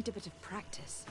need a bit of practice.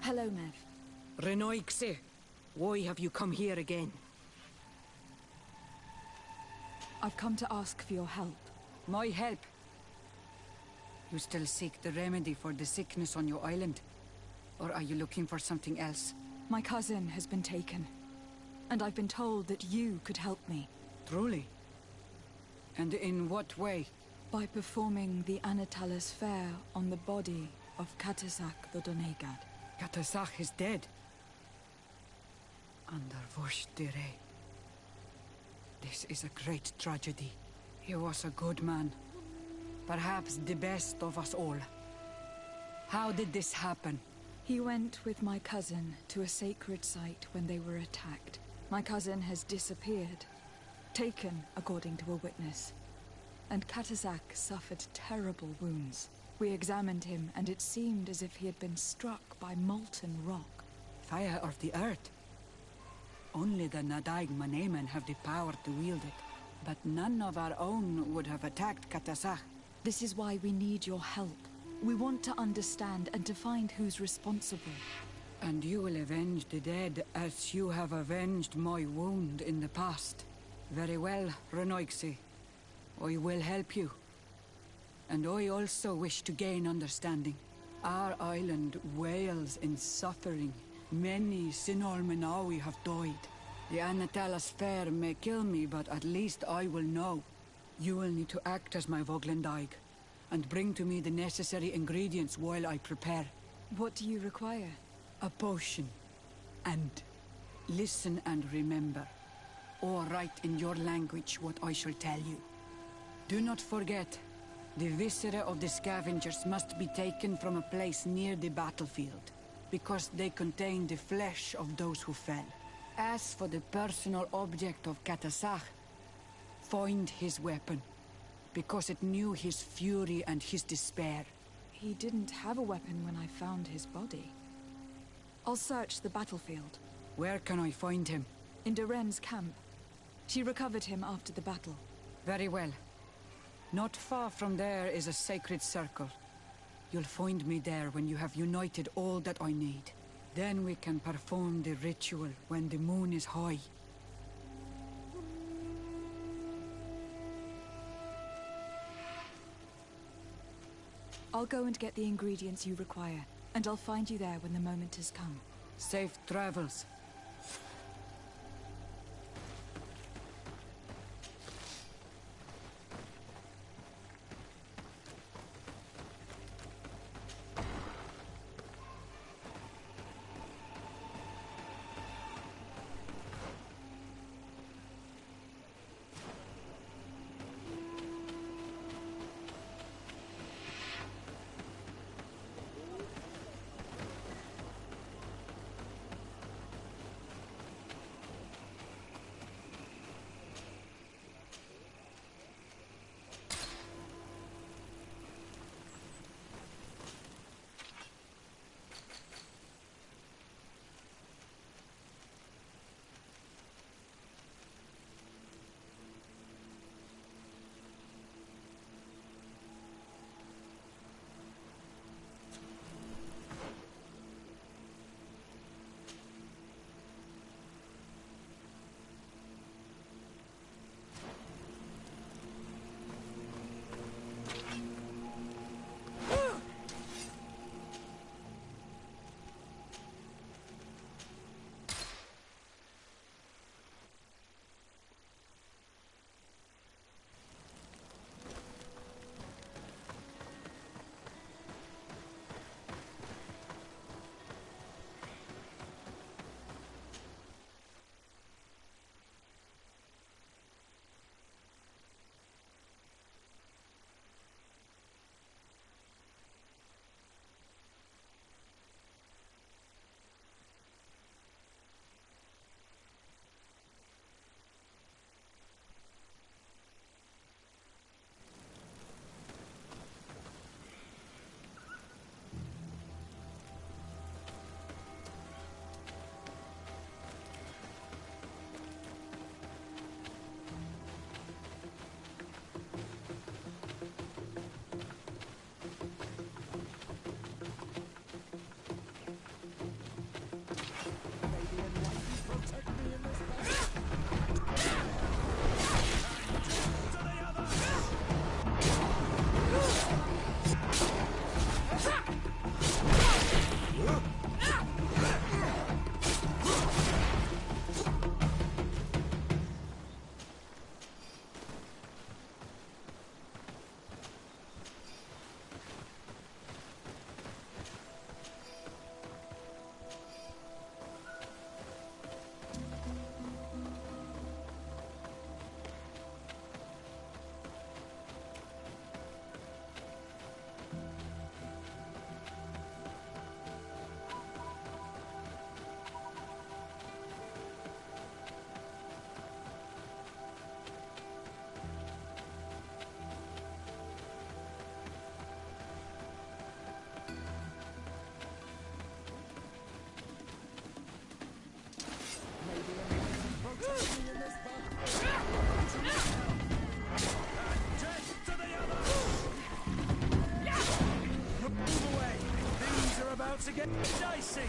Hello, Mev. Renoixe, why have you come here again? I've come to ask for your help. My help? You still seek the remedy for the sickness on your island? Or are you looking for something else? My cousin has been taken, and I've been told that you could help me. Truly? And in what way? By performing the Anatalis Fair on the body of Catasac the Donegad. Catasac is dead. Under Vush Dire. This is a great tragedy. He was a good man. Perhaps the best of us all. How did this happen? He went with my cousin to a sacred site when they were attacked. My cousin has disappeared. Taken, according to a witness. And Catasac suffered terrible wounds. We examined him, and it seemed as if he had been struck by molten rock. Fire of the earth? Only the Nadaig Manemen have the power to wield it. But none of our own would have attacked Catasac. This is why we need your help. We want to understand and to find who's responsible. And you will avenge the dead as you have avenged my wound in the past. Very well, Renoixi. I will help you. And I also wish to gain understanding. Our island wails in suffering. Many Sinol Menawi have died. The Anatalas Fair may kill me, but at least I will know. You will need to act as my Voglendaig, and bring to me the necessary ingredients while I prepare. What do you require? A potion. And listen and remember, or write in your language what I shall tell you. Do not forget, the viscera of the scavengers must be taken from a place near the battlefield, because they contain the flesh of those who fell. As for the personal object of Katasach, find his weapon, because it knew his fury and his despair. He didn't have a weapon when I found his body. I'll search the battlefield. Where can I find him? In Doren's camp. She recovered him after the battle. Very well. Not far from there is a sacred circle. You'll find me there when you have united all that I need. Then we can perform the ritual when the moon is high. I'll go and get the ingredients you require, and I'll find you there when the moment has come. Safe travels. get dicey!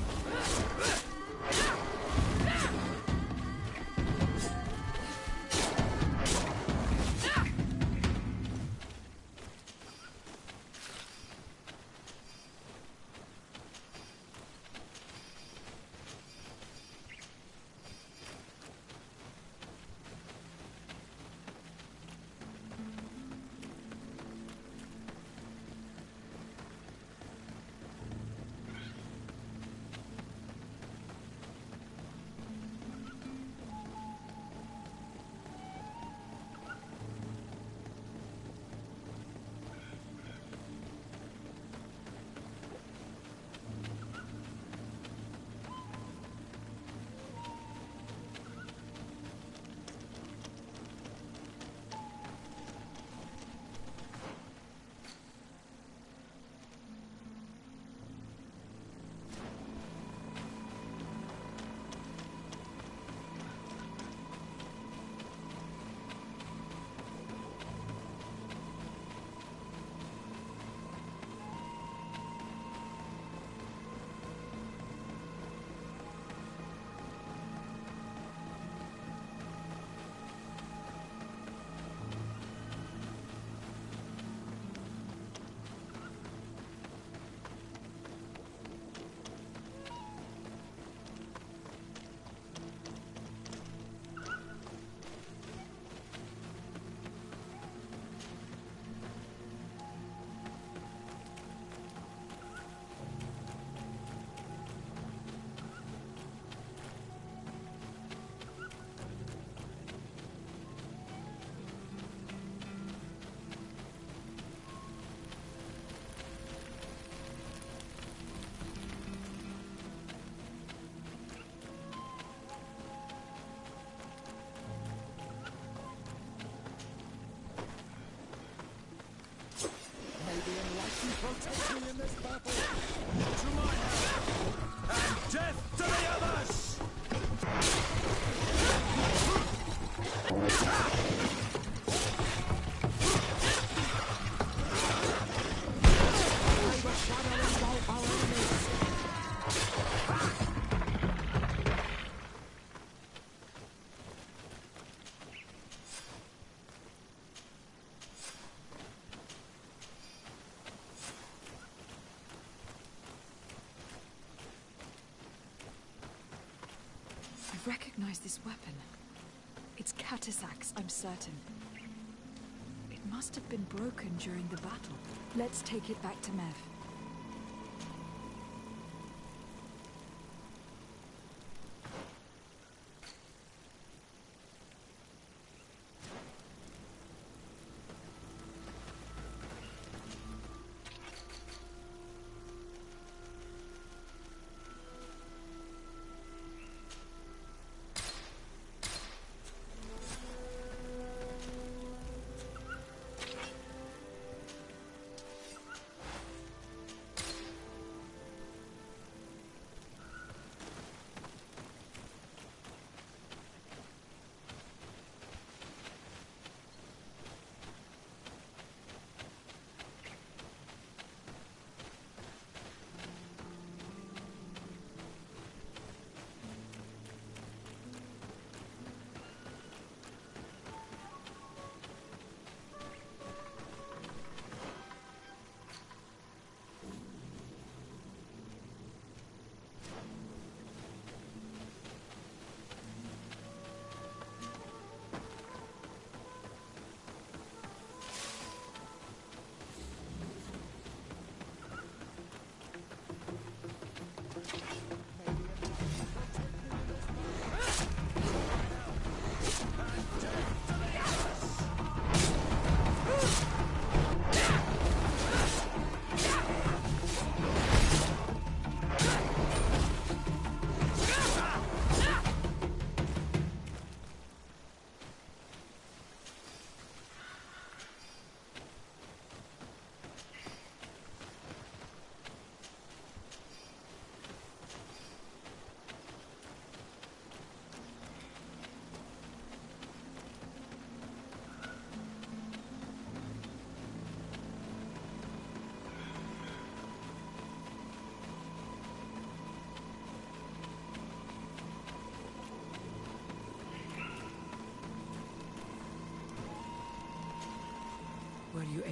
Protect me in this battle! To my help! And death to the others! I will shadow engulf our enemies! I recognize this weapon. It's Catizak's, I'm certain. It must have been broken during the battle. Let's take it back to Mev.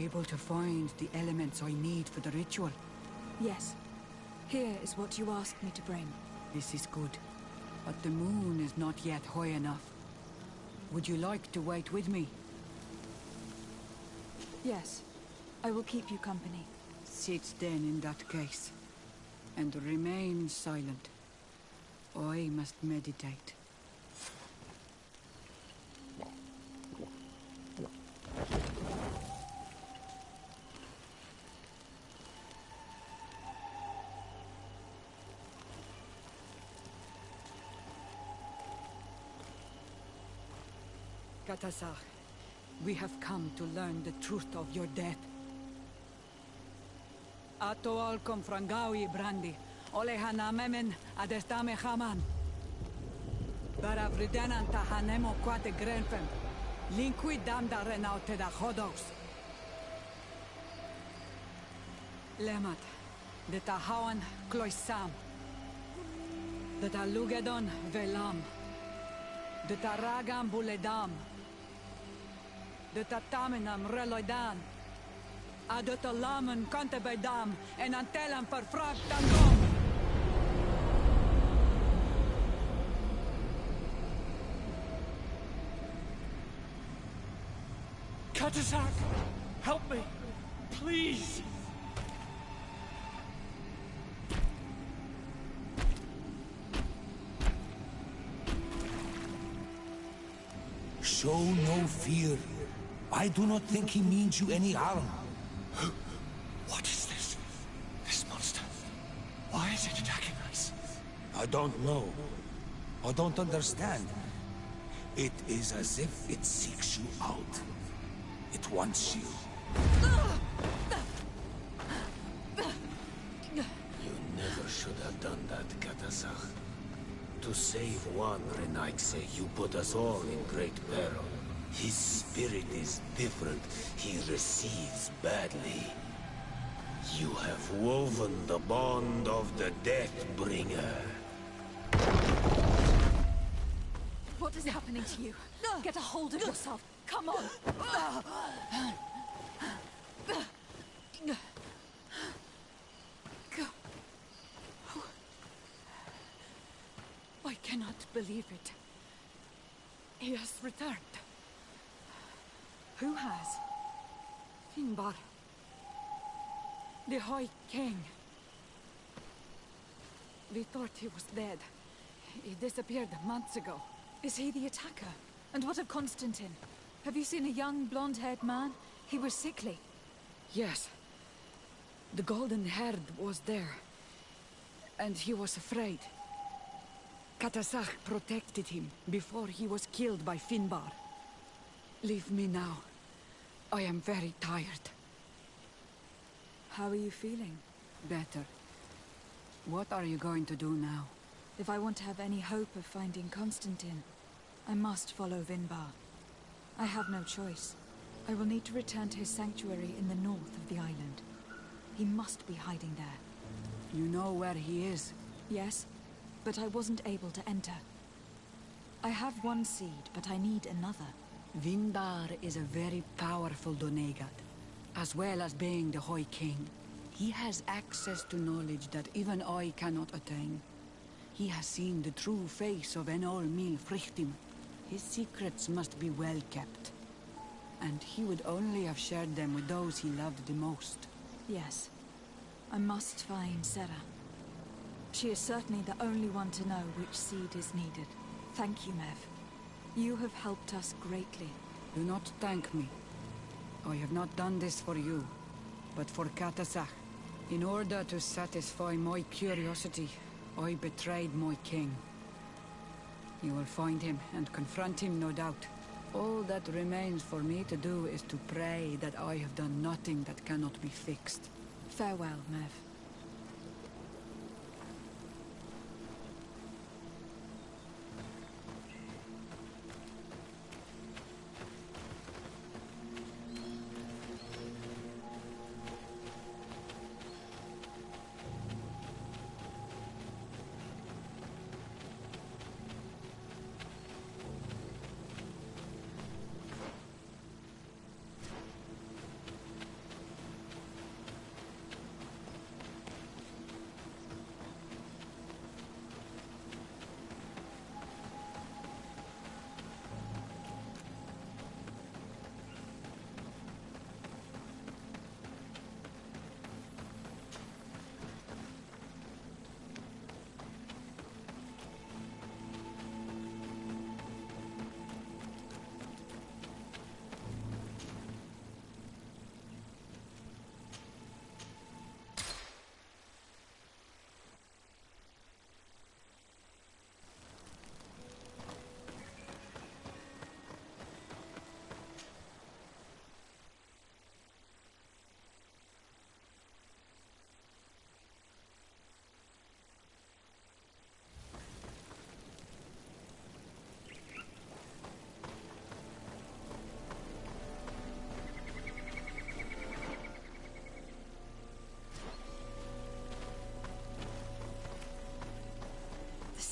able to find the elements I need for the ritual? Yes. Here is what you asked me to bring. This is good. But the moon is not yet high enough. Would you like to wait with me? Yes. I will keep you company. Sit then in that case. And remain silent. I must meditate. Katasar, we have come to learn the truth of your death. Ato al confrangawi brandi, olehana memen adestame haman. Baravridenan tahanemo quate grenfem, linqui damda renaute da hodos. Lemat, de tahawan kloisam, de talugedon velam, de taragam buledam, de tatamenam reloidan, adet alamen kantebedam en antelam verfragt tangom. Katazak, help me, please. Show no fear. I do not think he means you any harm. What is this? This monster. Why is it attacking us? I don't know. I don't understand. It is as if it seeks you out. It wants you. You never should have done that, Katazak. To save one, Renaigse, you put us all in great peril. His spirit is different. He receives badly. You have woven the bond of the Deathbringer. What is happening to you? Get a hold of yourself. Come on. I cannot believe it. He has returned. Who has? Finbar. The High King. We thought he was dead. He disappeared months ago. Is he the attacker? And what of Constantine? Have you seen a young, blonde-haired man? He was sickly. Yes. The Golden Herd was there. And he was afraid. Katazak protected him before he was killed by Finbar. Leave me now. I am very tired. How are you feeling? Better. What are you going to do now? If I want to have any hope of finding Constantine, I must follow Vinbar. I have no choice. I will need to return to his sanctuary in the north of the island. He must be hiding there. You know where he is? Yes, but I wasn't able to enter. I have one seed, but I need another. Vinbar is a very powerful Donegat, as well as being the High King. He has access to knowledge that even I cannot attain. He has seen the true face of Enol Mil Frichtim. His secrets must be well kept. And he would only have shared them with those he loved the most. Yes. I must find Sera. She is certainly the only one to know which seed is needed. Thank you, Mev. You have helped us greatly. Do not thank me. I have not done this for you, but for Katazak. In order to satisfy my curiosity, I betrayed my king. You will find him and confront him, no doubt. All that remains for me to do is to pray that I have done nothing that cannot be fixed. Farewell, Mev.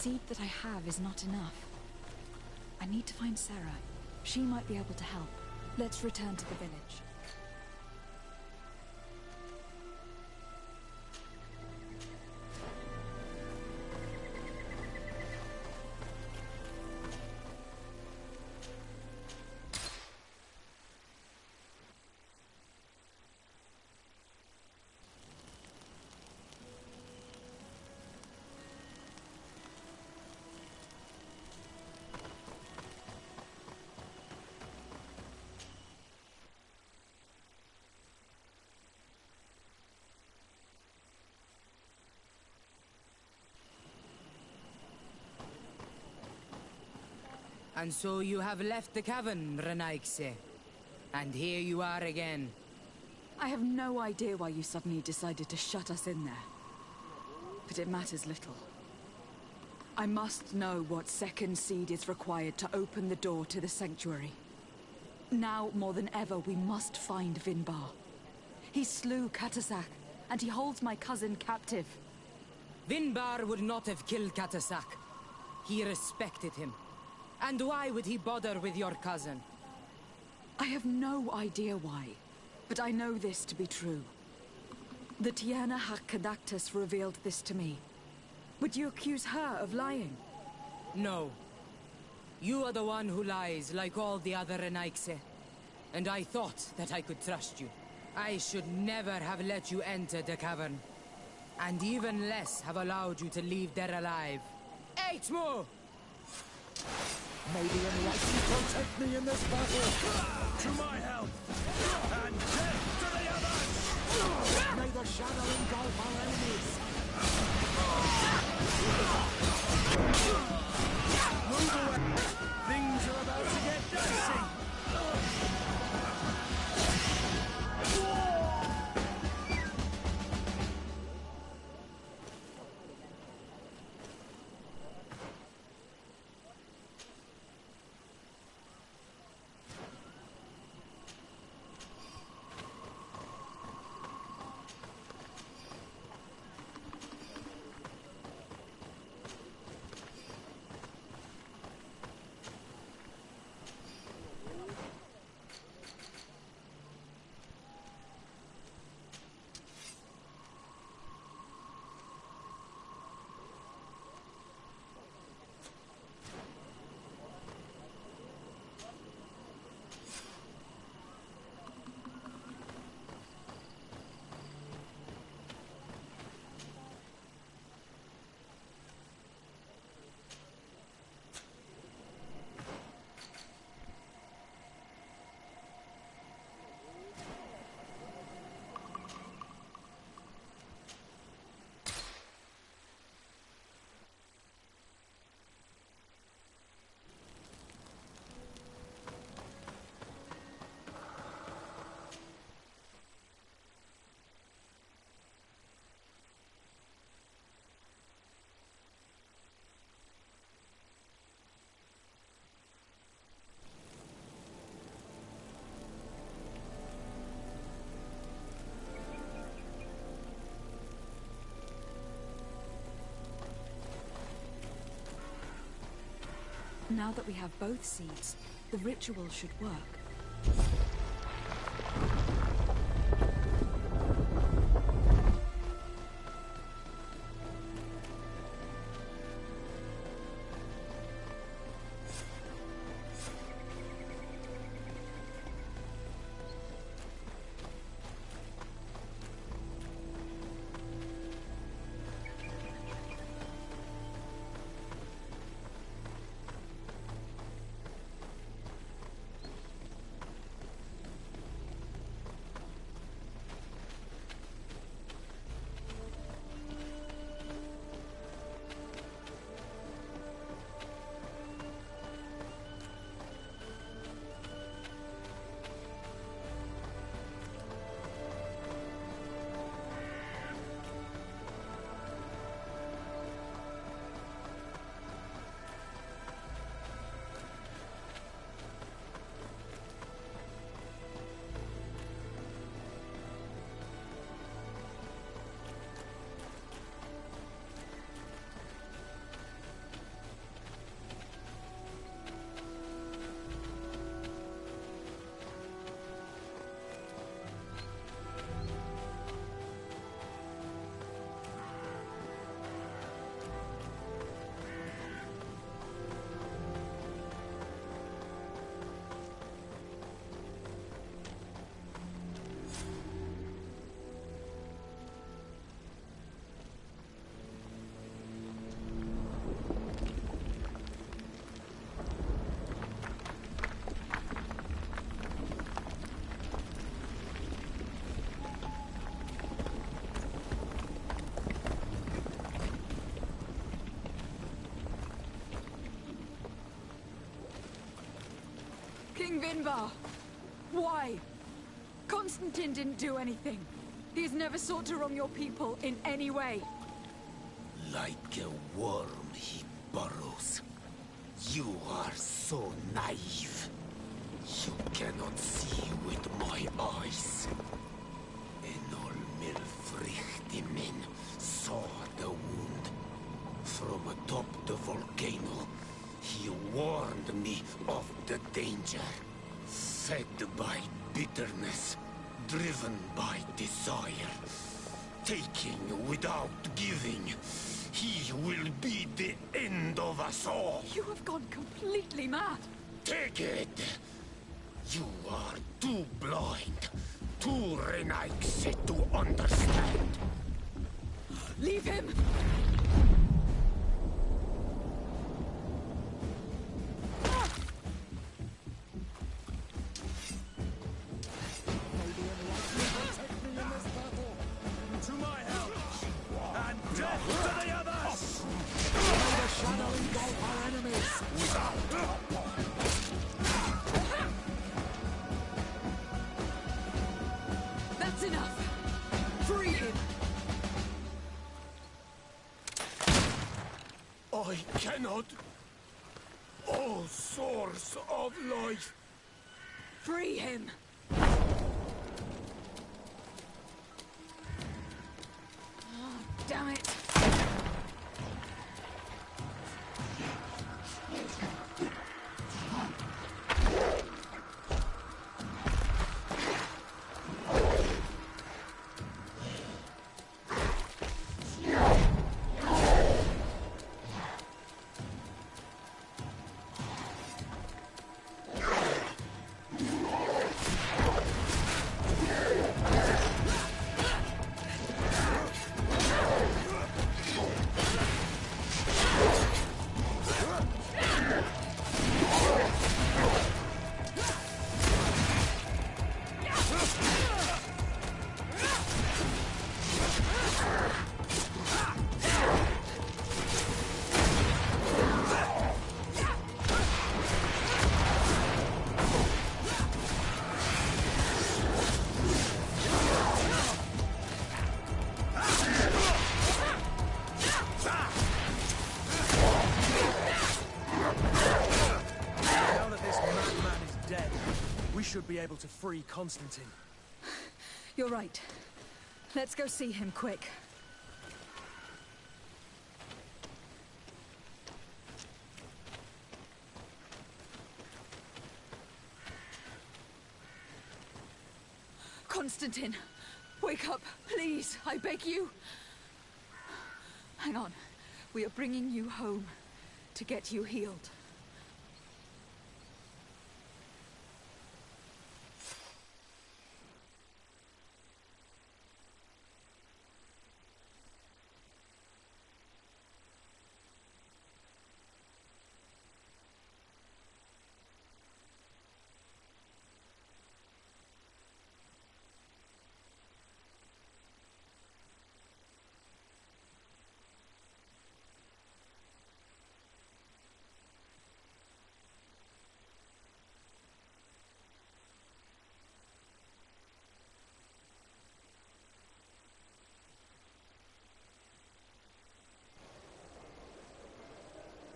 seed that I have is not enough. I need to find Sarah. She might be able to help. Let's return to the village. And so you have left the cavern, Renaigse. And here you are again. I have no idea why you suddenly decided to shut us in there. But it matters little. I must know what second seed is required to open the door to the sanctuary. Now, more than ever, we must find Vinbar. He slew Katasak, and he holds my cousin captive. Vinbar would not have killed Katasak. He respected him. And why would he bother with your cousin? I have no idea why, but I know this to be true. The Tiana Hakkadactus revealed this to me. Would you accuse her of lying? No. You are the one who lies, like all the other Renaigse. And I thought that I could trust you. I should never have let you enter the cavern. And even less have allowed you to leave there alive. Eitmo! May the Enlightened protect me in this battle! To my help! And death to the others! May the shadow engulf our enemies! Move away! Things are about to get dicey! Now that we have both seeds, the ritual should work. Vinbar! Why? Constantine didn't do anything. He has never sought to wrong your people in any way. Like a worm he burrows. You are so naive. You cannot see with my eyes. Enol Milfrichtimin saw the wound. From atop the volcano, he warned me of the danger. Fed by bitterness, driven by desire, taking without giving, he will be the end of us all. You have gone completely mad. Take it! You are too blind, too Renaigse to understand. Leave him! Maybe enlightenment will take me in this battle. To my help! And death to the others! May the shadow engulf our enemies. That's enough! Free him! I cannot. O source of life! Free him! Oh, damn it! Should be able to free Constantine. You're right. Let's go see him, quick. Constantine! Wake up, please! I beg you! Hang on. We are bringing you home to get you healed.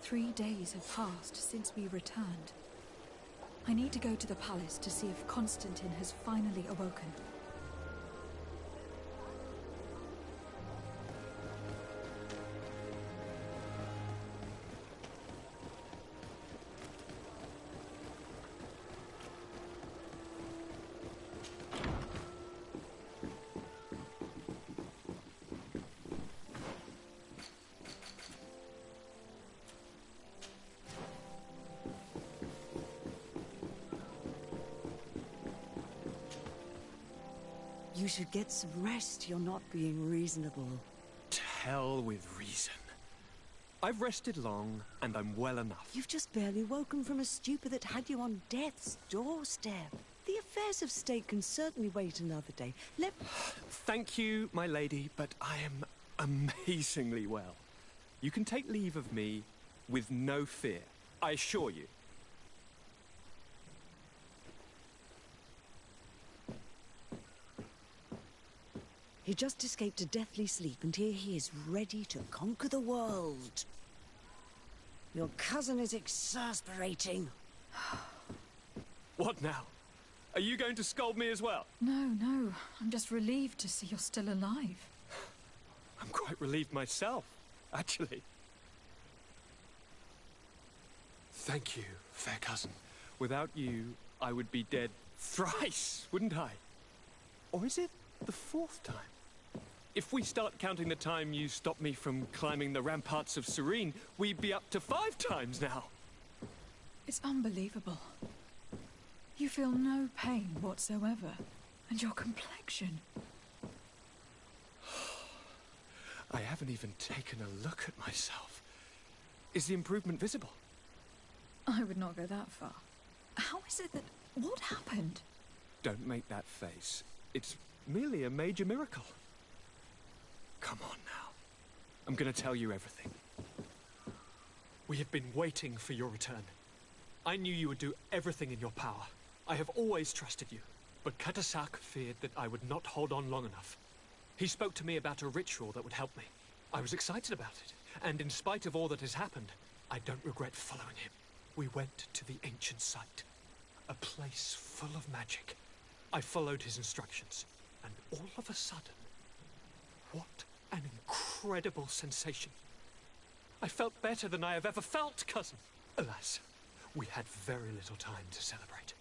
"3 days have passed since we returned. I need to go to the palace to see if Constantine has finally awoken." You should get some rest. You're not being reasonable. To hell with reason. I've rested long, and I'm well enough. You've just barely woken from a stupor that had you on death's doorstep. The affairs of state can certainly wait another day. Thank you, my lady, but I am amazingly well. You can take leave of me with no fear, I assure you. He just escaped a deathly sleep, and here he is, ready to conquer the world. Your cousin is exasperating. What now? Are you going to scold me as well? No. I'm just relieved to see you're still alive. I'm quite relieved myself, actually. Thank you, fair cousin. Without you, I would be dead thrice, wouldn't I? Or is it the 4th time? If we start counting the time you stopped me from climbing the ramparts of Serene, we'd be up to 5 times now. It's unbelievable. You feel no pain whatsoever. And your complexion. I haven't even taken a look at myself. Is the improvement visible? I would not go that far. How is it that... What happened? Don't make that face. It's merely a major miracle. Come on now. I'm gonna tell you everything. We have been waiting for your return. I knew you would do everything in your power. I have always trusted you. But Katasak feared that I would not hold on long enough. He spoke to me about a ritual that would help me. I was excited about it. And in spite of all that has happened, I don't regret following him. We went to the ancient site. A place full of magic. I followed his instructions. And all of a sudden... What an incredible sensation. I felt better than I have ever felt, cousin. Alas, we had very little time to celebrate.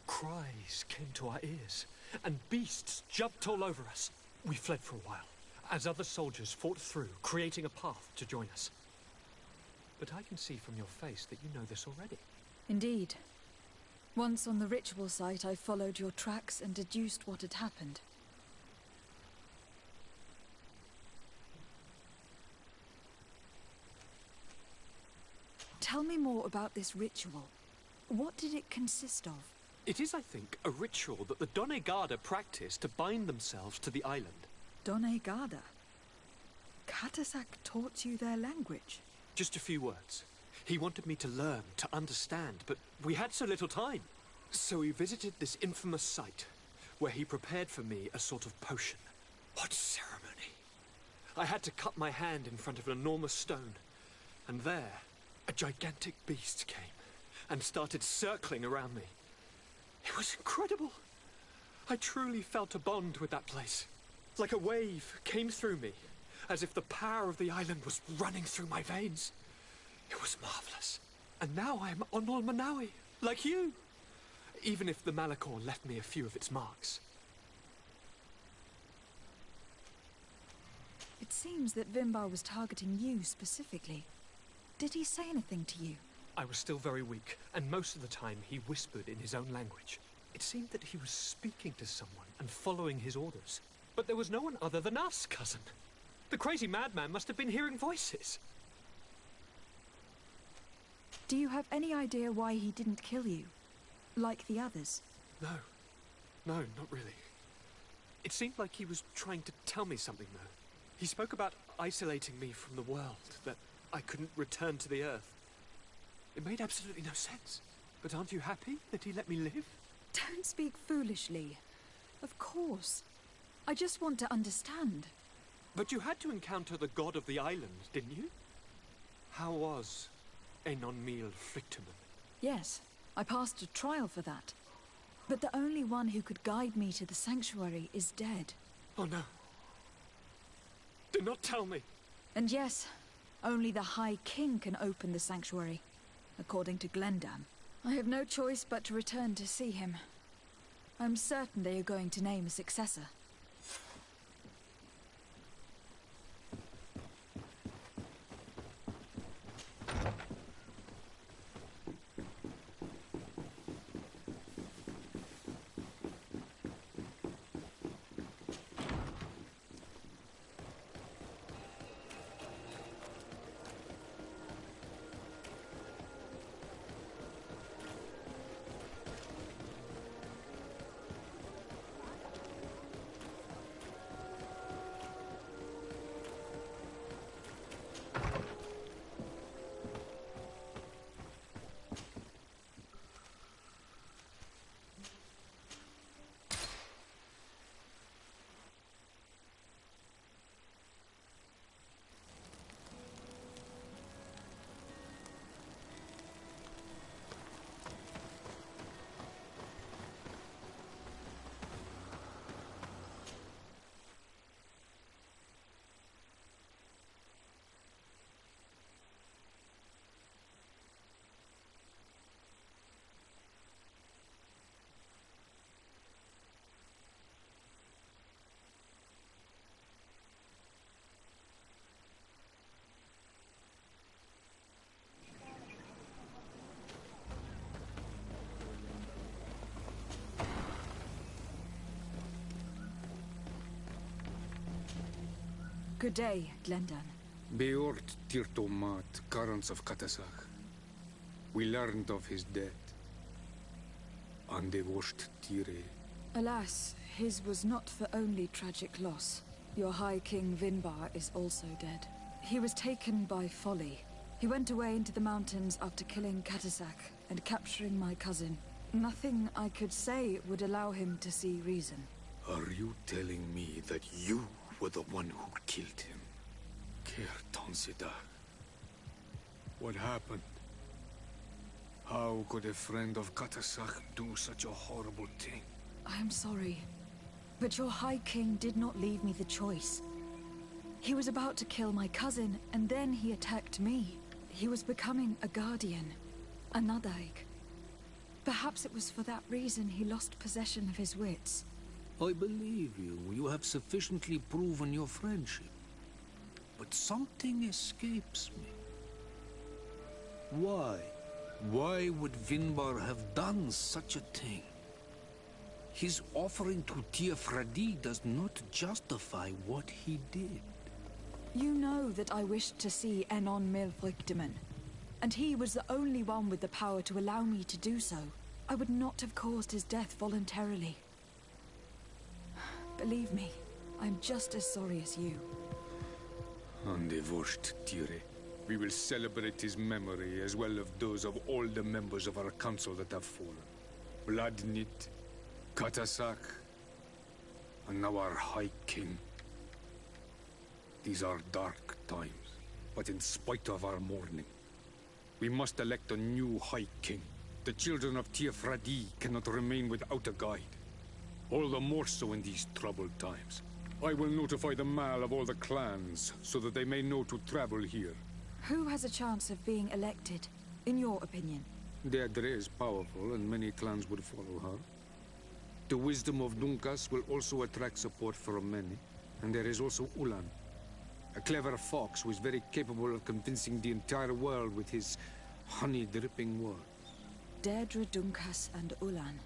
Cries came to our ears, and beasts jumped all over us. We fled for a while, as other soldiers fought through, creating a path to join us. But I can see from your face that you know this already. Indeed. Once on the ritual site, I followed your tracks and deduced what had happened. Tell me more about this ritual. What did it consist of? It is, I think, a ritual that the Donegada practice to bind themselves to the island. Donegada? Katasak taught you their language? Just a few words. He wanted me to learn, to understand, but we had so little time. So we visited this infamous site, where he prepared for me a sort of potion. What ceremony! I had to cut my hand in front of an enormous stone, and there, a gigantic beast came, and started circling around me. It was incredible. I truly felt a bond with that place. Like a wave came through me, as if the power of the island was running through my veins. It was marvelous. And now I am Onol Manawi, like you. Even if the Malachor left me a few of its marks. It seems that Vimbar was targeting you specifically. Did he say anything to you? I was still very weak, and most of the time he whispered in his own language. It seemed that he was speaking to someone and following his orders. But there was no one other than us, cousin. The crazy madman must have been hearing voices. Do you have any idea why he didn't kill you? Like the others? No, not really. It seemed like he was trying to tell me something, though. He spoke about isolating me from the world, that I couldn't return to the Earth. It made absolutely no sense. But aren't you happy that he let me live? Don't speak foolishly. Of course. I just want to understand. But you had to encounter the god of the island, didn't you? How was Enon Mil Frictumen? Yes, I passed a trial for that. But the only one who could guide me to the sanctuary is dead. Oh no. Do not tell me. And yes, only the High King can open the sanctuary, according to Glendam. I have no choice but to return to see him. I'm certain they are going to name a successor. Good day, Glendan. Beort Tirtomat, currents of Katasach. We learned of his death. Andevosht Tire. Alas, his was not the only tragic loss. Your High King Vinbar is also dead. He was taken by folly. He went away into the mountains after killing Katasach and capturing my cousin. Nothing I could say would allow him to see reason. Are you telling me that you were the one who killed him? Kirtan Siddar. What happened? How could a friend of Katasach do such a horrible thing? I am sorry, but your High King did not leave me the choice. He was about to kill my cousin, and then he attacked me. He was becoming a guardian, a Nadaig. Perhaps it was for that reason he lost possession of his wits. I believe you. You have sufficiently proven your friendship. But something escapes me. Why? Why would Vinbar have done such a thing? His offering to Teofradi does not justify what he did. You know that I wished to see Enon Milfrictiman, and he was the only one with the power to allow me to do so. I would not have caused his death voluntarily. Believe me, I'm just as sorry as you. Andevosht Tire. We will celebrate his memory as well as those of all the members of our council that have fallen. Vladnit, Katasach, and now our High King. These are dark times, but in spite of our mourning, we must elect a new High King. The children of Teofradi cannot remain without a guide. All the more so in these troubled times. I will notify the Mal of all the clans, so that they may know to travel here. Who has a chance of being elected, in your opinion? Deirdre is powerful, and many clans would follow her. The wisdom of Dunkas will also attract support from many. And there is also Ulan, a clever fox who is very capable of convincing the entire world with his honey-dripping words. Deirdre, Dunkas, and Ulan.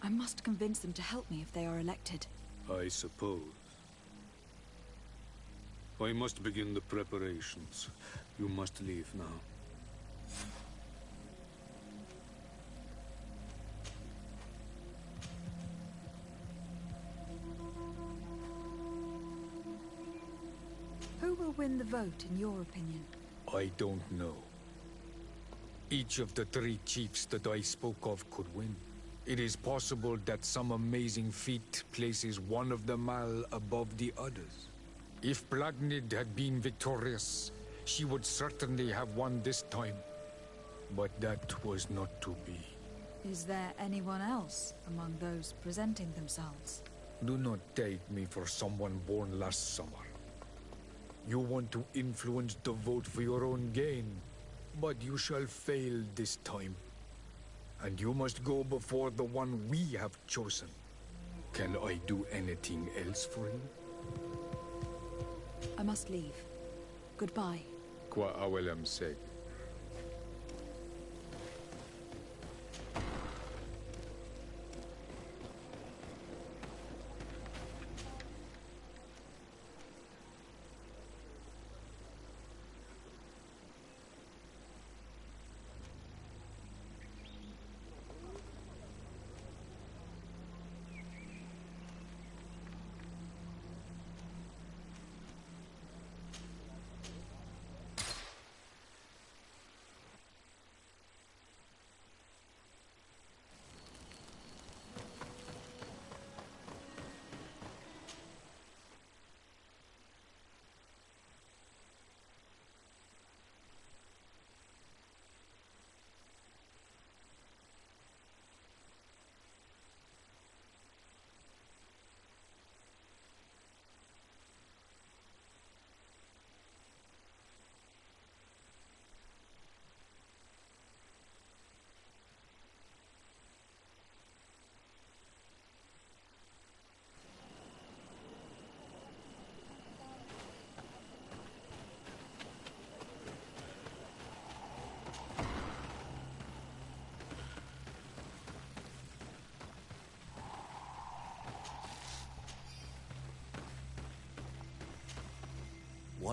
I must convince them to help me if they are elected. I suppose. I must begin the preparations. You must leave now. Who will win the vote, in your opinion? I don't know. Each of the three chiefs that I spoke of could win. It is possible that some amazing feat places one of the Mal above the others. If Blagnid had been victorious, she would certainly have won this time. But that was not to be. Is there anyone else among those presenting themselves? Do not take me for someone born last summer. You want to influence the vote for your own gain, but you shall fail this time. And you must go before the one we have chosen. Can I do anything else for you? I must leave. Goodbye. Qua awelem seg.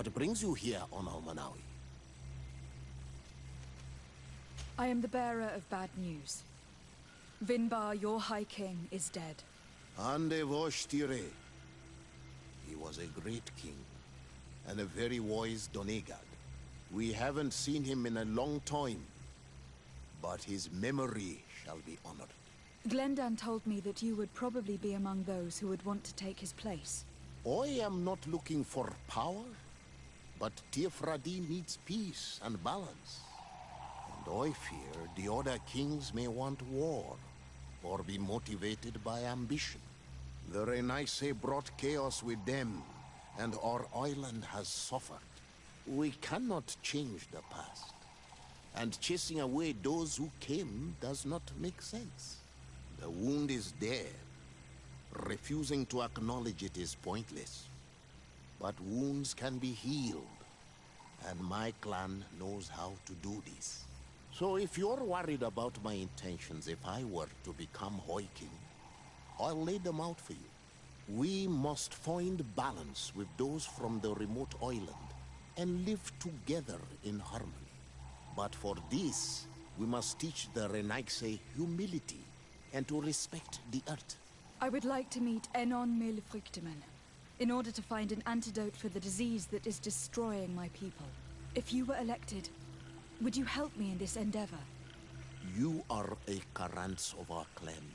What brings you here on Almanawi? I am the bearer of bad news. Vinbar, your High King, is dead. Ande Vosh Tire. He was a great king, and a very wise Donegad. We haven't seen him in a long time, but his memory shall be honored. Glendan told me that you would probably be among those who would want to take his place. I am not looking for power, but Teofradi needs peace and balance. And I fear the other kings may want war, or be motivated by ambition. The Renaise brought chaos with them, and our island has suffered. We cannot change the past, and chasing away those who came does not make sense. The wound is there. Refusing to acknowledge it is pointless. But wounds can be healed, and my clan knows how to do this. So if you're worried about my intentions if I were to become High King, I'll lay them out for you. We must find balance with those from the remote island and live together in harmony. But for this, we must teach the Renaise humility and to respect the earth. I would like to meet Enon Milfrichteman in order to find an antidote for the disease that is destroying my people. If you were elected, would you help me in this endeavor? You are a Karants of our clan,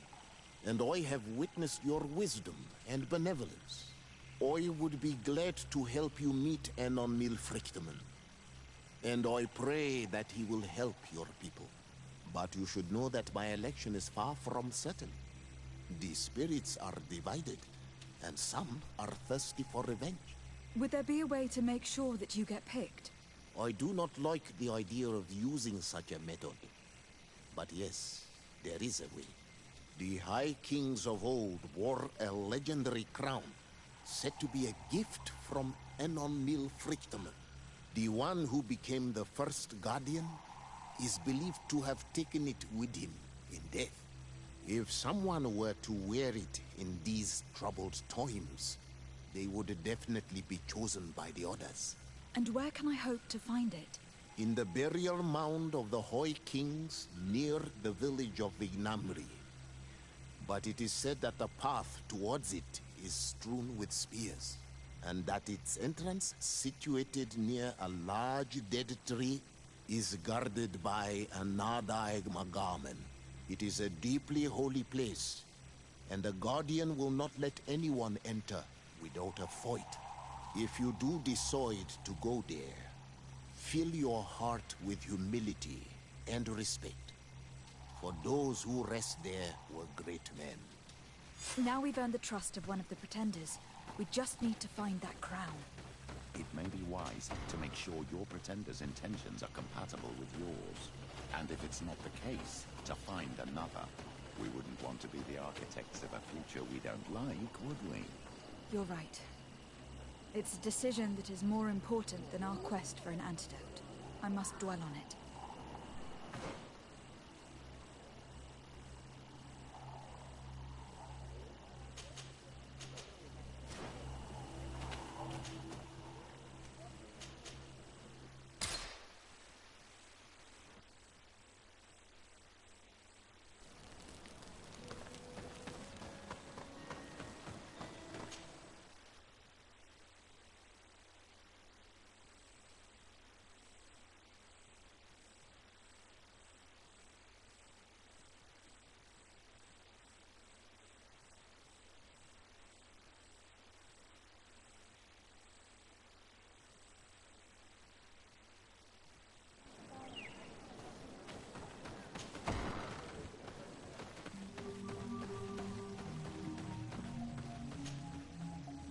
and I have witnessed your wisdom and benevolence. I would be glad to help you meet Enon Milfrichteman, and I pray that he will help your people. But you should know that my election is far from certain. The spirits are divided, and some are thirsty for revenge. Would there be a way to make sure that you get picked? I do not like the idea of using such a method. But yes, there is a way. The High Kings of old wore a legendary crown, said to be a gift from Enon Milfrichteman. The one who became the first Guardian is believed to have taken it with him in death. If someone were to wear it in these troubled times, they would definitely be chosen by the others. And where can I hope to find it? In the burial mound of the High Kings near the village of Vignamri. But it is said that the path towards it is strewn with spears, and that its entrance, situated near a large dead tree, is guarded by a Nadaig Magamen. It is a deeply holy place, and the Guardian will not let anyone enter without a fight. If you do decide to go there, fill your heart with humility and respect, for those who rest there were great men. Now we've earned the trust of one of the pretenders. We just need to find that crown. It may be wise to make sure your pretender's intentions are compatible with yours. And if it's not the case, to find another. We wouldn't want to be the architects of a future we don't like, would we? You're right. It's a decision that is more important than our quest for an antidote. I must dwell on it.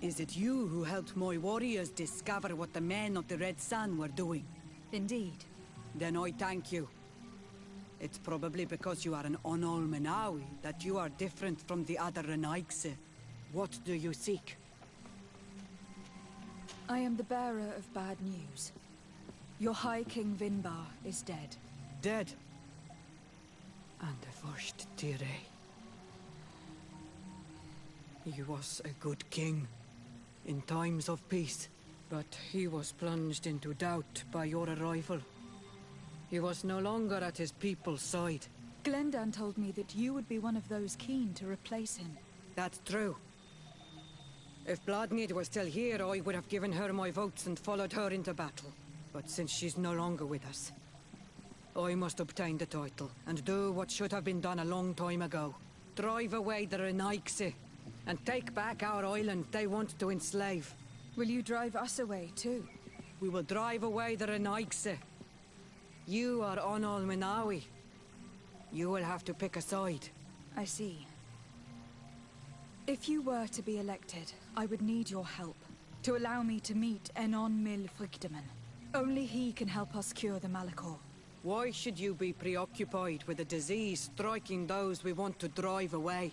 Is it you who helped my warriors discover what the men of the Red Sun were doing? Indeed. Then I thank you. It's probably because you are an Onolmenawi that you are different from the other Renaigse. What do you seek? I am the bearer of bad news. Your High King Vinbar is dead. Dead? And the first Tire. He was a good king. In times of peace. But he was plunged into doubt by your arrival. He was no longer at his people's side. Glendan told me that you would be one of those keen to replace him. That's true. If Bloodmead was still here, I would have given her my votes and followed her into battle. But since she's no longer with us, I must obtain the title and do what should have been done a long time ago. Drive away the Renaigse and take back our island they want to enslave. Will you drive us away too? We will drive away the Renaigse. You are Onol Minawi. You will have to pick a side. I see. If you were to be elected, I would need your help to allow me to meet Enon Mil Frichtemann. Only he can help us cure the Malachor. Why should you be preoccupied with a disease striking those we want to drive away?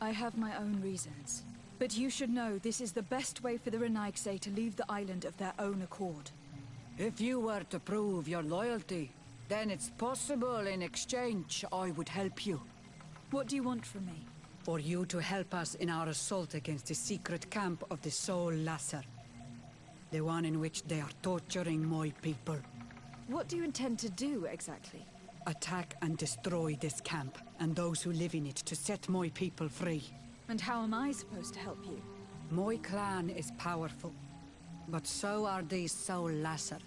I have my own reasons. But you should know this is the best way for the Renaigse to leave the island of their own accord. If you were to prove your loyalty, then it's possible in exchange I would help you. What do you want from me? For you to help us in our assault against the secret camp of the Soul Lasser. The one in which they are torturing my people. What do you intend to do, exactly? Attack and destroy this camp, and those who live in it to set my people free. And how am I supposed to help you? My clan is powerful, but so are these Soul Lasser.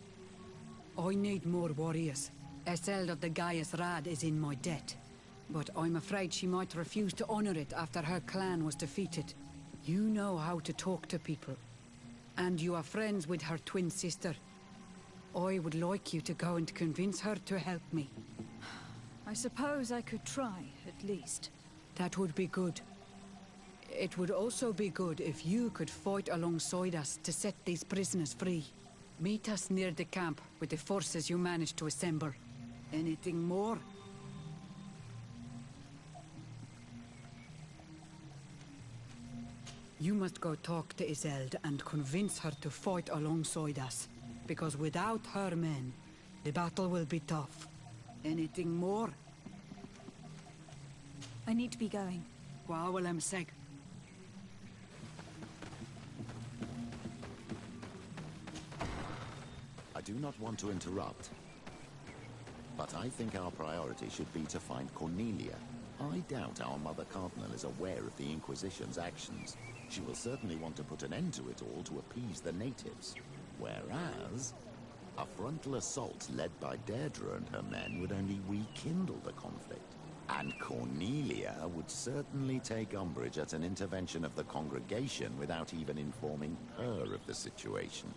I need more warriors. Eseld of the Gaius Rad is in my debt, but I'm afraid she might refuse to honor it after her clan was defeated. You know how to talk to people, and you are friends with her twin sister. I would like you to go and convince her to help me. I suppose I could try, at least. That would be good. It would also be good if you could fight alongside us to set these prisoners free. Meet us near the camp with the forces you managed to assemble. Anything more? You must go talk to Iseld and convince her to fight alongside us. Because without her men, the battle will be tough. Anything more? I need to be going. Gwawalem Seg. I do not want to interrupt, but I think our priority should be to find Cornelia. I doubt our Mother Cardinal is aware of the Inquisition's actions. She will certainly want to put an end to it all to appease the natives. Whereas, a frontal assault led by Deirdre and her men would only rekindle the conflict. And Cornelia would certainly take umbrage at an intervention of the congregation without even informing her of the situation.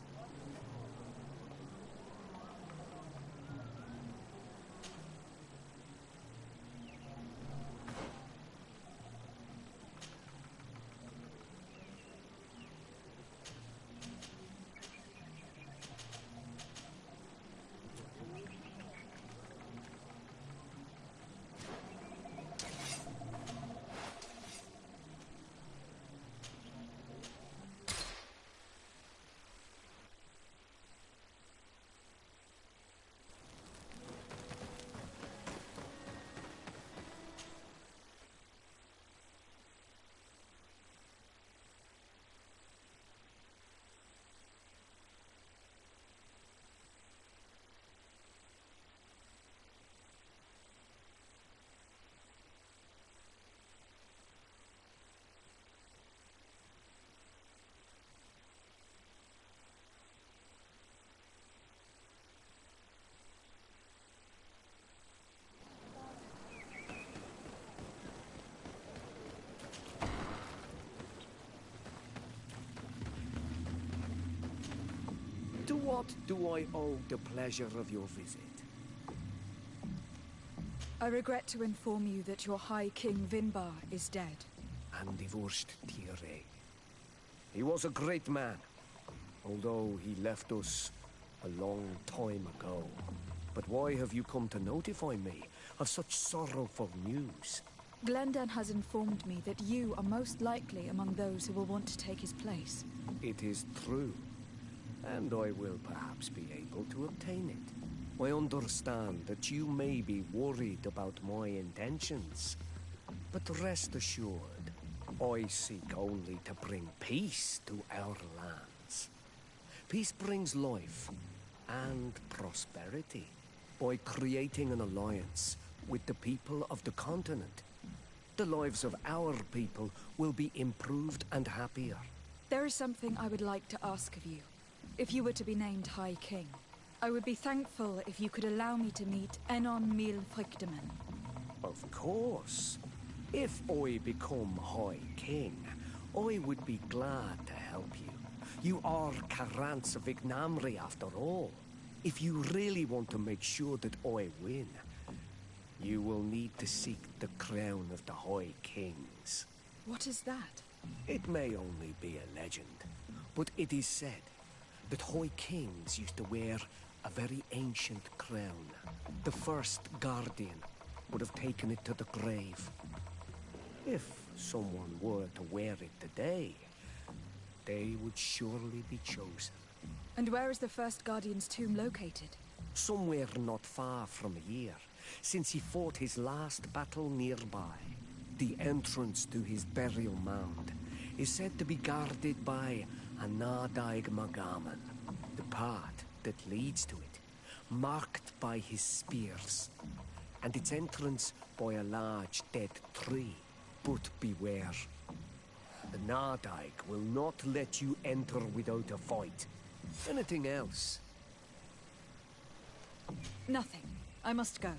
To what do I owe the pleasure of your visit? I regret to inform you that your High King Vinbar is dead. And divorced Tire. He was a great man, although he left us a long time ago. But why have you come to notify me of such sorrowful news? Glendan has informed me that you are most likely among those who will want to take his place. It is true, and I will perhaps be able to obtain it. I understand that you may be worried about my intentions, but rest assured, I seek only to bring peace to our lands. Peace brings life and prosperity by creating an alliance with the people of the continent. The lives of our people will be improved and happier. There is something I would like to ask of you. If you were to be named High King, I would be thankful if you could allow me to meet Enon Mil Frichtemann. Of course. If I become High King, I would be glad to help you. You are Karants of Ignamri after all. If you really want to make sure that I win, you will need to seek the crown of the High Kings. What is that? It may only be a legend, but it is said that High Kings used to wear a very ancient crown. The first Guardian would have taken it to the grave. If someone were to wear it today, they would surely be chosen. And where is the first Guardian's tomb located? Somewhere not far from here, since he fought his last battle nearby. The entrance to his burial mound is said to be guarded by a Nadaig Magaman, the path that leads to it, marked by his spears, and its entrance by a large dead tree. But beware. The Nadaig will not let you enter without a fight. Anything else? Nothing. I must go.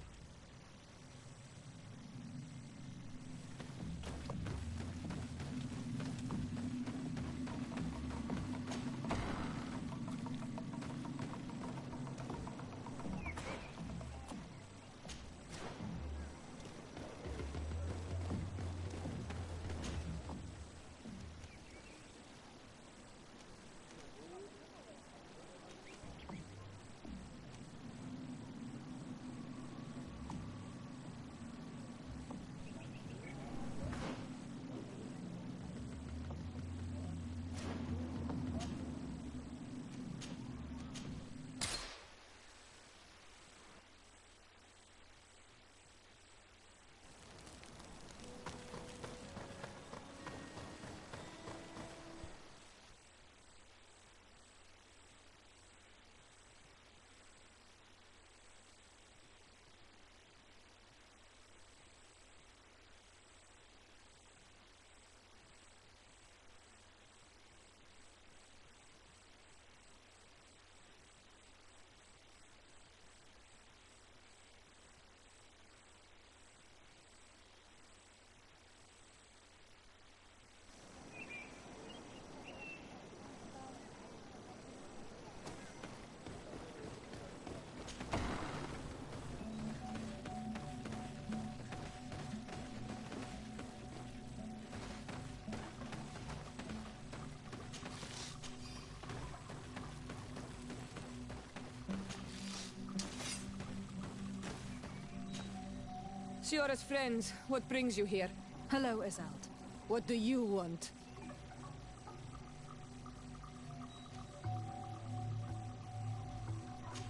Siora's friends, what brings you here? Hello, Azald. What do you want?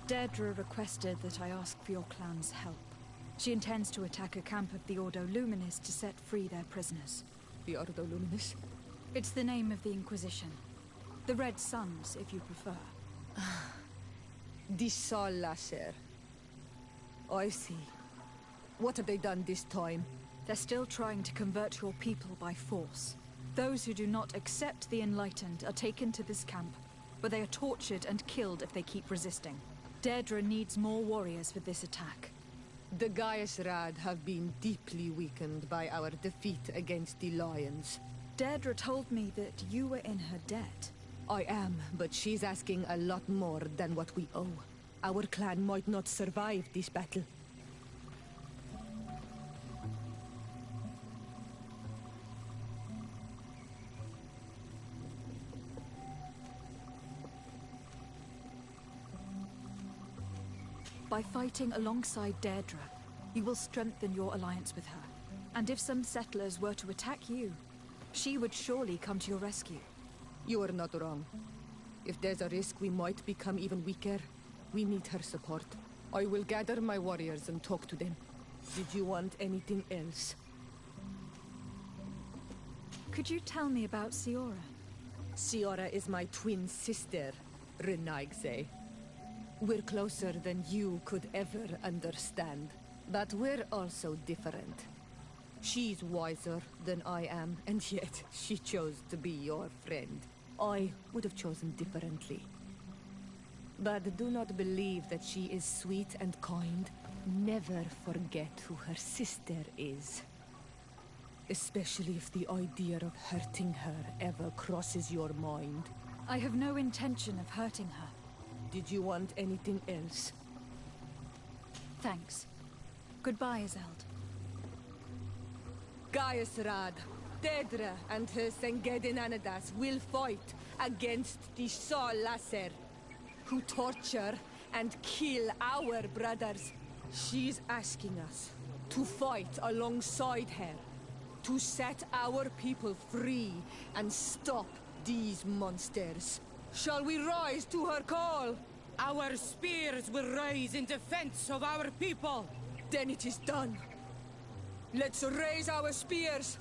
Deirdre requested that I ask for your clan's help. She intends to attack a camp of the Ordo Luminis to set free their prisoners. The Ordo Luminis? It's the name of the Inquisition. The Red Suns, if you prefer. The Sol Lasser. I see. What have they done this time? They're still trying to convert your people by force. Those who do not accept the Enlightened are taken to this camp, where they are tortured and killed if they keep resisting. Deirdre needs more warriors for this attack. The Gaius Rad have been deeply weakened by our defeat against the Lions. Deirdre told me that you were in her debt. I am, but she's asking a lot more than what we owe. Our clan might not survive this battle. By fighting alongside Deirdre, you will strengthen your alliance with her. And if some settlers were to attack you, she would surely come to your rescue. You are not wrong. If there's a risk we might become even weaker, we need her support. I will gather my warriors and talk to them. Did you want anything else? Could you tell me about Siora? Siora is my twin sister. Renaigse. We're closer than you could ever understand. But we're also different. She's wiser than I am, and yet she chose to be your friend. I would have chosen differently. But do not believe that she is sweet and kind. Never forget who her sister is. Especially if the idea of hurting her ever crosses your mind. I have no intention of hurting her. Did you want anything else? Thanks. Goodbye, Iseld. Gaiusrad, Dedra and her Sengedin Anadas will fight against the Sol Lasser, who torture and kill our brothers. She's asking us to fight alongside her, to set our people free and stop these monsters. Shall we rise to her call? Our spears will rise in defense of our people. Then it is done. Let's raise our spears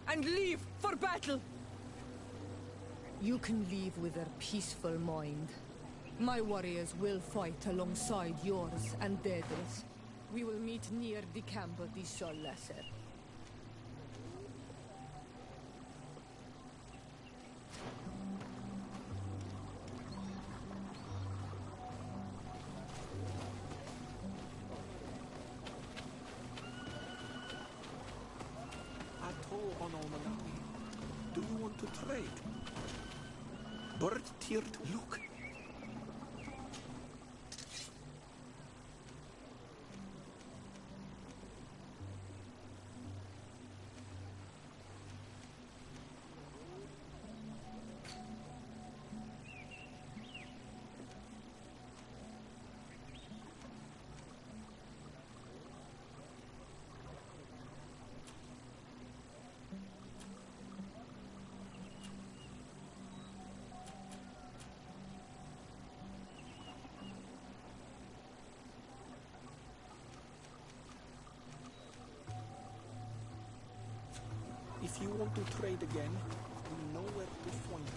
and leave for battle. You can leave with a peaceful mind. My warriors will fight alongside yours and Dedra's. We will meet near the camp of the Sol Lasser. Do you want to trade? Bird tiered, look. If you want to trade again, you know where to find me.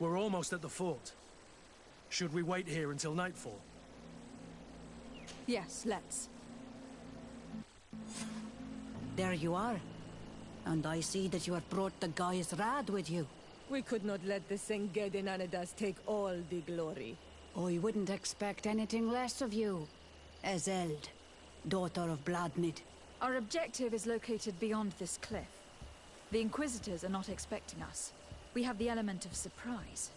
We're almost at the fort. Should we wait here until nightfall? Yes, let's. There you are. And I see that you have brought the Gaiusrad with you. We could not let the Sengedin Anadas take all the glory. I wouldn't expect anything less of you. Iseld, daughter of Bladmid. Our objective is located beyond this cliff. The Inquisitors are not expecting us. We have the element of surprise.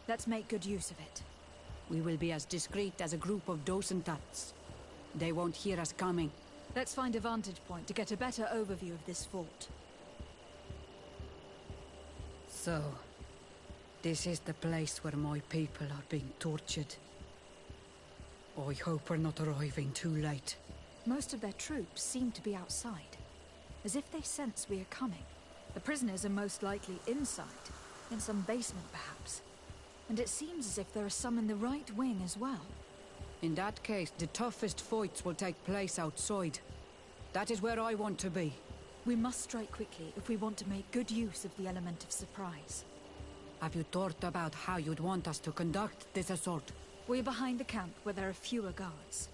Let's make good use of it. We will be as discreet as a group of Dosentats. They won't hear us coming. Let's find a vantage point to get a better overview of this fort. So, this is the place where my people are being tortured. I hope we're not arriving too late. Most of their troops seem to be outside, as if they sense we are coming. The prisoners are most likely inside, in some basement perhaps. And it seems as if there are some in the right wing as well. In that case, the toughest fights will take place outside. That is where I want to be. We must strike quickly if we want to make good use of the element of surprise. Have you thought about how you'd want us to conduct this assault? We're behind the camp where there are fewer guards.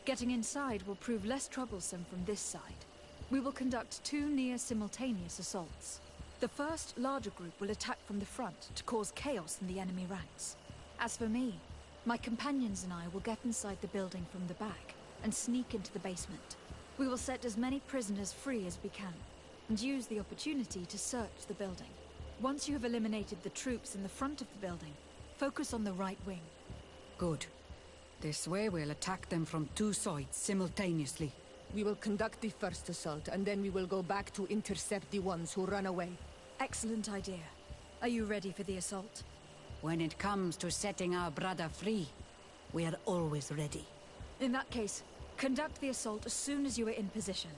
Getting inside will prove less troublesome from this side. We will conduct 2 near-simultaneous assaults. The first, larger group will attack from the front to cause chaos in the enemy ranks. As for me, my companions and I will get inside the building from the back and sneak into the basement. We will set as many prisoners free as we can, and use the opportunity to search the building. Once you have eliminated the troops in the front of the building, focus on the right wing. Good. This way we'll attack them from 2 sides simultaneously. We will conduct the first assault, and then we will go back to intercept the ones who run away. Excellent idea. Are you ready for the assault? When it comes to setting our brother free, we are always ready. In that case, conduct the assault as soon as you are in position.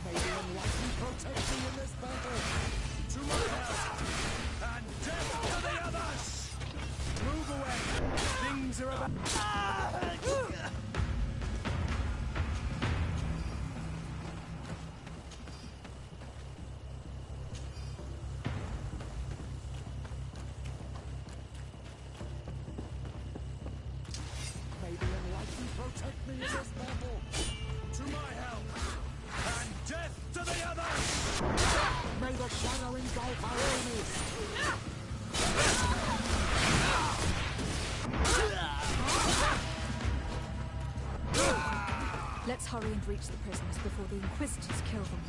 May the enlightened protect me in this battle. To my help! And death to the others! Move away! Things are about... May the enlightened protect me in this battle. To my help! And death to the others! May the shadow engulf our enemies. Let's hurry and reach the prisoners before the Inquisitors kill them.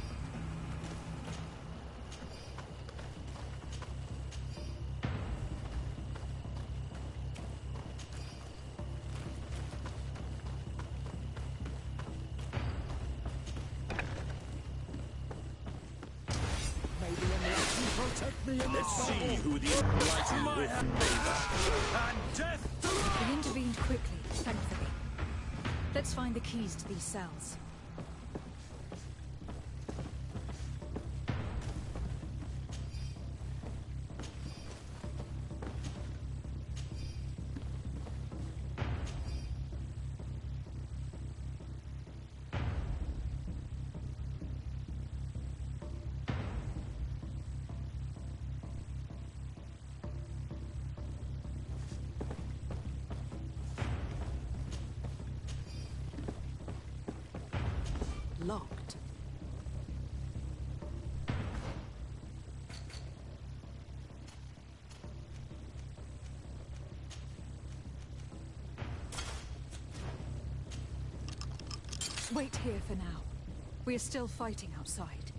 May the enlightened protect me in this Let's battle. see who the enlightened will favor. And death to... We intervened quickly, thankfully. Let's find the keys to these cells. Locked. Wait here for now. We are still fighting outside.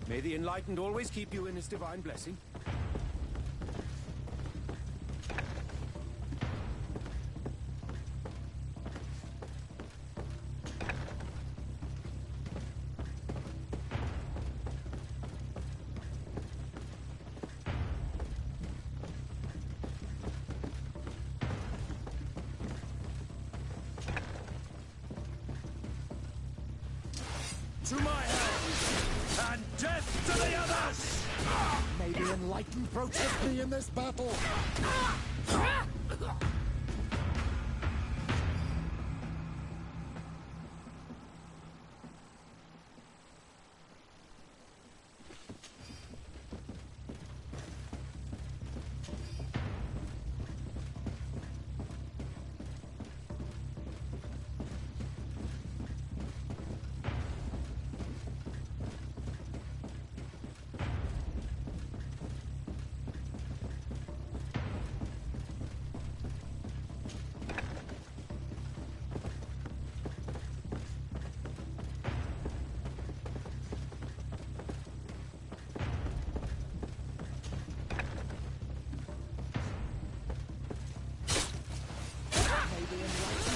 May the enlightened always keep you in his divine blessing. To my help! And death to the others! May the enlightened protect me in this battle.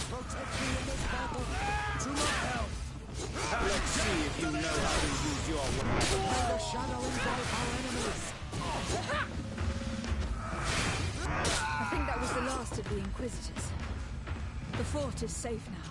Protect me in this battle. To my help! Let's see if you know how to use your weapon. May the shadow engulf our enemies. I think that was the last of the Inquisitors. fort is safe now.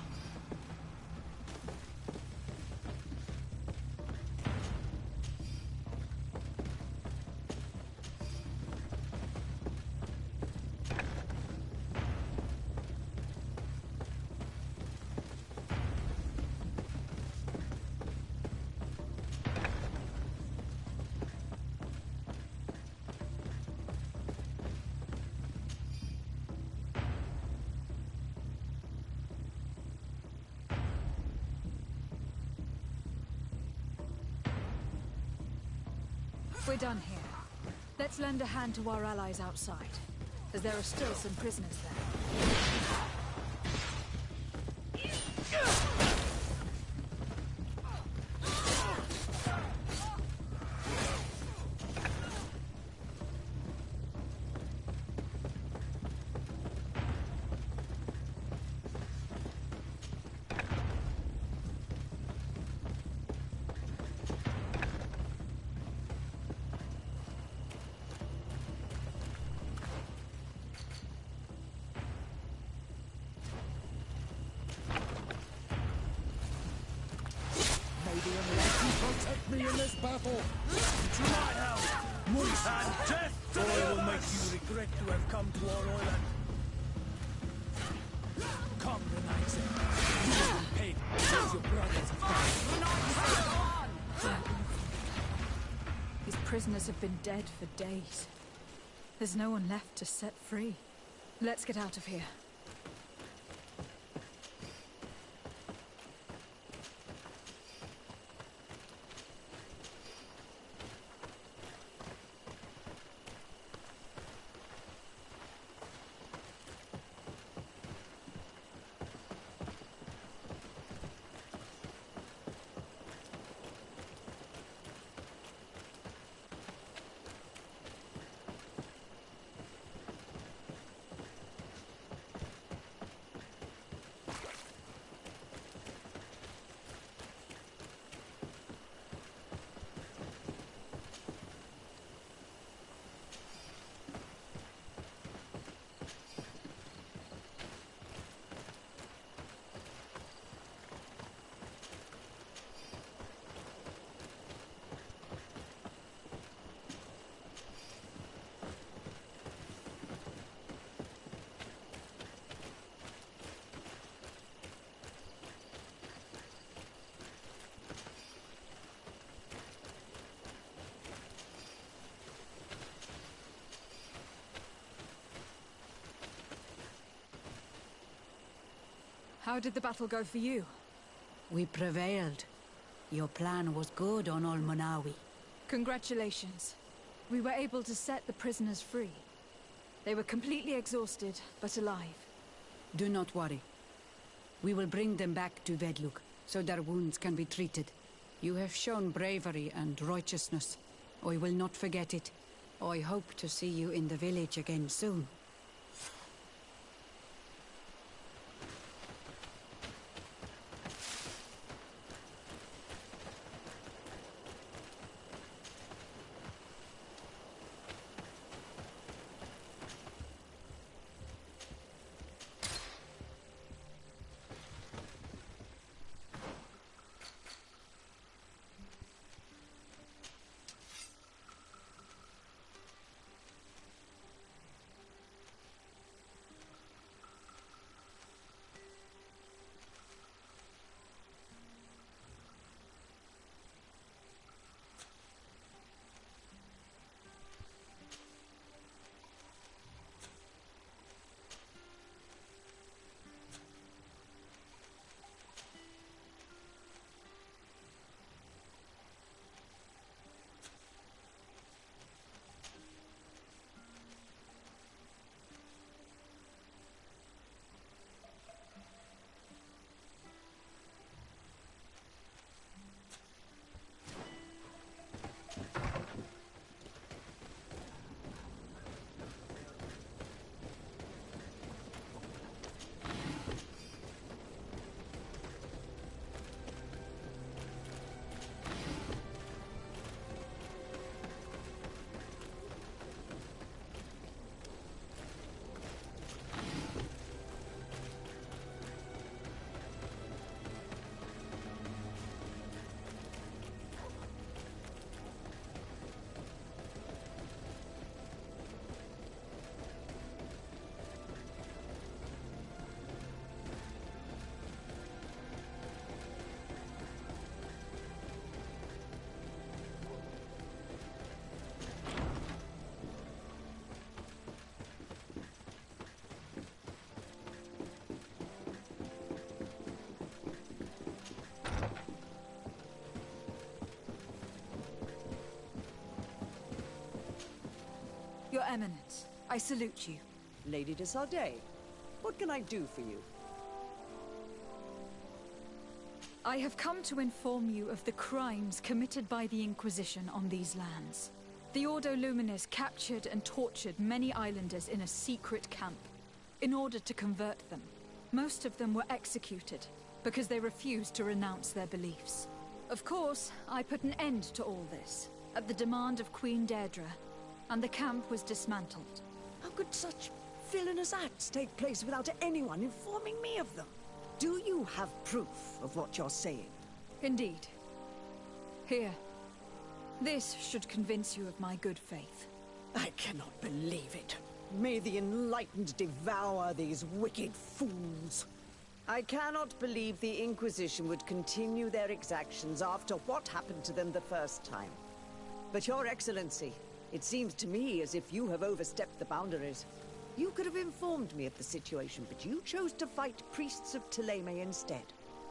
We're done here. Let's lend a hand to our allies outside, as there are still some prisoners there. Protect me in this battle! To my help! And death to the will make you regret to have come to our island. Come, Renaise. You will be paid as your brothers have done. These prisoners have been dead for days. There's no one left to set free. Let's get out of here. How did the battle go for you? We prevailed. Your plan was good on Olmonawi. Congratulations. We were able to set the prisoners free. They were completely exhausted, but alive. Do not worry. We will bring them back to Vedluk, so their wounds can be treated. You have shown bravery and righteousness. I will not forget it. I hope to see you in the village again soon. Eminence, I salute you. Lady de Sardet, what can I do for you? I have come to inform you of the crimes committed by the Inquisition on these lands. The Ordo Luminis captured and tortured many islanders in a secret camp in order to convert them. Most of them were executed because they refused to renounce their beliefs. Of course, I put an end to all this at the demand of Queen Deirdre, and the camp was dismantled. How could such villainous acts take place without anyone informing me of them? Do you have proof of what you're saying? Indeed. Here. This should convince you of my good faith. I cannot believe it. May the enlightened devour these wicked fools. I cannot believe the Inquisition would continue their exactions after what happened to them the first time. But Your Excellency, it seems to me as if you have overstepped the boundaries. You could have informed me of the situation, but you chose to fight priests of Thélème instead.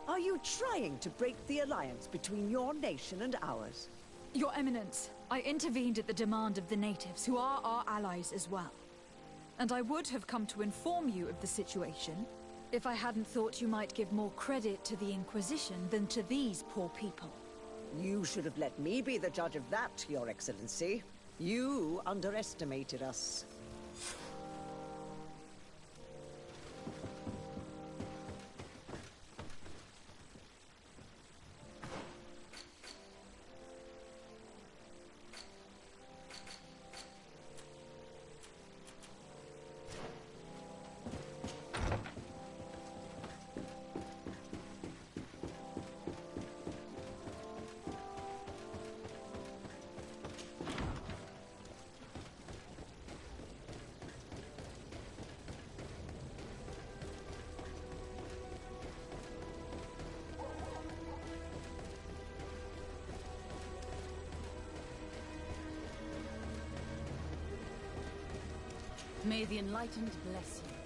Are you trying to break the alliance between your nation and ours? Your Eminence, I intervened at the demand of the natives, who are our allies as well. And I would have come to inform you of the situation if I hadn't thought you might give more credit to the Inquisition than to these poor people. You should have let me be the judge of that, Your Excellency. You underestimated us. May the Enlightened bless you.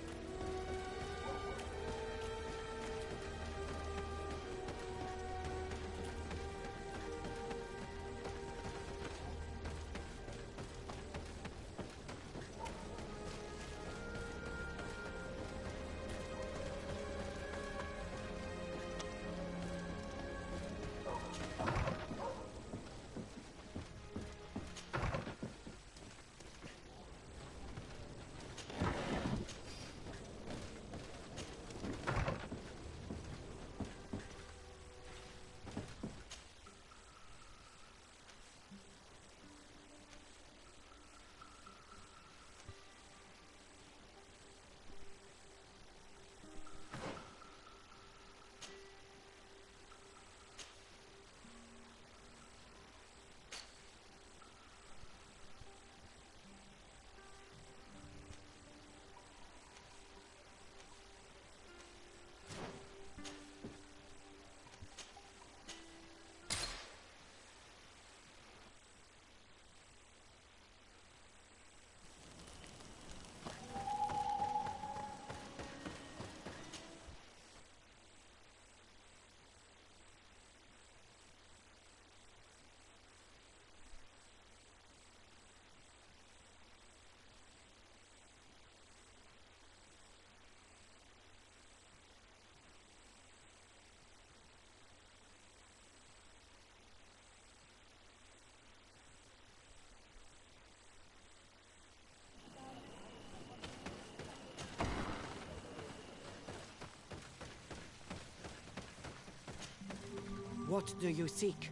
What do you seek?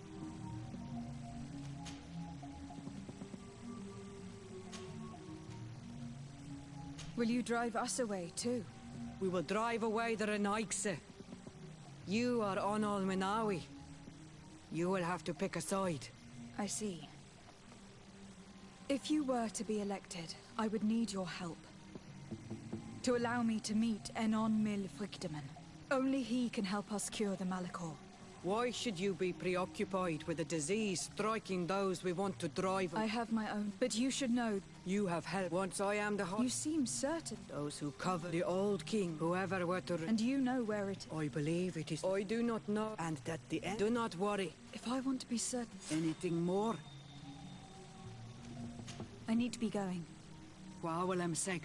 Will you drive us away too? We will drive away the Renaigse. You are Onol Menawi. You will have to pick a side. I see. If you were to be elected, I would need your help. To allow me to meet Enon Mil Frichtemann. Only he can help us cure the Malachor. Why should you be preoccupied with a disease striking those we want to drive? I have my own, but you should know. You have help. Once I am the You seem certain. Those who cover the old king, whoever were to... And you know where it... I believe it is. I do not know. And at the end... Do not worry. If I want to be certain... Anything more? I need to be going. Quawalem seg.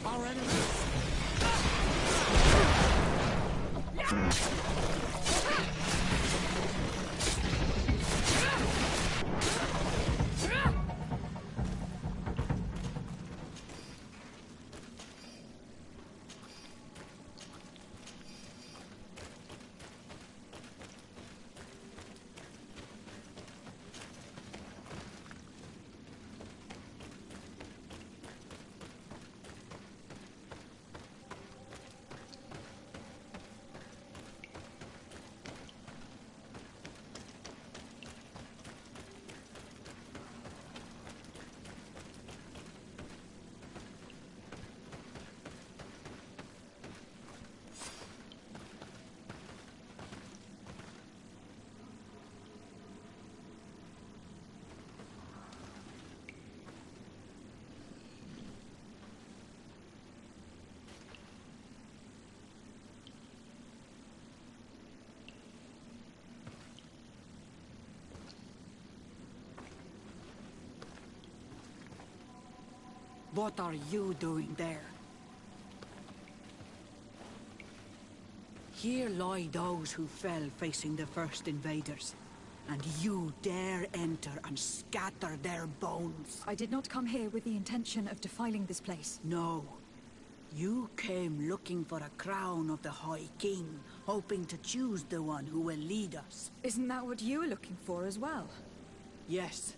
help our enemies! What are you doing there? Here lie those who fell facing the first invaders. And you dare enter and scatter their bones. I did not come here with the intention of defiling this place. No. You came looking for a crown of the High King, hoping to choose the one who will lead us. Isn't that what you were looking for as well? Yes,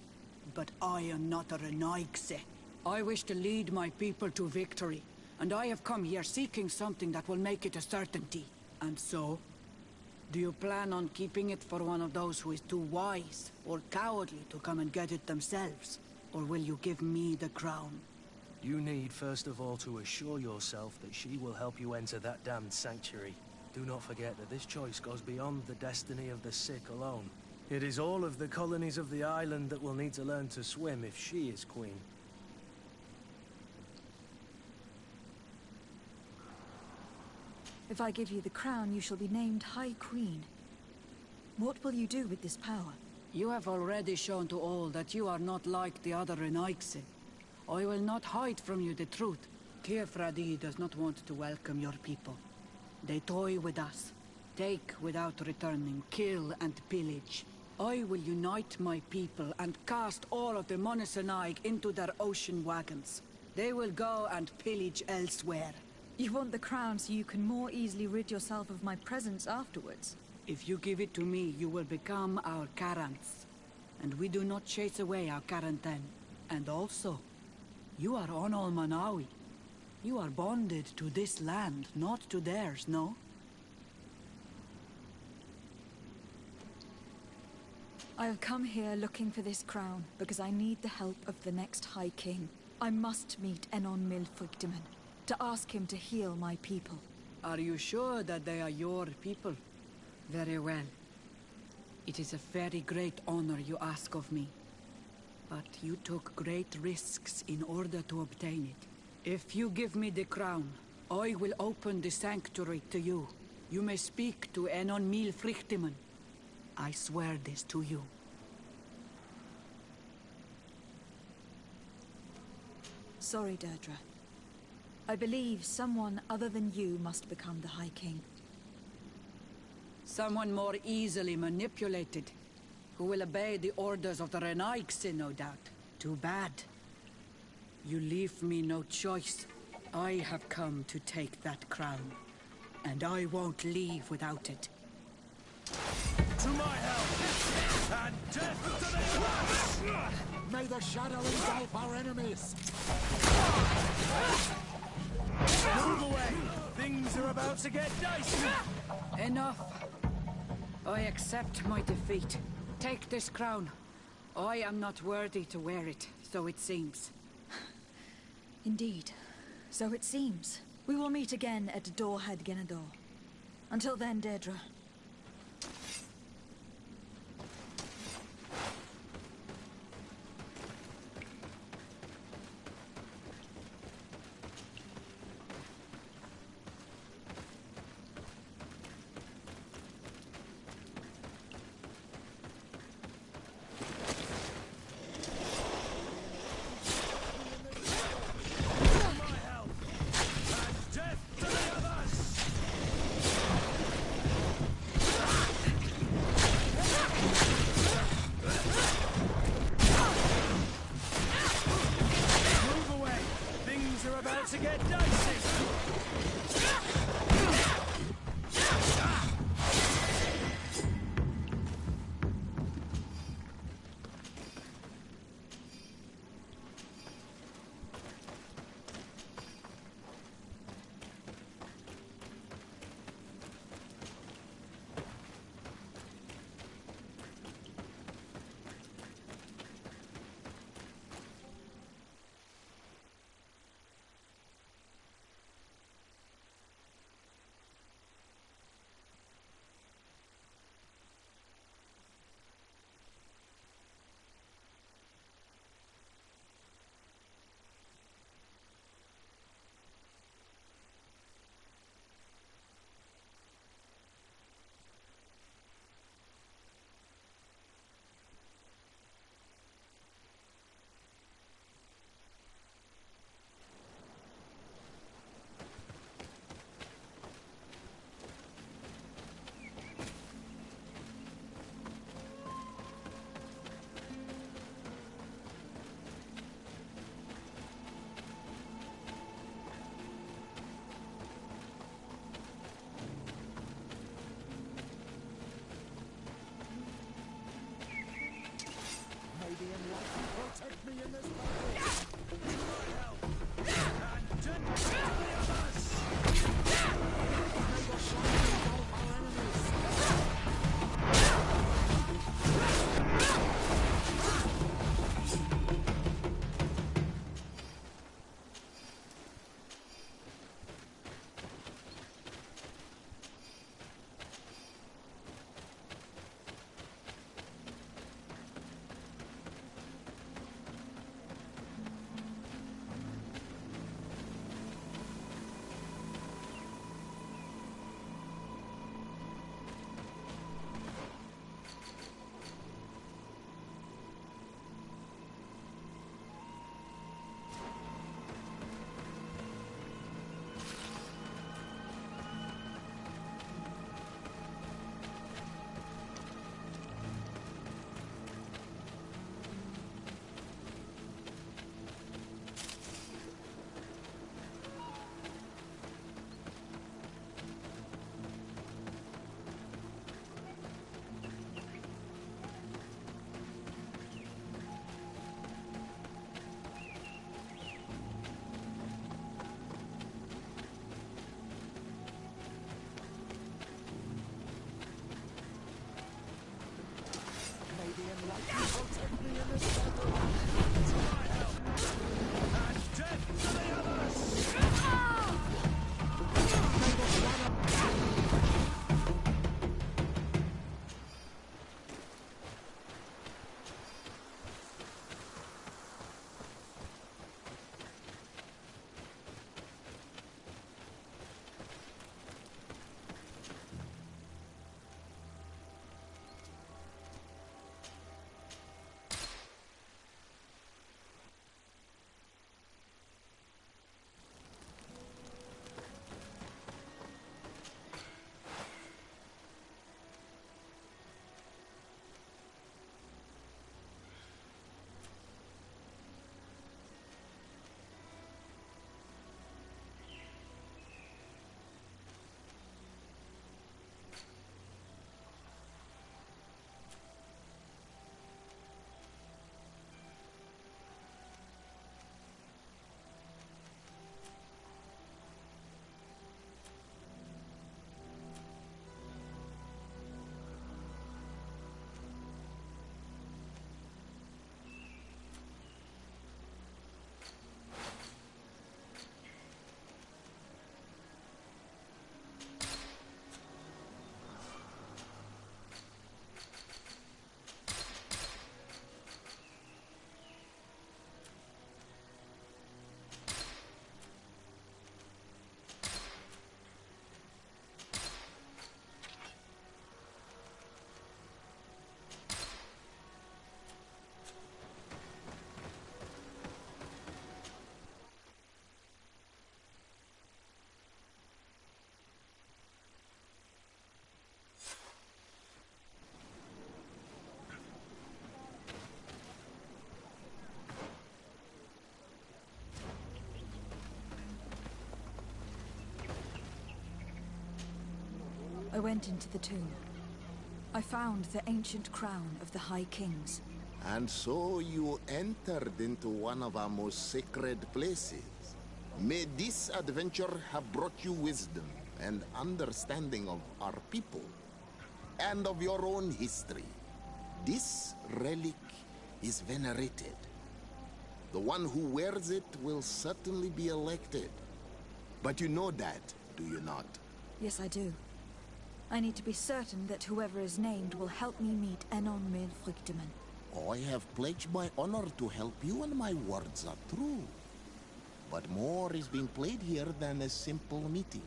but I am not a Renaigse. I wish to lead my people to victory, and I have come here seeking something that will make it a certainty. And so, do you plan on keeping it for one of those who is too wise or cowardly to come and get it themselves? Or will you give me the crown? You need, first of all, to assure yourself that she will help you enter that damned sanctuary. Do not forget that this choice goes beyond the destiny of the sick alone. It is all of the colonies of the island that will need to learn to swim if she is queen. If I give you the crown, you shall be named High Queen. What will you do with this power? You have already shown to all that you are not like the other Renaigse. I will not hide from you the truth. Kyrfradi does not want to welcome your people. They toy with us, take without returning, kill and pillage. I will unite my people and cast all of the Monosenaig into their ocean wagons. They will go and pillage elsewhere. You want the crown so you can more easily rid yourself of my presence afterwards? If you give it to me, you will become our Karants. And we do not chase away our Karanten. And also, you are Onol Manawi. You are bonded to this land, not to theirs, no? I have come here looking for this crown because I need the help of the next High King. I must meet Enon Milfrictiman to ask him to heal my people. Are you sure that they are your people? Very well. It is a very great honor you ask of me. But you took great risks in order to obtain it. If you give me the crown, I will open the sanctuary to you. You may speak to Enon Milfrictiman. I swear this to you. Sorry, Deirdre. I believe someone other than you must become the High King. Someone more easily manipulated, who will obey the orders of the Renaigse, no doubt. Too bad. You leave me no choice. I have come to take that crown, and I won't leave without it. To my help! And death to the others! May the shadow engulf our enemies! Move away! Things are about to get dicey! Enough! I accept my defeat. Take this crown. I am not worthy to wear it, so it seems. Indeed. So it seems. We will meet again at Dorhad Genador. Until then, Deirdre. are about to get dicey! I went into the tomb. I found the ancient crown of the High Kings. And so you entered into one of our most sacred places. May this adventure have brought you wisdom and understanding of our people, and of your own history. This relic is venerated. The one who wears it will certainly be elected. But you know that, do you not? Yes, I do. I need to be certain that whoever is named will help me meet Enon Milfrichtemann. I have pledged my honor to help you, and my words are true. But more is being played here than a simple meeting.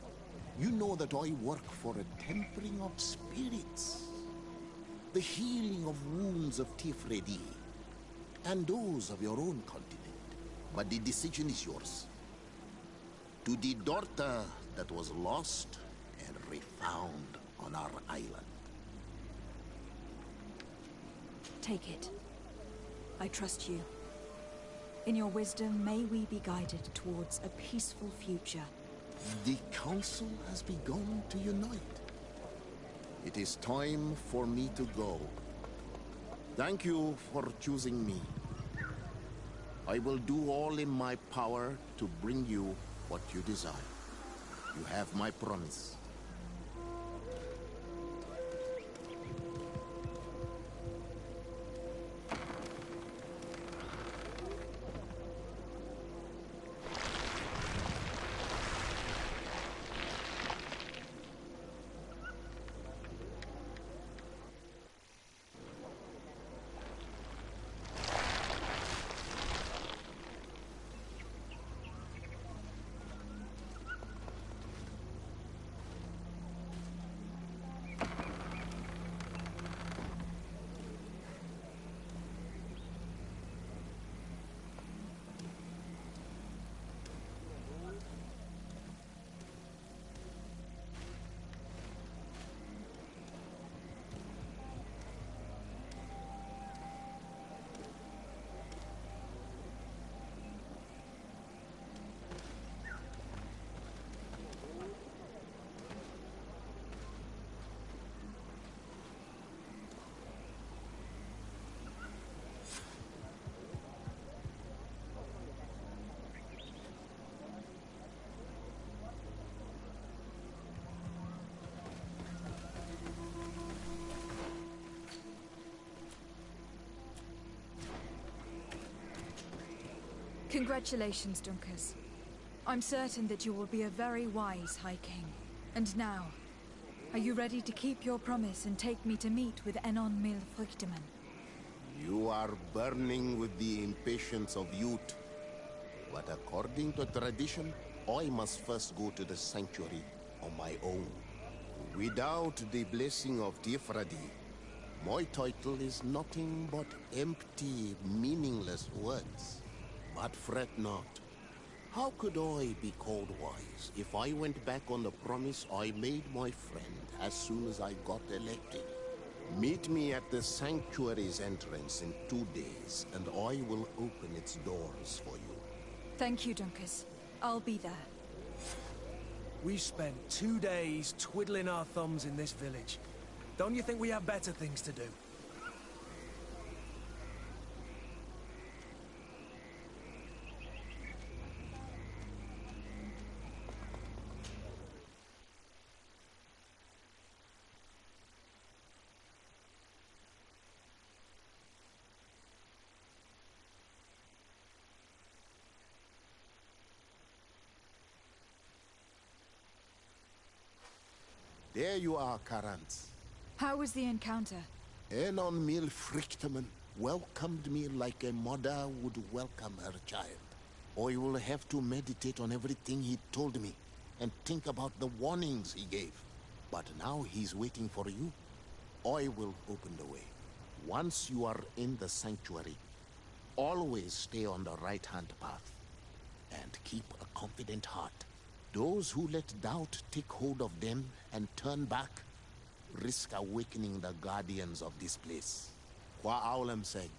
You know that I work for a tempering of spirits, the healing of wounds of Tifredi, and those of your own continent. But the decision is yours. To the daughter that was lost and refound on our island. Take it. I trust you. In your wisdom, may we be guided towards a peaceful future. The Council has begun to unite. It is time for me to go. Thank you for choosing me. I will do all in my power to bring you what you desire. You have my promise. Congratulations, Dunkus. I'm certain that you will be a very wise High King. And now, are you ready to keep your promise and take me to meet with Enon Milfrichtemann? You are burning with the impatience of youth. But according to tradition, I must first go to the sanctuary on my own. Without the blessing of Tifredi, my title is nothing but empty, meaningless words. But fret not. How could I be called wise if I went back on the promise I made my friend as soon as I got elected? Meet me at the sanctuary's entrance in 2 days, and I will open its doors for you. Thank you, Dunkus. I'll be there. We spent 2 days twiddling our thumbs in this village. Don't you think we have better things to do? There you are, Karantz. How was the encounter? Enon Milfrichtemann welcomed me like a mother would welcome her child. I will have to meditate on everything he told me and think about the warnings he gave. But now he's waiting for you. I will open the way. Once you are in the sanctuary, always stay on the right-hand path and keep a confident heart. Those who let doubt take hold of them and turn back risk awakening the guardians of this place. Qua Aulem said.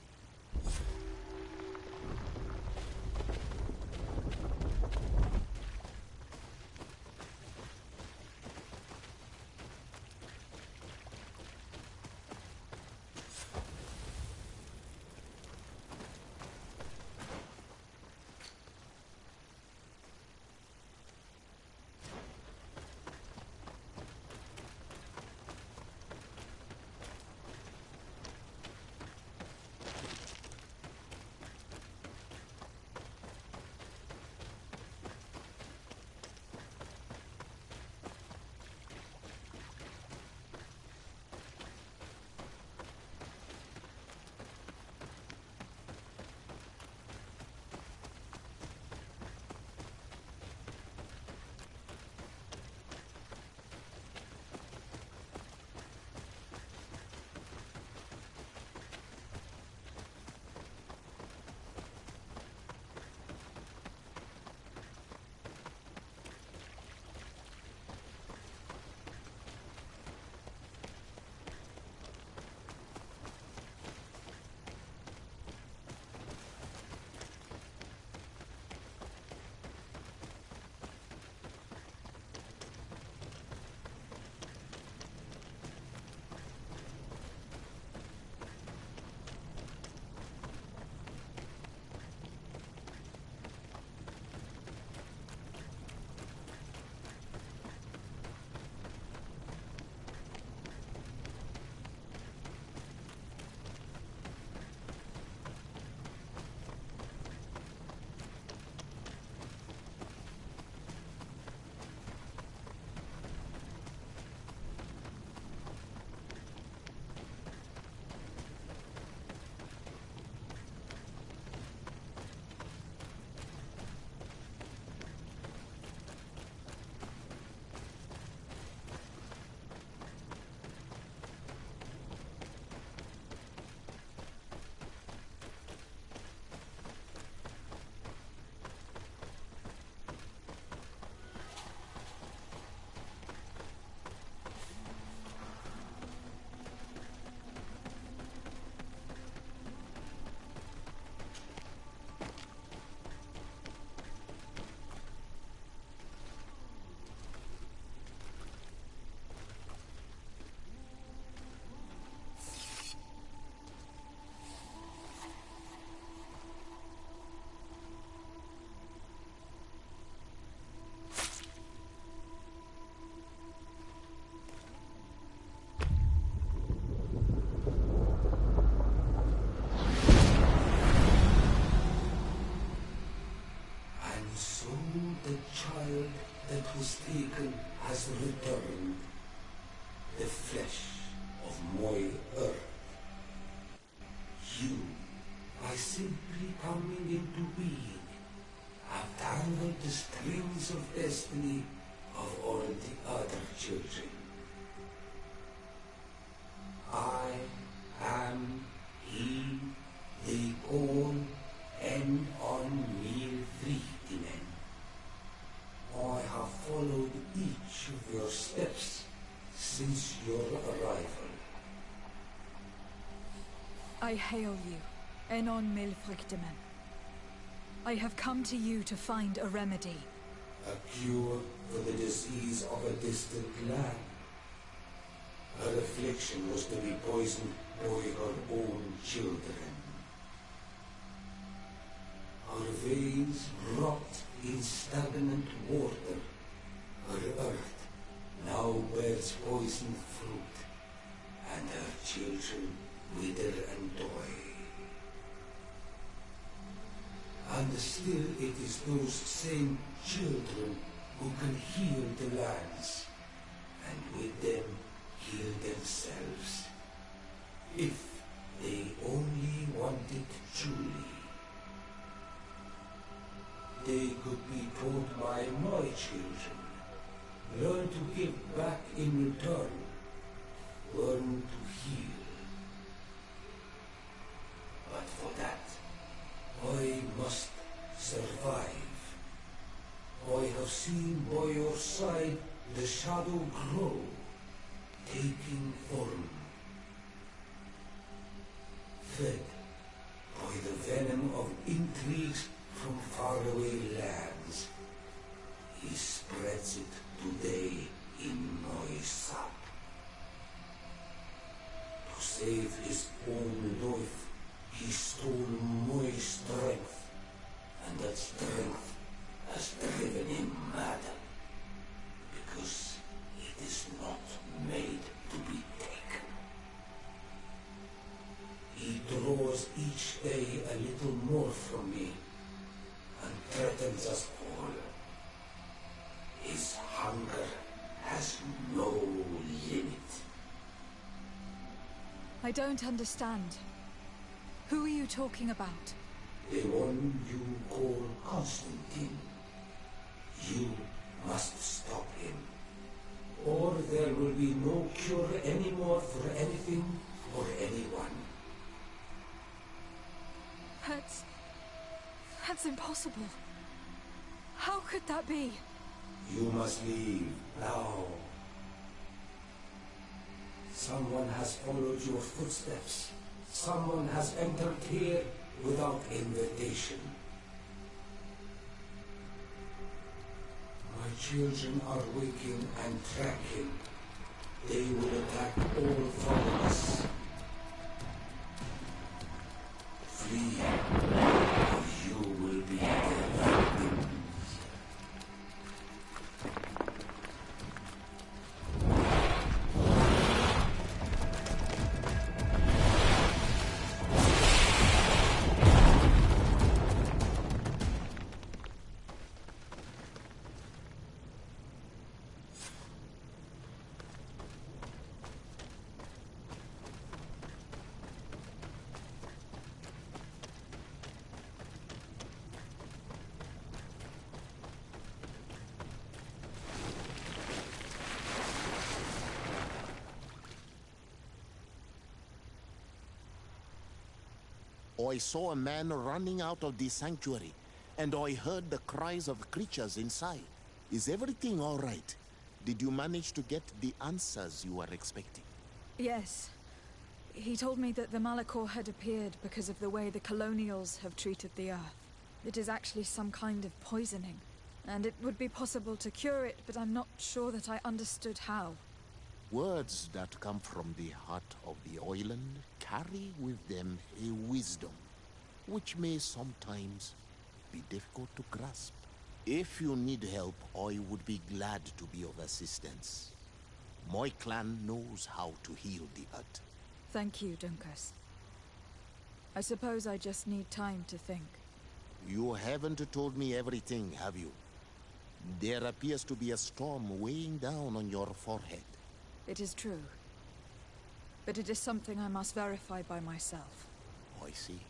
child that was taken has returned. The flesh of my earth. You, by simply coming into being, have tangled the strings of destiny of all the other children. I am he they call and on me Vrihtinen. I have followed each of your steps since your arrival. I hail you, Enon Milfrichtemen. I have come to you to find a remedy. A cure for the disease of a distant land. Her affliction was to be poisoned by her own children. Her veins rot in stagnant water. Her earth now bears poisoned fruit, and her children wither and die. And still it is those same children who can heal the lands, and with them heal themselves, if they only wanted truly. They could be taught by my children, learn to give back in return, learn to heal. But for that, I must survive. I have seen by your side the shadow grow, taking form. Fed by the venom of intrigues from faraway lands, he spreads it today in my sap. To save his own life, he stole my strength, and that strength has driven him mad, because it is not made to be taken. He draws each day a little more from me, and threatens us all. His hunger has no limit. I don't understand. Who are you talking about? The one you call Constantine. You must stop him, or there will be no cure anymore for anything or anyone. That's impossible. How could that be? You must leave now. Someone has followed your footsteps. Someone has entered here without invitation. My children are waking and tracking. They will attack all followers. Flee, or you will be their victims. I saw a man running out of the sanctuary, and I heard the cries of creatures inside. Is everything all right? Did you manage to get the answers you were expecting? Yes. He told me that the Malachor had appeared because of the way the Colonials have treated the Earth. It is actually some kind of poisoning, and it would be possible to cure it, but I'm not sure that I understood how. Words that come from the heart of the island carry with them a wisdom, which may sometimes be difficult to grasp. If you need help, I would be glad to be of assistance. My clan knows how to heal the Earth. Thank you, Dunkus. I suppose I just need time to think. You haven't told me everything, have you? There appears to be a storm weighing down on your forehead. It is true. But it is something I must verify by myself. I see.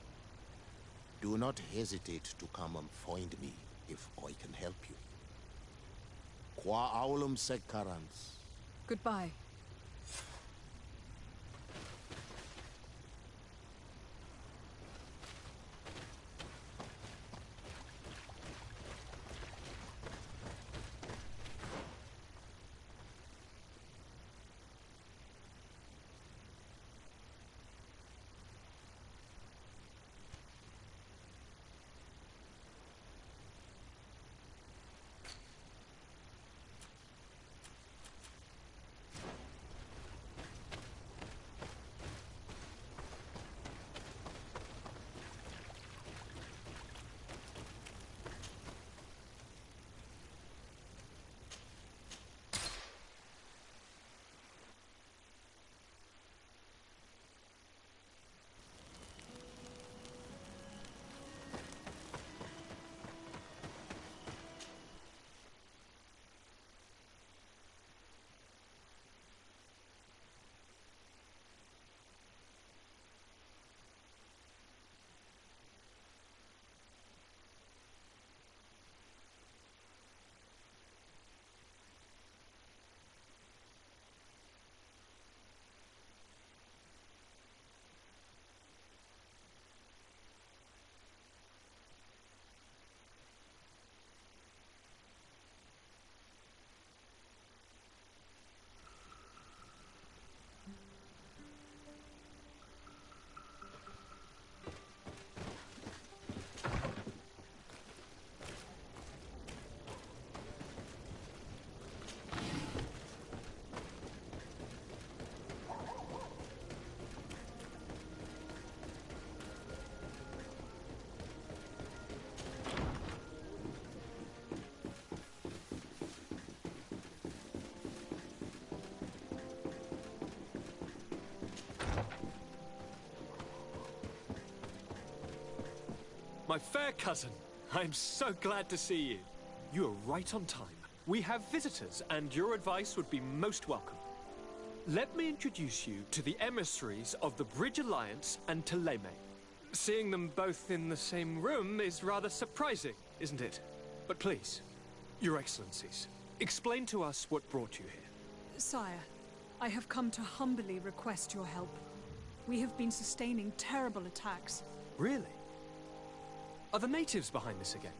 Do not hesitate to come and find me if I can help you. Qua aulum seg carans. Goodbye. My fair cousin, I'm so glad to see you. You are right on time. We have visitors, and your advice would be most welcome. Let me introduce you to the emissaries of the Bridge Alliance and Thélème. Seeing them both in the same room is rather surprising, isn't it? But please, Your Excellencies, explain to us what brought you here. Sire, I have come to humbly request your help. We have been sustaining terrible attacks. Really? Are the natives behind this again?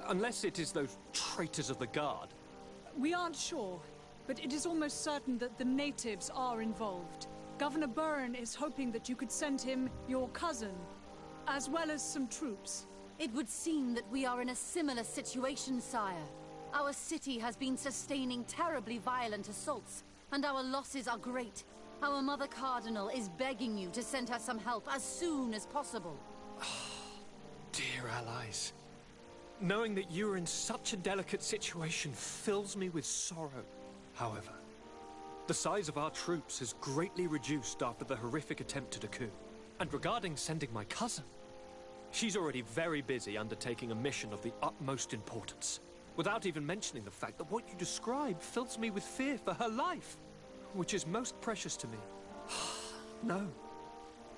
Unless it is those traitors of the Guard. We aren't sure, but it is almost certain that the natives are involved. Governor Byrne is hoping that you could send him your cousin, as well as some troops. It would seem that we are in a similar situation, sire. Our city has been sustaining terribly violent assaults, and our losses are great. Our Mother Cardinal is begging you to send her some help as soon as possible. Dear allies, knowing that you are in such a delicate situation fills me with sorrow. However, the size of our troops has greatly reduced after the horrific attempt at a coup. And regarding sending my cousin, she's already very busy undertaking a mission of the utmost importance, without even mentioning the fact that what you describe fills me with fear for her life, which is most precious to me. No,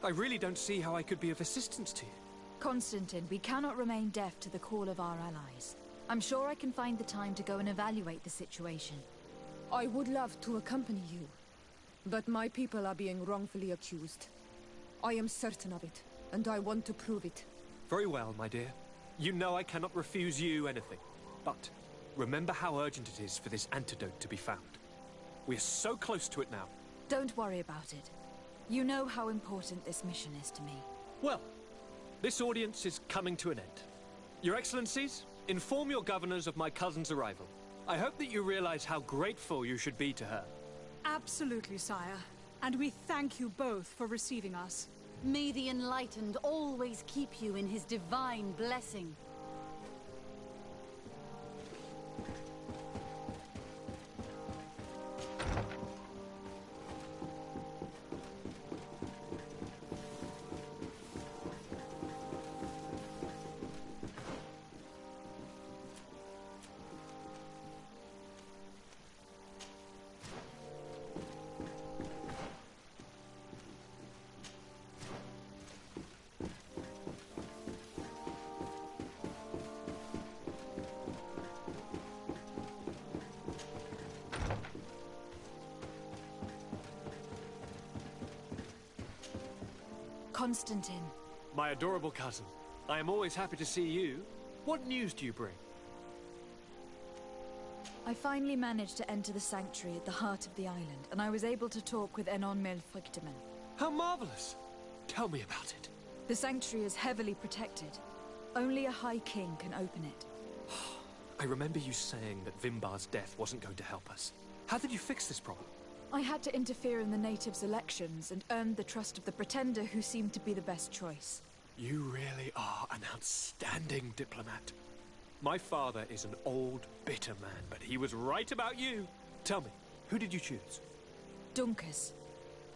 I really don't see how I could be of assistance to you. Constantine, we cannot remain deaf to the call of our allies. I'm sure I can find the time to go and evaluate the situation. I would love to accompany you, but my people are being wrongfully accused. I am certain of it, and I want to prove it. Very well, my dear. You know I cannot refuse you anything. But remember how urgent it is for this antidote to be found. We are so close to it now. Don't worry about it. You know how important this mission is to me. Well, this audience is coming to an end. Your Excellencies, inform your governors of my cousin's arrival. I hope that you realize how grateful you should be to her. Absolutely, sire. And we thank you both for receiving us. May the Enlightened always keep you in his divine blessing. Constantine. My adorable cousin. I am always happy to see you. What news do you bring? I finally managed to enter the sanctuary at the heart of the island, and I was able to talk with Enon Melfrichtemann. How marvelous! Tell me about it. The sanctuary is heavily protected. Only a High King can open it. I remember you saying that Vimbar's death wasn't going to help us. How did you fix this problem? I had to interfere in the natives' elections and earned the trust of the Pretender, who seemed to be the best choice. You really are an outstanding diplomat. My father is an old, bitter man, but he was right about you. Tell me, who did you choose? Duncas.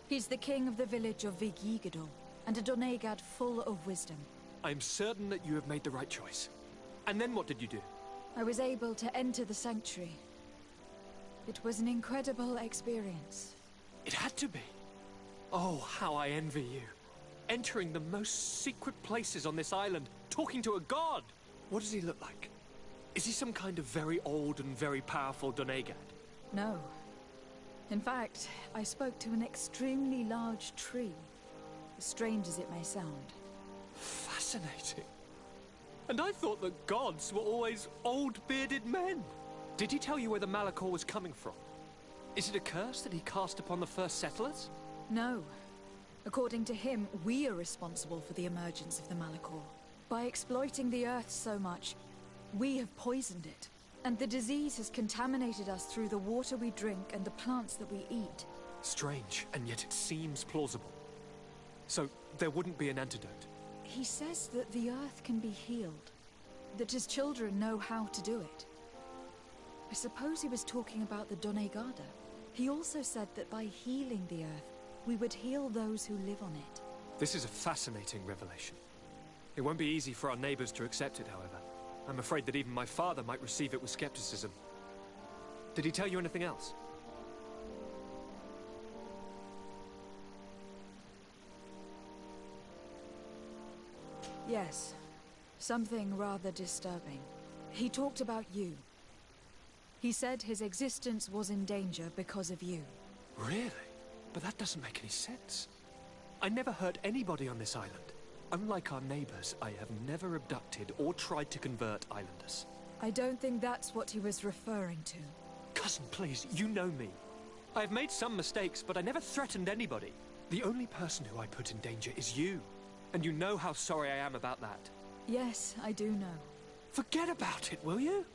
He's the king of the village of Vigigador, and a Doneigad full of wisdom. I'm certain that you have made the right choice. And then what did you do? I was able to enter the sanctuary. It was an incredible experience. It had to be. Oh, how I envy you. Entering the most secret places on this island, talking to a god. What does he look like? Is he some kind of very old and very powerful Doneigad? No. In fact, I spoke to an extremely large tree, as strange as it may sound. Fascinating. And I thought that gods were always old, bearded men. Did he tell you where the Malachor was coming from? Is it a curse that he cast upon the first settlers? No. According to him, we are responsible for the emergence of the Malachor. By exploiting the earth so much, we have poisoned it. And the disease has contaminated us through the water we drink and the plants that we eat. Strange, and yet it seems plausible. So, there wouldn't be an antidote? He says that the earth can be healed. That his children know how to do it. I suppose he was talking about the Doneigada. He also said that by healing the earth, we would heal those who live on it. This is a fascinating revelation. It won't be easy for our neighbors to accept it, however. I'm afraid that even my father might receive it with skepticism. Did he tell you anything else? Yes. Something rather disturbing. He talked about you. He said his existence was in danger because of you. Really? But that doesn't make any sense. I never hurt anybody on this island. Unlike our neighbors, I have never abducted or tried to convert islanders. I don't think that's what he was referring to. Cousin, please, you know me. I have made some mistakes, but I never threatened anybody. The only person who I put in danger is you. And you know how sorry I am about that. Yes, I do know. Forget about it, will you?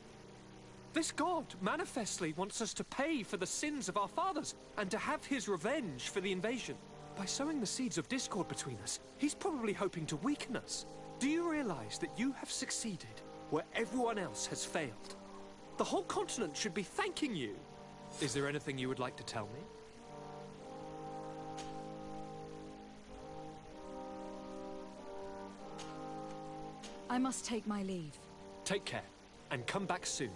This god manifestly wants us to pay for the sins of our fathers and to have his revenge for the invasion. By sowing the seeds of discord between us, he's probably hoping to weaken us. Do you realize that you have succeeded where everyone else has failed? The whole continent should be thanking you. Is there anything you would like to tell me? I must take my leave. Take care, and come back soon.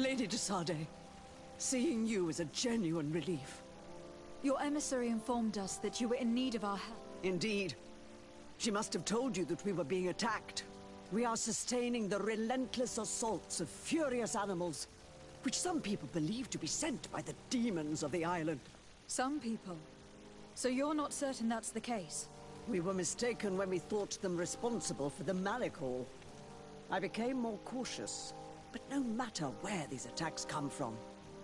Lady de Sardet, seeing you is a genuine relief. Your emissary informed us that you were in need of our help. Indeed. She must have told you that we were being attacked. We are sustaining the relentless assaults of furious animals, which some people believe to be sent by the demons of the island. Some people? So you're not certain that's the case? We were mistaken when we thought them responsible for the Malichor. I became more cautious, but no matter where these attacks come from,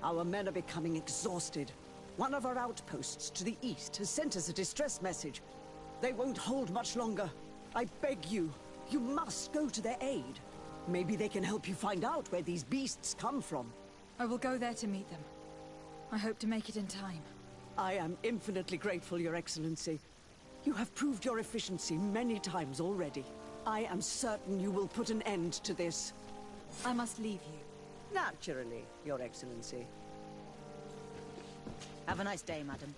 our men are becoming exhausted. One of our outposts to the east has sent us a distress message. They won't hold much longer. I beg you, you must go to their aid. Maybe they can help you find out where these beasts come from. I will go there to meet them. I hope to make it in time. I am infinitely grateful, Your Excellency. You have proved your efficiency many times already. I am certain you will put an end to this. I must leave you. Naturally, Your Excellency. Have a nice day, madam.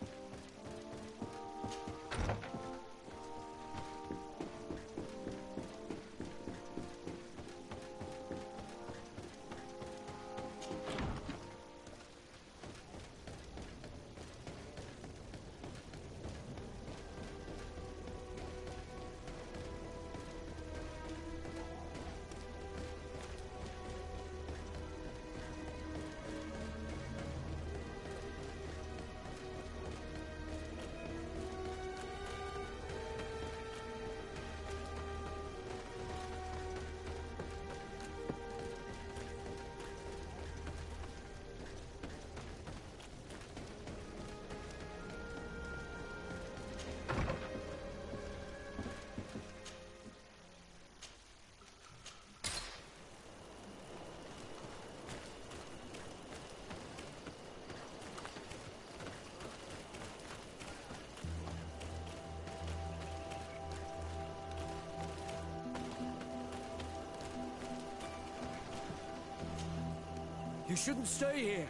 You shouldn't stay here.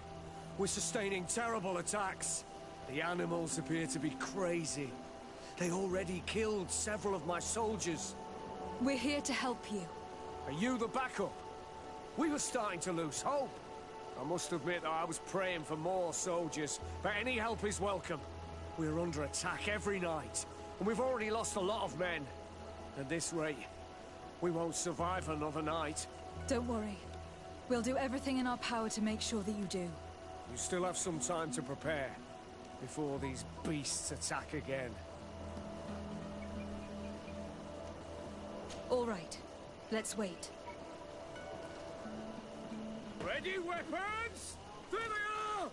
We're sustaining terrible attacks. The animals appear to be crazy. They already killed several of my soldiers. We're here to help you. Are you the backup? We were starting to lose hope. I must admit that I was praying for more soldiers, but any help is welcome. We're under attack every night, and we've already lost a lot of men. At this rate, we won't survive another night. Don't worry. We'll do everything in our power to make sure that you do. You still have some time to prepare, before these beasts attack again. All right. Let's wait. Ready, weapons? There they are!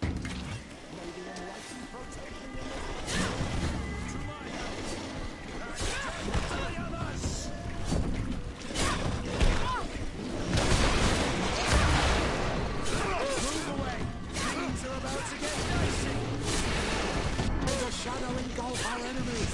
Maybe enlightened protect me in this To my house! And death to the others! Move away! Things are about to get dicey! May the shadow engulf our enemies!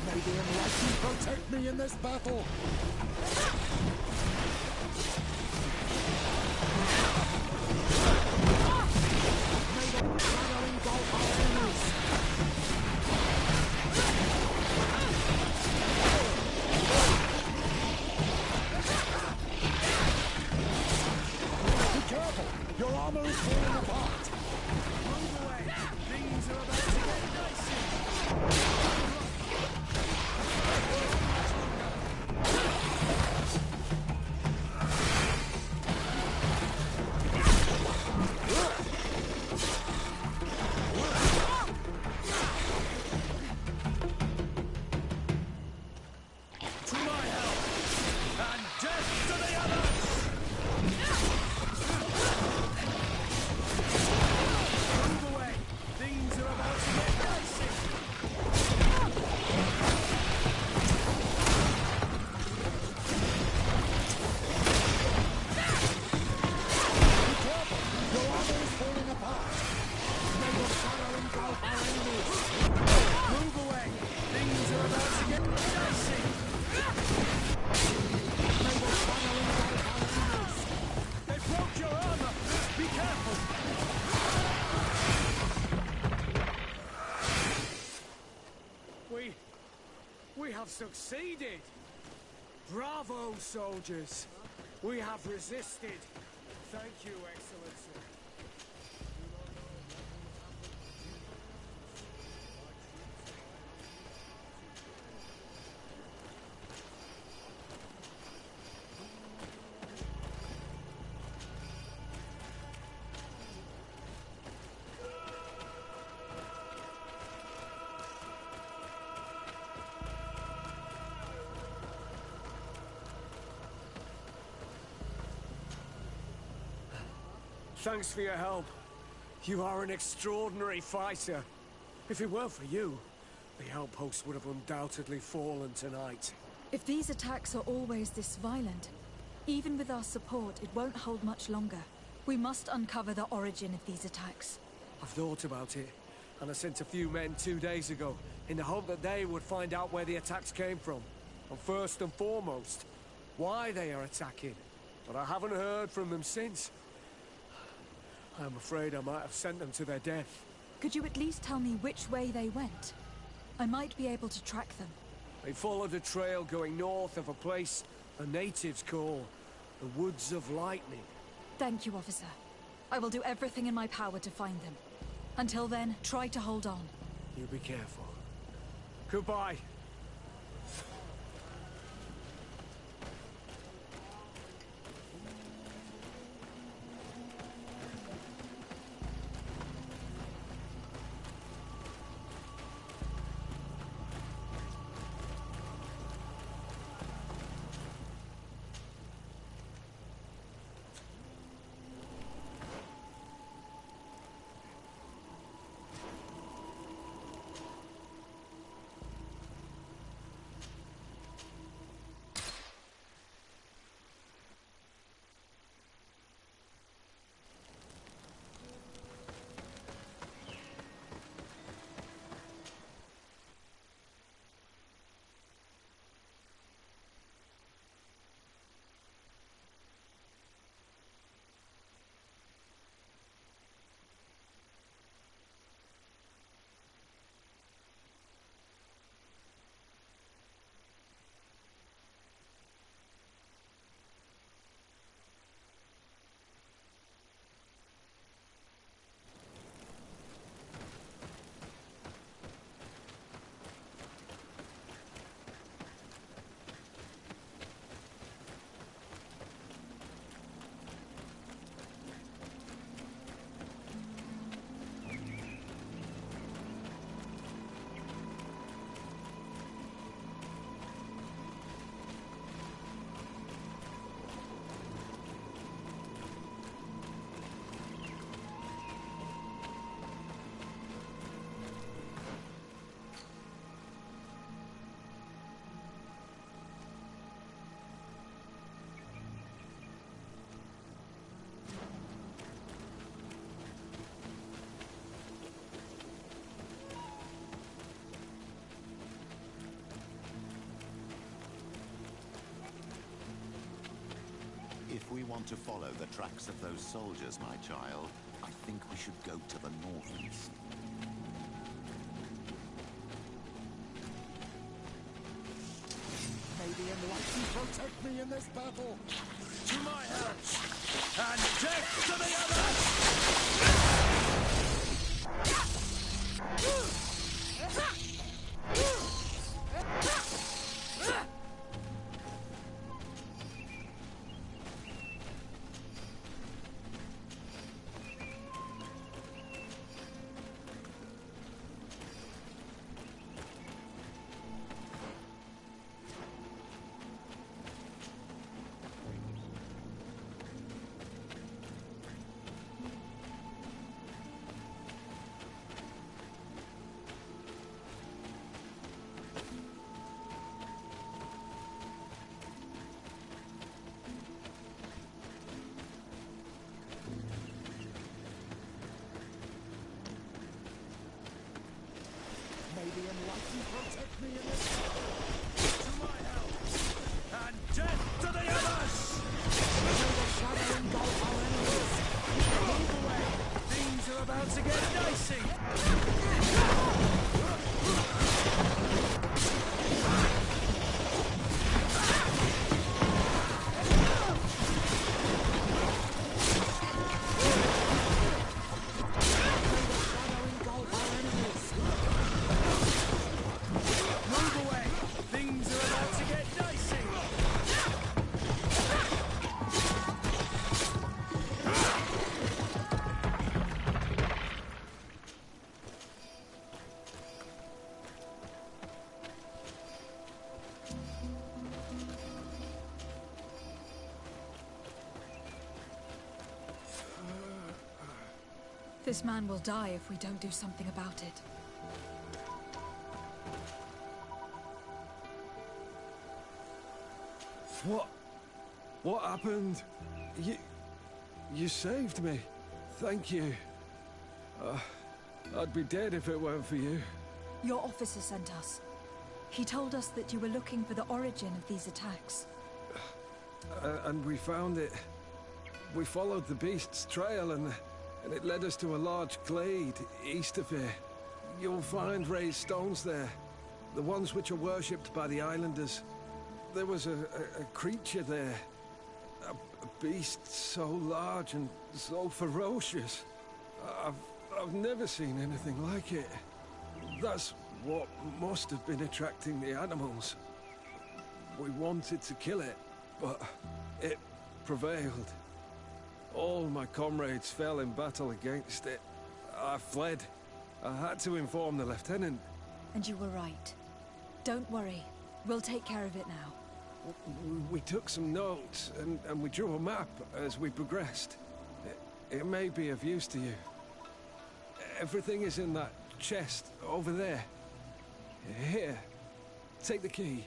May the enlightened protect me in this battle! May the shadow engulf our enemies! Be careful! Your armor is falling apart! Move away! Things are about to get dicey! To my help! And death to the others! Move away! Things are about to get dicey! succeeded! Bravo, soldiers! We have resisted. Thank you, Excellency. Thanks for your help. You are an extraordinary fighter. If it weren't for you, the outpost would have undoubtedly fallen tonight. If these attacks are always this violent, even with our support, it won't hold much longer. We must uncover the origin of these attacks. I've thought about it, and I sent a few men 2 days ago, in the hope that they would find out where the attacks came from. And first and foremost, why they are attacking. But I haven't heard from them since. I'm afraid I might have sent them to their death. Could you at least tell me which way they went? I might be able to track them. They followed a trail going north of a place the natives call the Woods of Lightning. Thank you, officer. I will do everything in my power to find them. Until then, try to hold on. You be careful. Goodbye. If we want to follow the tracks of those soldiers, my child, I think we should go to the northeast. May the Enlightened protect me in this battle! To my help! And death to the This man will die if we don't do something about it. What happened? You saved me. Thank you. I'd be dead if it weren't for you. Your officer sent us. He told us that you were looking for the origin of these attacks. And we found it. We followed the beast's trail and it led us to a large glade east of here. You'll find raised stones there. The ones which are worshipped by the islanders. There was a creature there. A beast so large and so ferocious. I've never seen anything like it. That's what must have been attracting the animals. We wanted to kill it, but it prevailed. All my comrades fell in battle against it. I fled. I had to inform the lieutenant. And you were right. Don't worry. We'll take care of it now. We took some notes, and we drew a map as we progressed. It may be of use to you. Everything is in that chest over there. Here, take the key.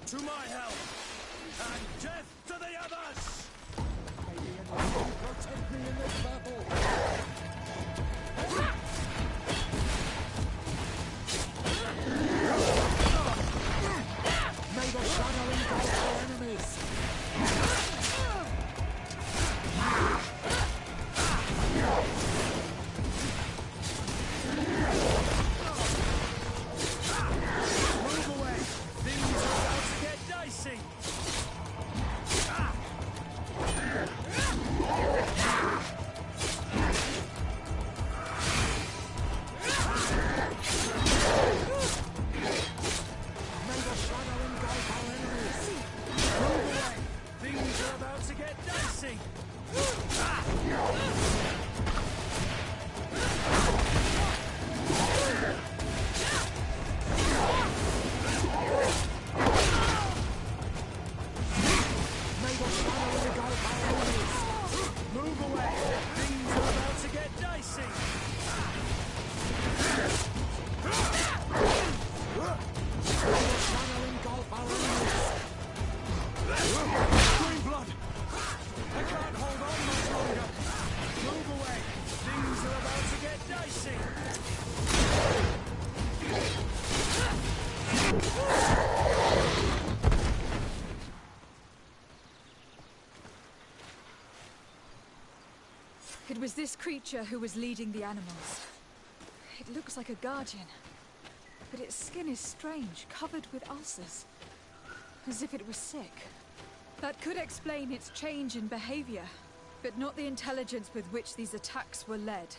To my help! And death to the others! May the enemy protect me in this battle! May the shadow engulf our enemies! Move away! Things are about to get dicey! It was this creature who was leading the animals. It looks like a guardian, but its skin is strange, covered with ulcers, as if it was sick. That could explain its change in behavior, but not the intelligence with which these attacks were led.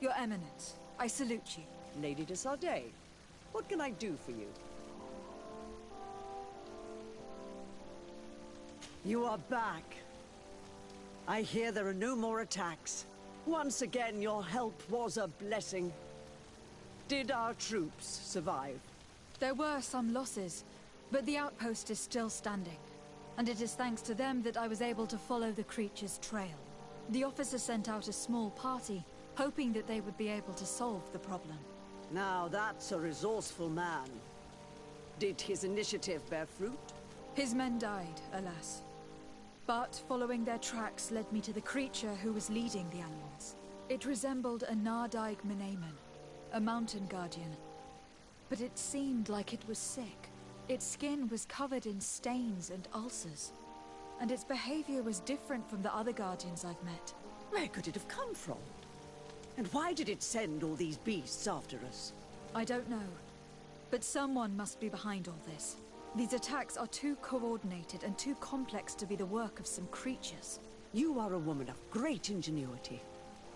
Your Eminence, I salute you. Lady de Sardet, what can I do for you? You are back. I hear there are no more attacks. Once again, your help was a blessing. Did our troops survive? There were some losses, but the outpost is still standing. and it is thanks to them that I was able to follow the creature's trail. The officer sent out a small party, hoping that they would be able to solve the problem. Now that's a resourceful man. Did his initiative bear fruit? His men died, alas. But following their tracks led me to the creature who was leading the animals. It resembled a Nardaig Menaemon, a mountain guardian. But it seemed like it was sick. Its skin was covered in stains and ulcers. And its behavior was different from the other guardians I've met. Where could it have come from? And why did it send all these beasts after us? I don't know. But someone must be behind all this. These attacks are too coordinated and too complex to be the work of some creatures. You are a woman of great ingenuity.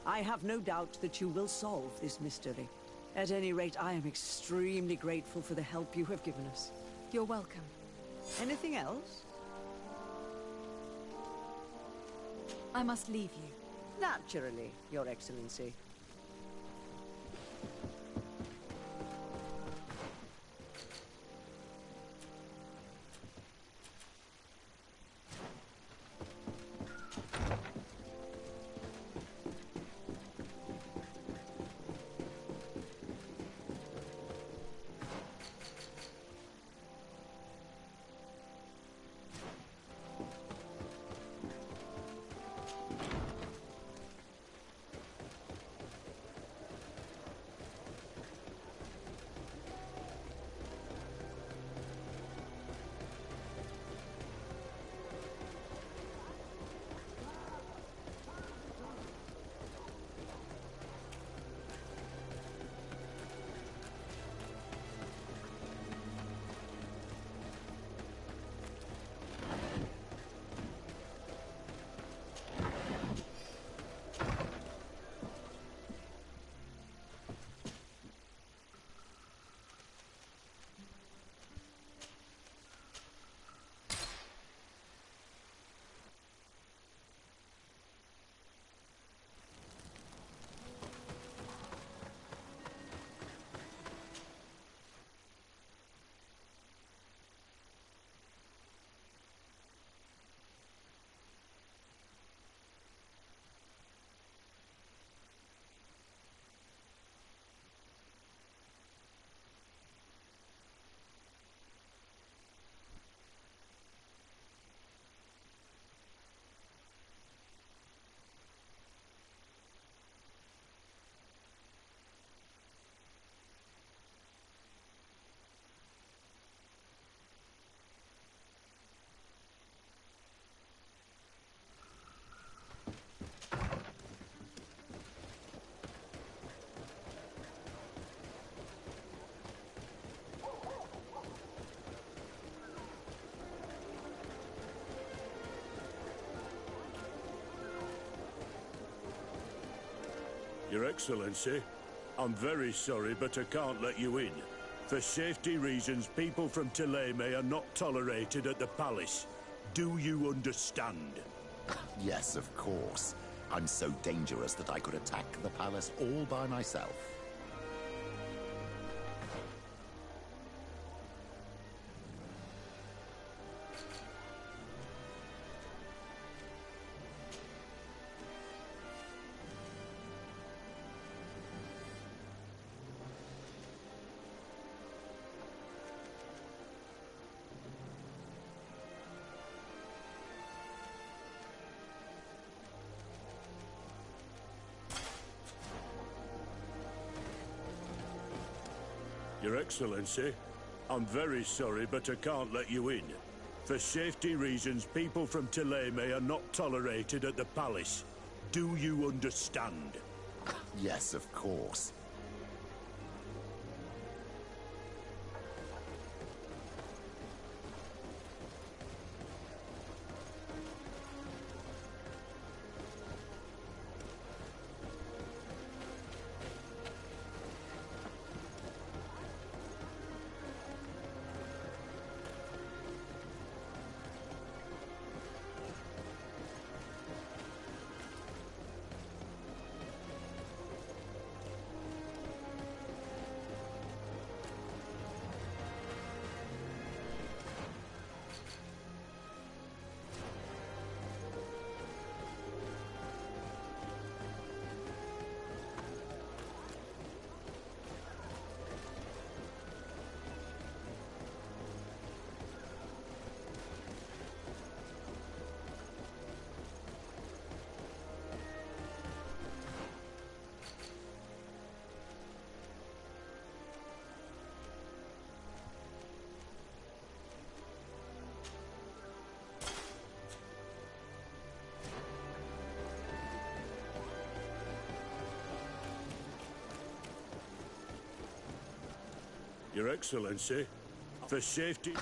I have no doubt that you will solve this mystery. At any rate, I am extremely grateful for the help you have given us. You're welcome. Anything else? I must leave you. Naturally, Your Excellency. Your Excellency, I'm very sorry, but I can't let you in. For safety reasons, people from Thélème are not tolerated at the palace. Do you understand? Yes, of course. I'm so dangerous that I could attack the palace all by myself. Your Excellency, I'm very sorry, but I can't let you in. For safety reasons, people from Thélème are not tolerated at the palace. Do you understand? Yes, of course. Your Excellency, for safety...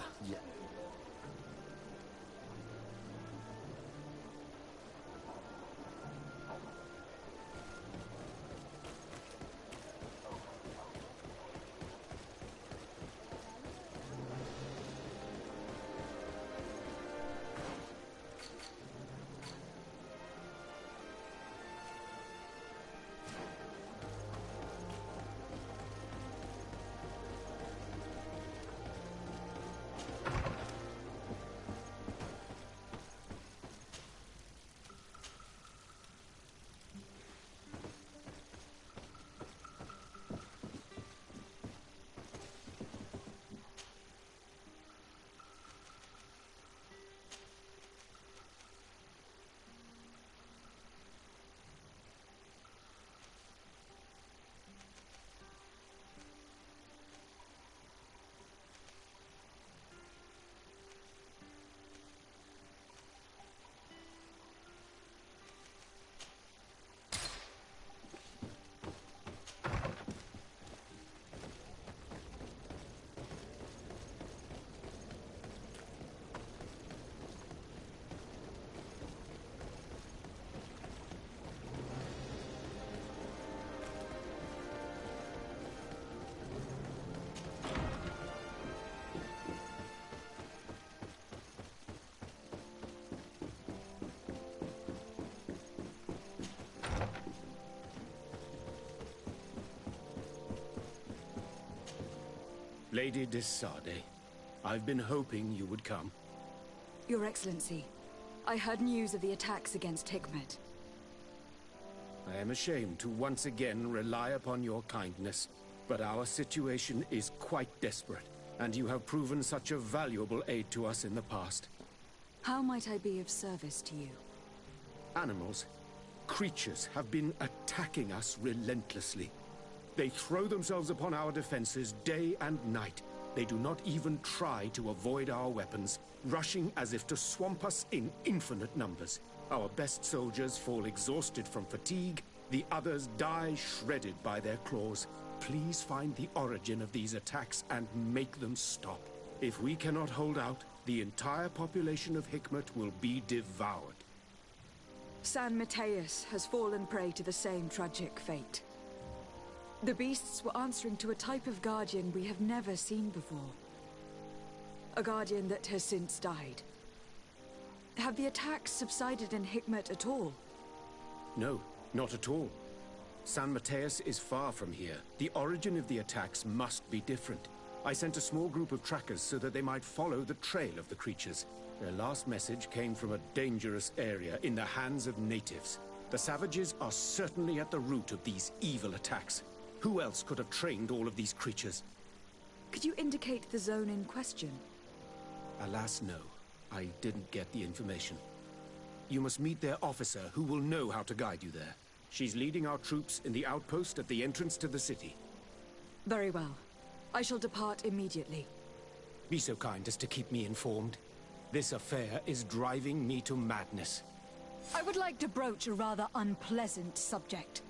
Lady de Sade, I've been hoping you would come. Your Excellency, I heard news of the attacks against Hikmet. I am ashamed to once again rely upon your kindness, but our situation is quite desperate, and you have proven such a valuable aid to us in the past. How might I be of service to you? Animals, creatures have been attacking us relentlessly. They throw themselves upon our defenses day and night. They do not even try to avoid our weapons, rushing as if to swamp us in infinite numbers. Our best soldiers fall exhausted from fatigue, the others die shredded by their claws. Please find the origin of these attacks and make them stop. If we cannot hold out, the entire population of Hikmet will be devoured. San Mateus has fallen prey to the same tragic fate. The beasts were answering to a type of guardian we have never seen before. A guardian that has since died. Have the attacks subsided in Hikmet at all? No, not at all. San Mateus is far from here. The origin of the attacks must be different. I sent a small group of trackers so that they might follow the trail of the creatures. Their last message came from a dangerous area in the hands of natives. The savages are certainly at the root of these evil attacks. Who else could have trained all of these creatures? Could you indicate the zone in question? Alas, no. I didn't get the information. You must meet their officer, who will know how to guide you there. She's leading our troops in the outpost at the entrance to the city. Very well. I shall depart immediately. Be so kind as to keep me informed. This affair is driving me to madness. I would like to broach a rather unpleasant subject.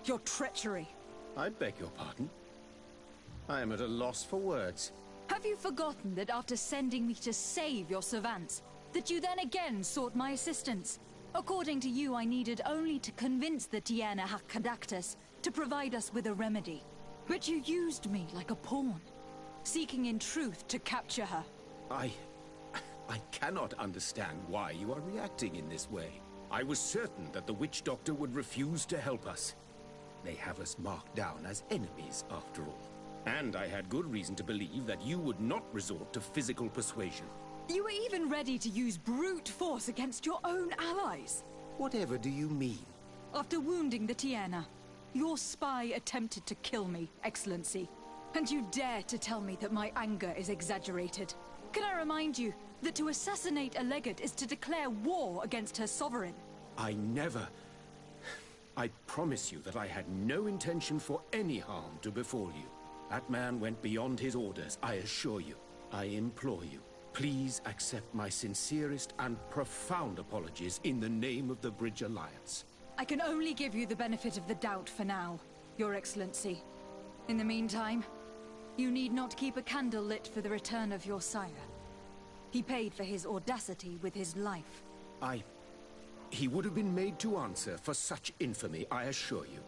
Your treachery. I beg your pardon? I am at a loss for words. Have you forgotten that after sending me to save your servants, that you then again sought my assistance? According to you, I needed only to convince the Tiana Hakkadactus to provide us with a remedy. But you used me like a pawn, seeking in truth to capture her. I cannot understand why you are reacting in this way. I was certain that the witch doctor would refuse to help us. They have us marked down as enemies, after all. And I had good reason to believe that you would not resort to physical persuasion. You were even ready to use brute force against your own allies. Whatever do you mean? After wounding the Tiana, your spy attempted to kill me, Excellency. And you dare to tell me that my anger is exaggerated. Can I remind you that to assassinate a legate is to declare war against her sovereign? I never... I promise you that I had no intention for any harm to befall you. That man went beyond his orders, I assure you. I implore you, please accept my sincerest and profound apologies in the name of the Bridge Alliance. I can only give you the benefit of the doubt for now, Your Excellency. In the meantime, You need not keep a candle lit for the return of your sire. He paid for his audacity with his life. He would have been made to answer for such infamy, I assure you.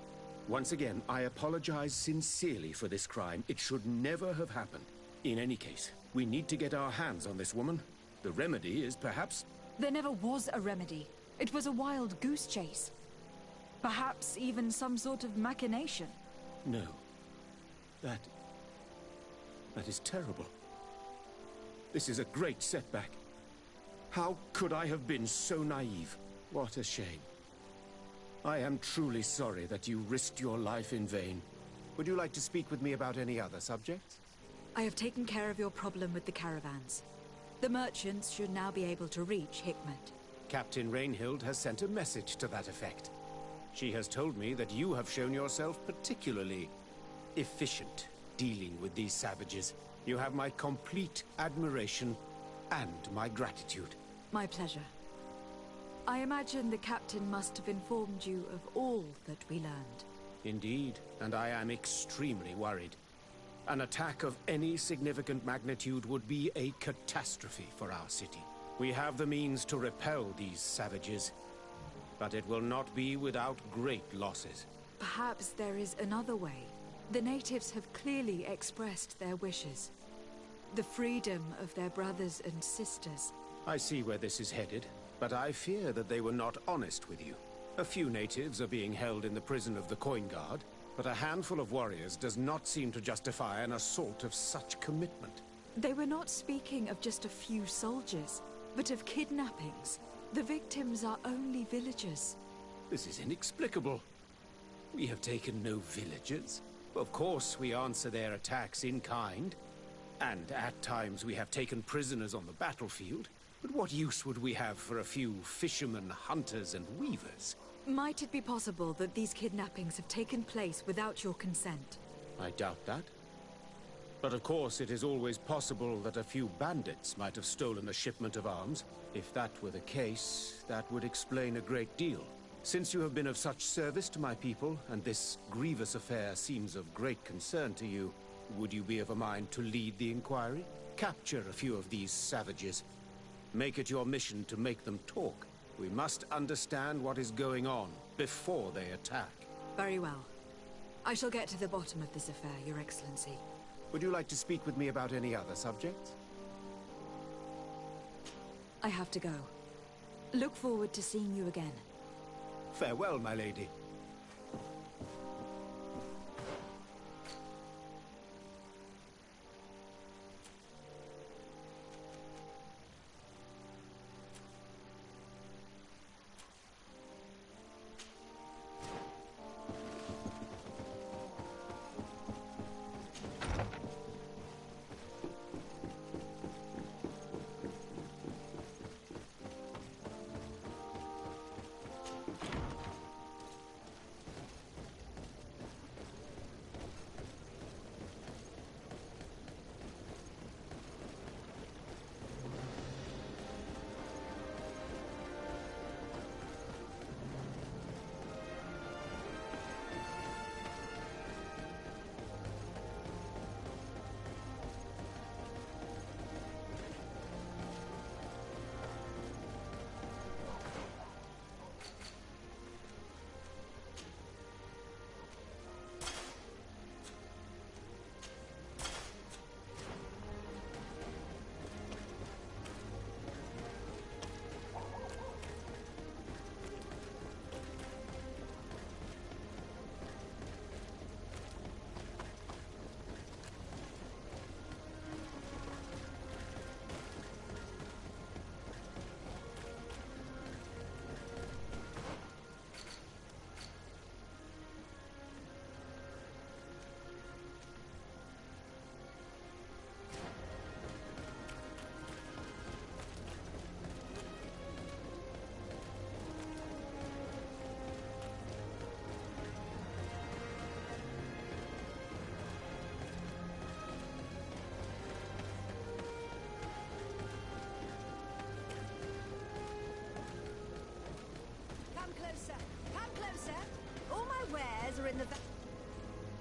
Once again, I apologize sincerely for this crime. It should never have happened. In any case, we need to get our hands on this woman. The remedy is perhaps... There never was a remedy. It was a wild goose chase. Perhaps even some sort of machination. No. That is terrible. This is a great setback. How could I have been so naive? What a shame. I am truly sorry that you risked your life in vain. Would you like to speak with me about any other subjects? I have taken care of your problem with the caravans. The merchants should now be able to reach Hikmet. Captain Rainhild has sent a message to that effect. She has told me that you have shown yourself particularly efficient dealing with these savages. You have my complete admiration and my gratitude. My pleasure. I imagine the captain must have informed you of all that we learned. Indeed, and I am extremely worried. An attack of any significant magnitude would be a catastrophe for our city. We have the means to repel these savages, but it will not be without great losses. Perhaps there is another way. The natives have clearly expressed their wishes. The freedom of their brothers and sisters. I see where this is headed, but I fear that they were not honest with you. A few natives are being held in the prison of the Coin Guard, but a handful of warriors does not seem to justify an assault of such commitment. They were not speaking of just a few soldiers, but of kidnappings. The victims are only villagers. This is inexplicable. We have taken no villagers. Of course, we answer their attacks in kind, and at times we have taken prisoners on the battlefield. But what use would we have for a few fishermen, hunters, and weavers? Might it be possible that these kidnappings have taken place without your consent? I doubt that. But of course, it is always possible that a few bandits might have stolen a shipment of arms. If that were the case, that would explain a great deal. Since you have been of such service to my people, and this grievous affair seems of great concern to you, would you be of a mind to lead the inquiry? Capture a few of these savages. Make it your mission to make them talk. We must understand what is going on before they attack. Very well. I shall get to the bottom of this affair, Your Excellency. Would you like to speak with me about any other subjects? I have to go. Look forward to seeing you again. Farewell, my lady.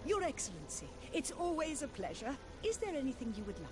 Your Excellency, it's always a pleasure. Is there anything you would like?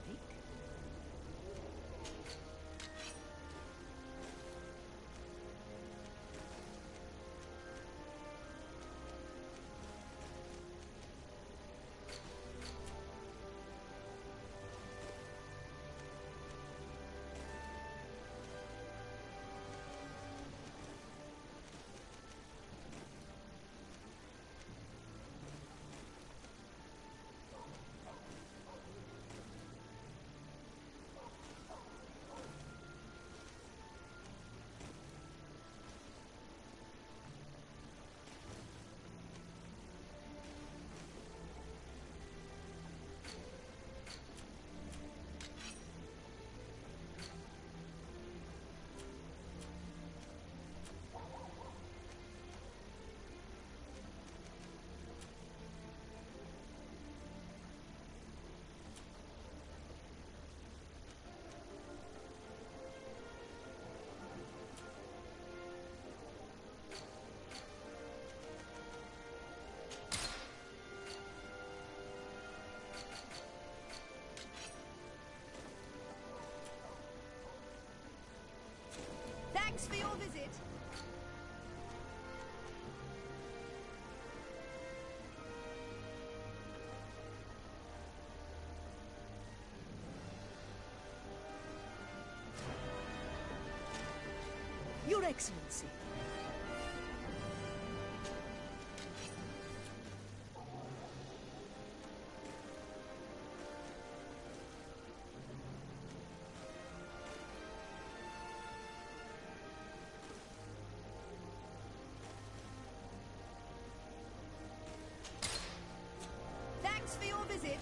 Thanks for your visit. Your Excellency. Thanks for your visit.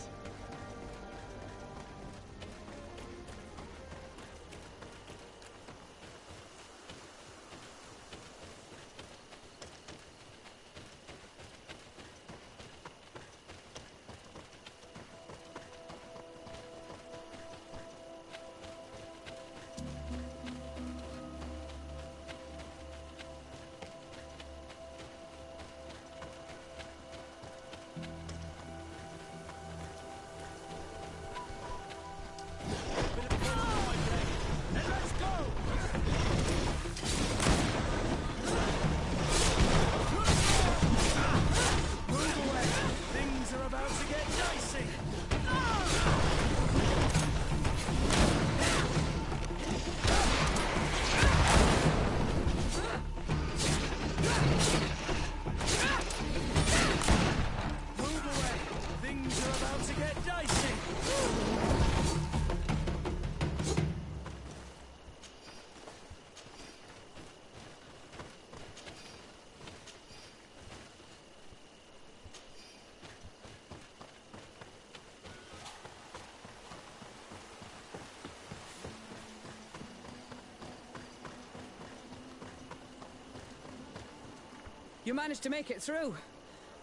You managed to make it through.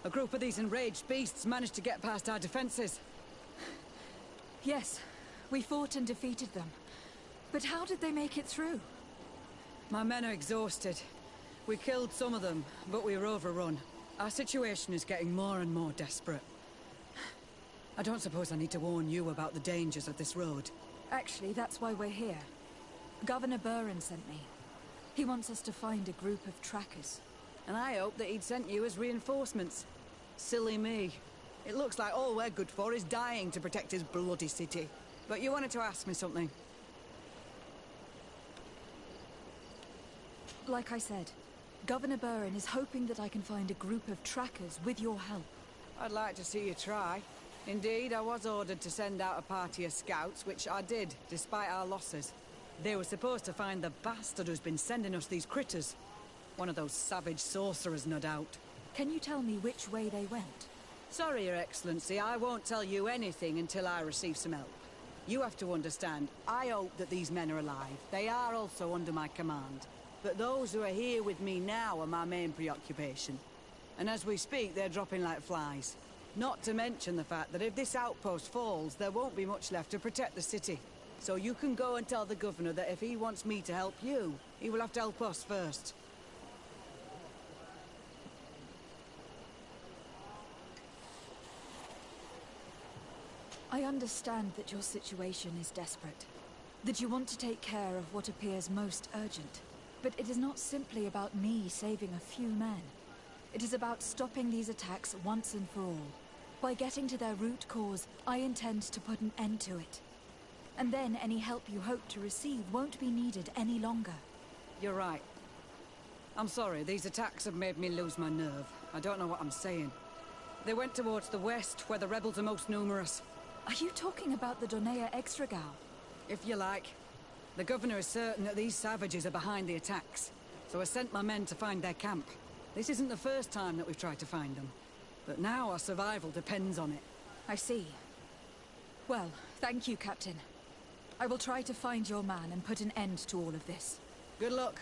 A group of these enraged beasts managed to get past our defenses. Yes, we fought and defeated them. But how did they make it through? My men are exhausted. We killed some of them, but we were overrun. Our situation is getting more and more desperate. I don't suppose I need to warn you about the dangers of this road. Actually, that's why we're here. Governor Burin sent me. He wants us to find a group of trackers. And I hope that he'd sent you as reinforcements. Silly me. It looks like all we're good for is dying to protect his bloody city. But you wanted to ask me something. Like I said, Governor Burin is hoping that I can find a group of trackers with your help. I'd like to see you try. Indeed, I was ordered to send out a party of scouts, which I did, despite our losses. They were supposed to find the bastard who's been sending us these critters. One of those savage sorcerers, no doubt. Can you tell me which way they went? Sorry, Your Excellency, I won't tell you anything until I receive some help. You have to understand, I hope that these men are alive. They are also under my command. But those who are here with me now are my main preoccupation. And as we speak, they're dropping like flies. Not to mention the fact that if this outpost falls, there won't be much left to protect the city. So you can go and tell the governor that if he wants me to help you, he will have to help us first. I understand that your situation is desperate, that you want to take care of what appears most urgent. But it is not simply about me saving a few men. It is about stopping these attacks once and for all. By getting to their root cause, I intend to put an end to it. And then any help you hope to receive won't be needed any longer. You're right. I'm sorry, these attacks have made me lose my nerve. I don't know what I'm saying. They went towards the west, where the rebels are most numerous. Are you talking about the Donea Extragao? If you like. The governor is certain that these savages are behind the attacks, so I sent my men to find their camp. This isn't the first time that we've tried to find them, but now our survival depends on it. I see. Well, thank you, Captain. I will try to find your man and put an end to all of this. Good luck.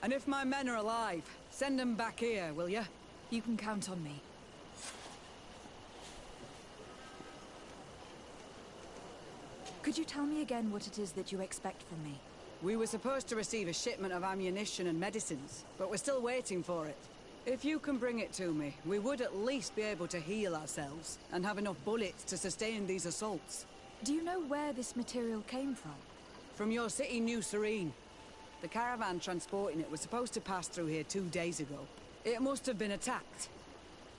And if my men are alive, send them back here, will you? You can count on me. Could you tell me again what it is that you expect from me? We were supposed to receive a shipment of ammunition and medicines, but we're still waiting for it. If you can bring it to me, we would at least be able to heal ourselves and have enough bullets to sustain these assaults. Do you know where this material came from? From your city, New Serene. The caravan transporting it was supposed to pass through here 2 days ago. It must have been attacked.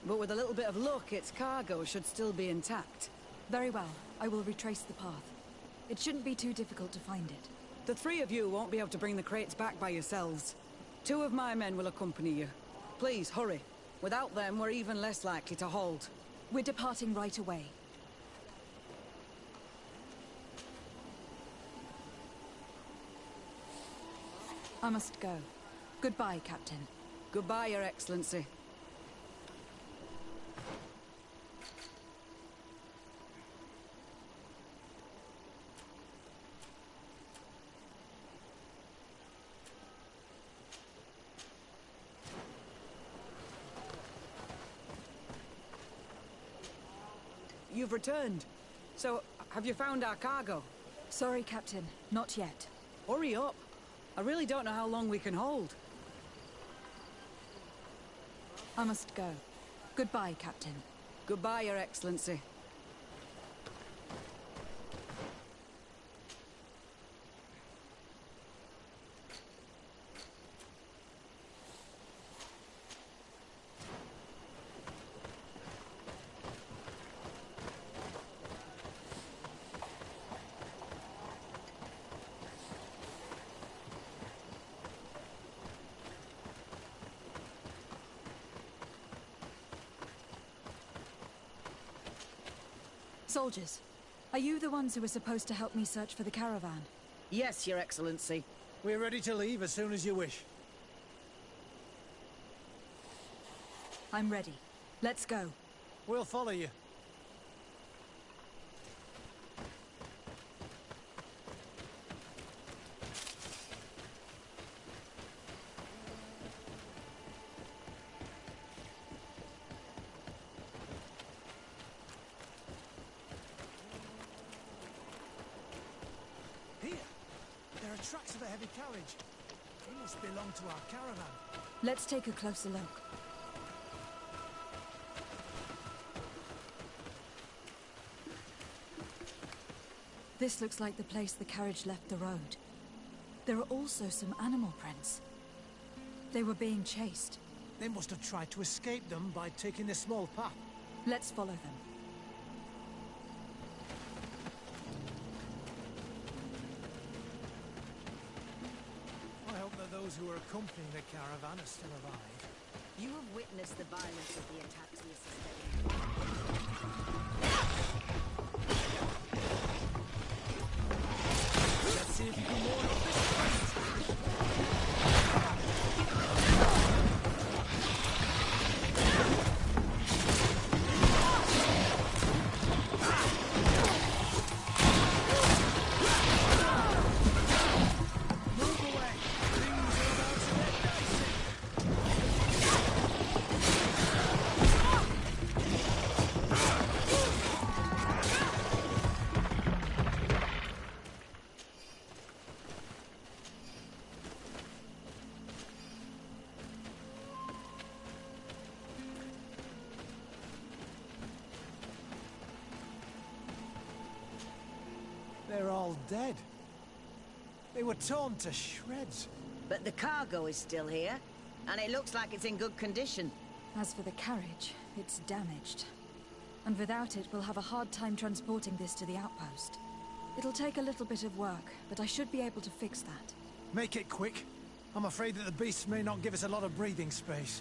But with a little bit of luck, its cargo should still be intact. Very well. I will retrace the path. It shouldn't be too difficult to find it. The 3 of you won't be able to bring the crates back by yourselves. 2 of my men will accompany you. Please, hurry. Without them, we're even less likely to hold. We're departing right away. I must go. Goodbye, Captain. Goodbye, Your Excellency. You've returned. So, have you found our cargo? Sorry, Captain. Not yet. Hurry up. I really don't know how long we can hold. I must go. Goodbye, Captain. Goodbye, Your Excellency. Soldiers, are you the ones who were supposed to help me search for the caravan? Yes, Your Excellency. We're ready to leave as soon as you wish. I'm ready. Let's go. We'll follow you. Tracks of a heavy carriage. It must belong to our caravan. Let's take a closer look. This looks like the place the carriage left the road. There are also some animal prints. They were being chased. They must have tried to escape them by taking the small path. Let's follow them. Those who are accompanying the caravan are still alive. You have witnessed the violence of the attacks we sustained. Let's see if you can warn off this place. dead. They were torn to shreds. But the cargo is still here, and it looks like it's in good condition. As for the carriage, it's damaged. And without it, we'll have a hard time transporting this to the outpost. It'll take a little bit of work, but I should be able to fix that. Make it quick. I'm afraid that the beasts may not give us a lot of breathing space.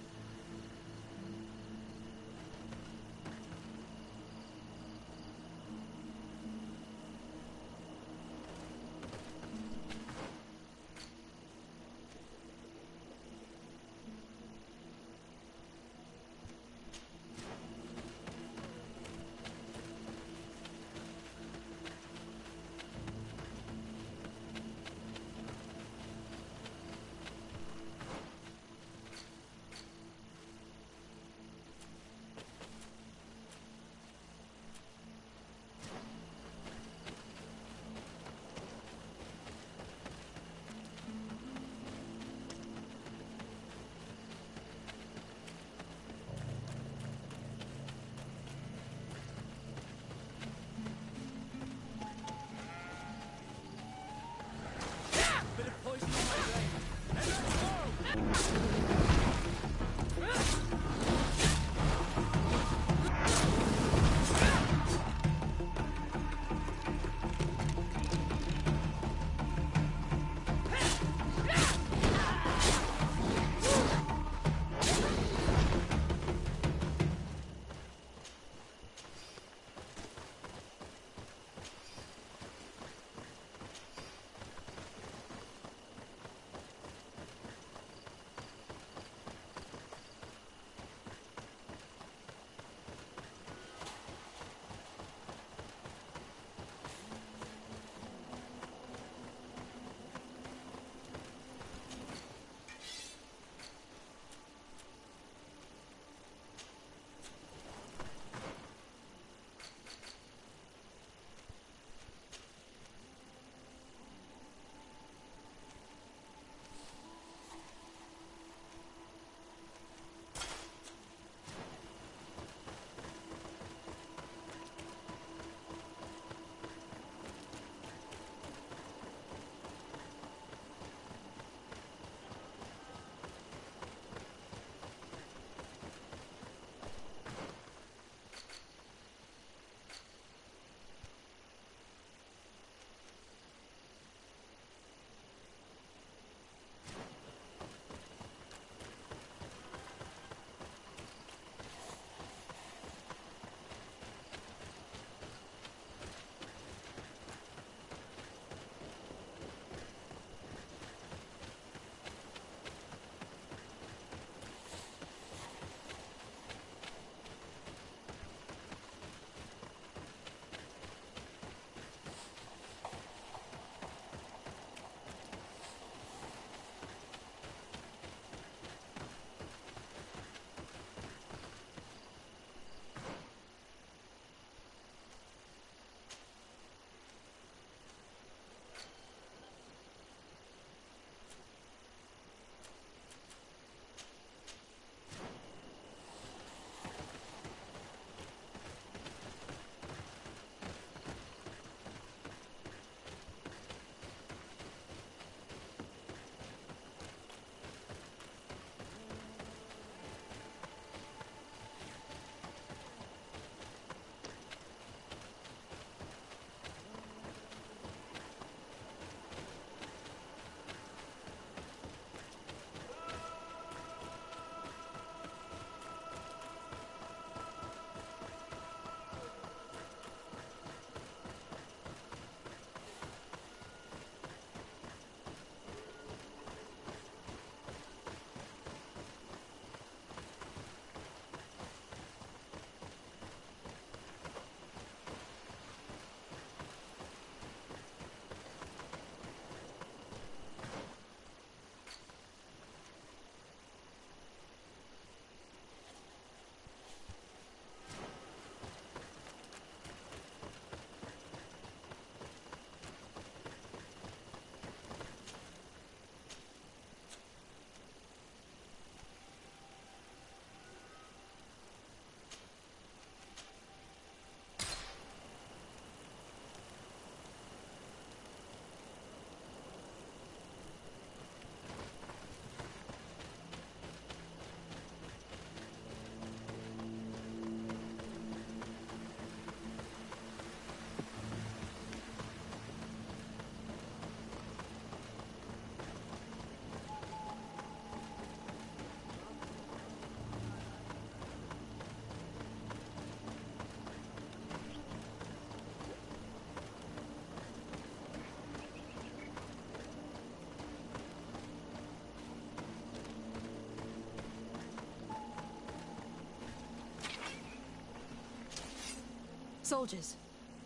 Soldiers,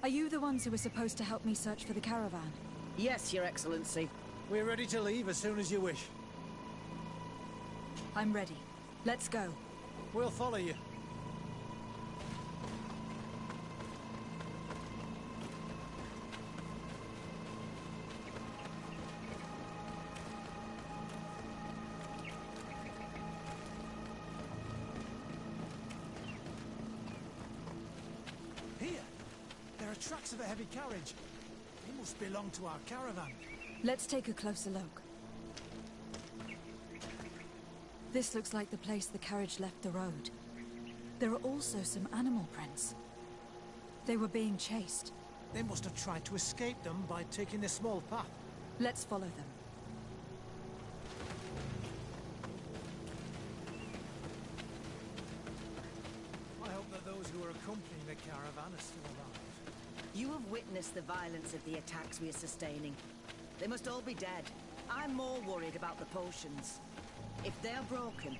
are you the ones who were supposed to help me search for the caravan? Yes, Your Excellency. We're ready to leave as soon as you wish. I'm ready. Let's go. We'll follow you. Here! There are tracks of a heavy carriage. They must belong to our caravan. Let's take a closer look. This looks like the place the carriage left the road. There are also some animal prints. They were being chased. They must have tried to escape them by taking this small path. Let's follow them. I hope that those who are accompanying the caravan are still alive. You have witnessed the violence of the attacks we are sustaining. They must all be dead. I'm more worried about the potions. If they're broken...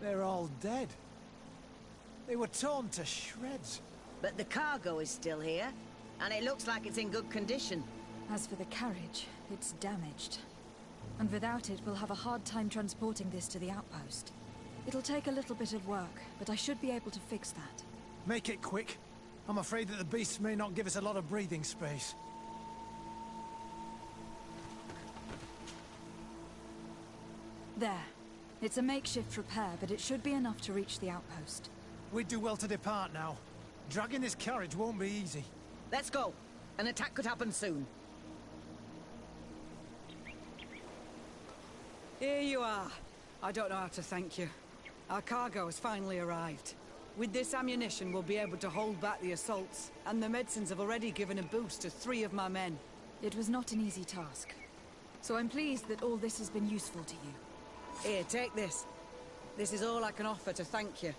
They're all dead. They were torn to shreds. But the cargo is still here, and it looks like it's in good condition. As for the carriage, it's damaged. And without it, we'll have a hard time transporting this to the outpost. It'll take a little bit of work, but I should be able to fix that. Make it quick. I'm afraid that the beasts may not give us a lot of breathing space. There. It's a makeshift repair, but it should be enough to reach the outpost. We'd do well to depart now. Dragging this carriage won't be easy. Let's go. An attack could happen soon. Here you are. I don't know how to thank you. Our cargo has finally arrived. With this ammunition, we'll be able to hold back the assaults, and the medicines have already given a boost to 3 of my men. It was not an easy task. So I'm pleased that all this has been useful to you. Here, take this. This is all I can offer to thank you,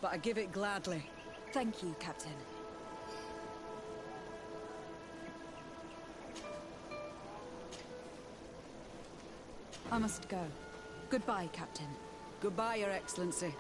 but I give it gladly. Thank you, Captain. I must go. Goodbye, Captain. Goodbye, Your Excellency.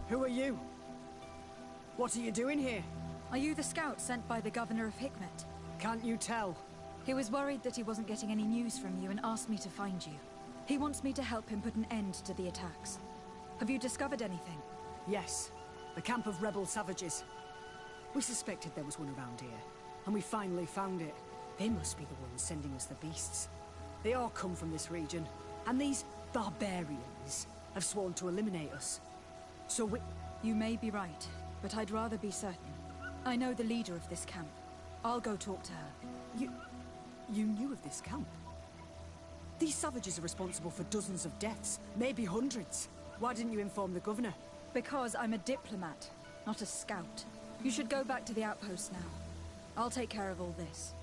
Who are you? What are you doing here? Are you the scout sent by the Governor of Hikmet? Can't you tell? He was worried that he wasn't getting any news from you and asked me to find you. He wants me to help him put an end to the attacks. Have you discovered anything? Yes. The camp of rebel savages. We suspected there was one around here, and we finally found it. They must be the ones sending us the beasts. They all come from this region, and these barbarians have sworn to eliminate us. So we... You may be right, but I'd rather be certain. I know the leader of this camp. I'll go talk to her. You knew of this camp? These savages are responsible for dozens of deaths, maybe hundreds. Why didn't you inform the governor? Because I'm a diplomat, not a scout. You should go back to the outpost now. I'll take care of all this.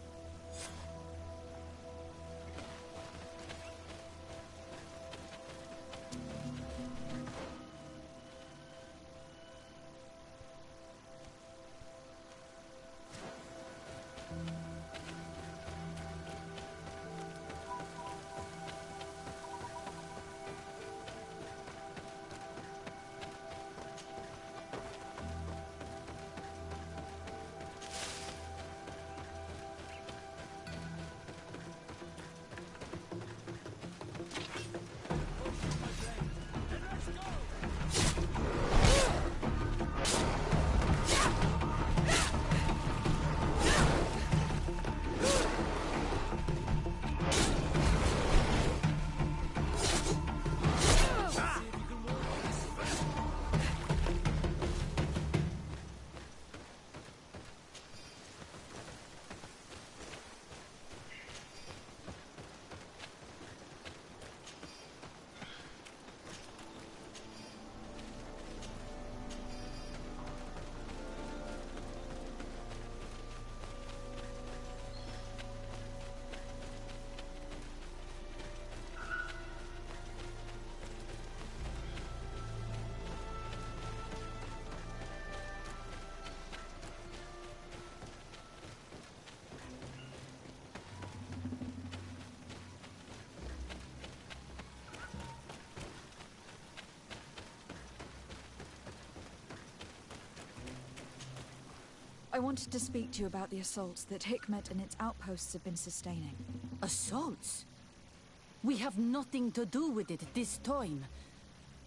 I wanted to speak to you about the assaults that Hikmet and its outposts have been sustaining. Assaults? We have nothing to do with it this time.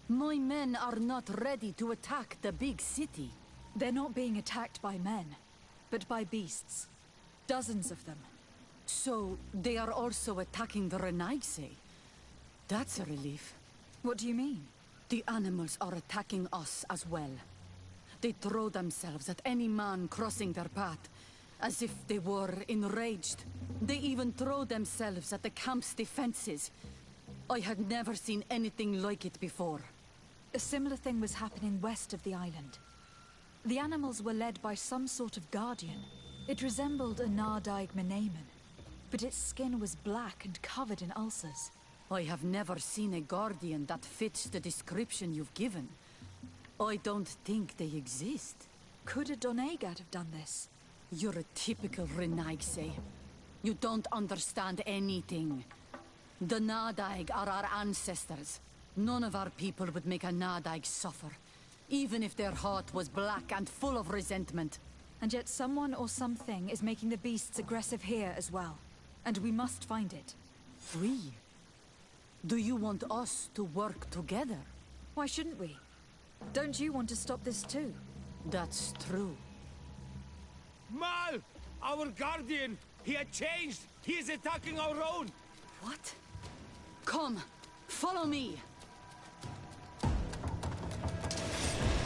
My men are not ready to attack the big city. They're not being attacked by men, but by beasts. Dozens of them. So, they are also attacking the Renaigse? That's a relief. What do you mean? The animals are attacking us as well. They throw themselves at any man crossing their path, as if they were enraged. They even throw themselves at the camp's defenses. I had never seen anything like it before. A similar thing was happening west of the island. The animals were led by some sort of guardian. It resembled a Nardaig Menemen, but its skin was black and covered in ulcers. I have never seen a guardian that fits the description you've given. I don't think they exist. Could a Doneigad have done this? You're a typical Renaigse. You don't understand anything. The Nardaig are our ancestors. None of our people would make a Nardaig suffer, even if their heart was black and full of resentment. And yet someone or something is making the beasts aggressive here as well. And we must find it. We? Do you want us to work together? Why shouldn't we? Don't you want to stop this too? That's true. Mal! Our guardian! He had changed! He is attacking our own! What? Come, follow me!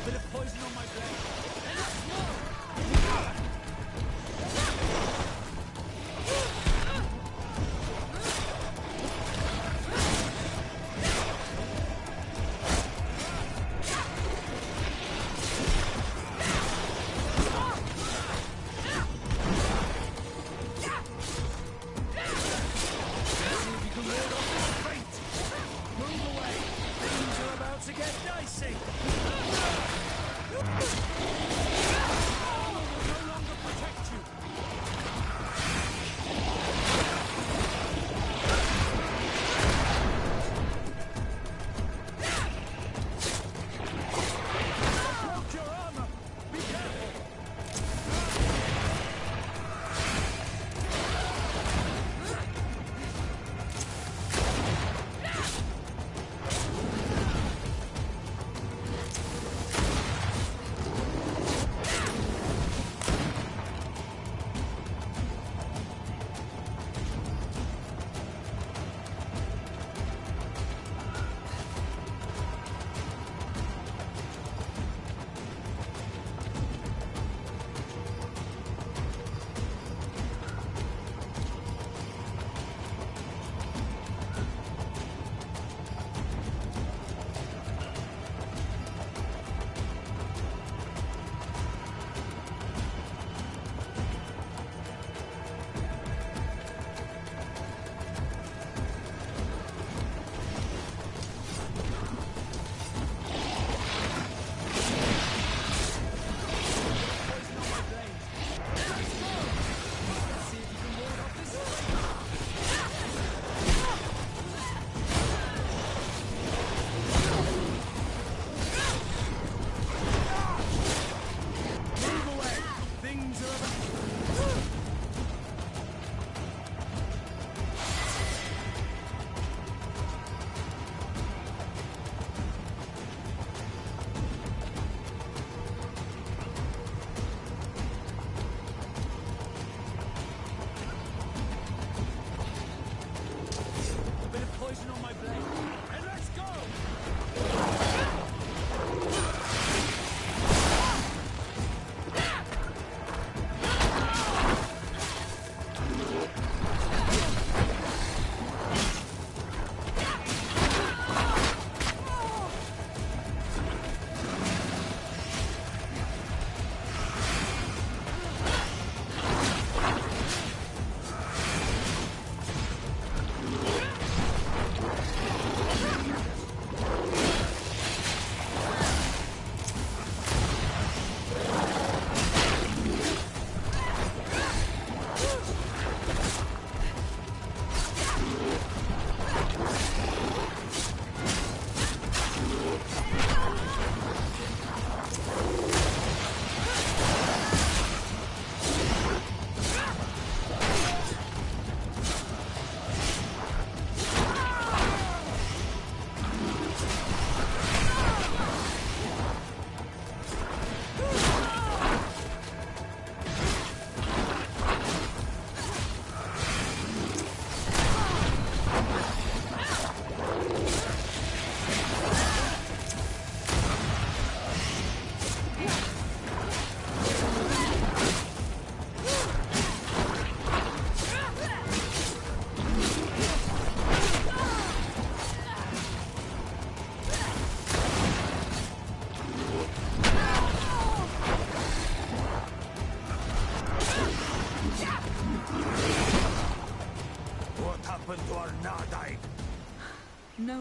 Bit of poison on my blade. Move away! Things are about to get dicey!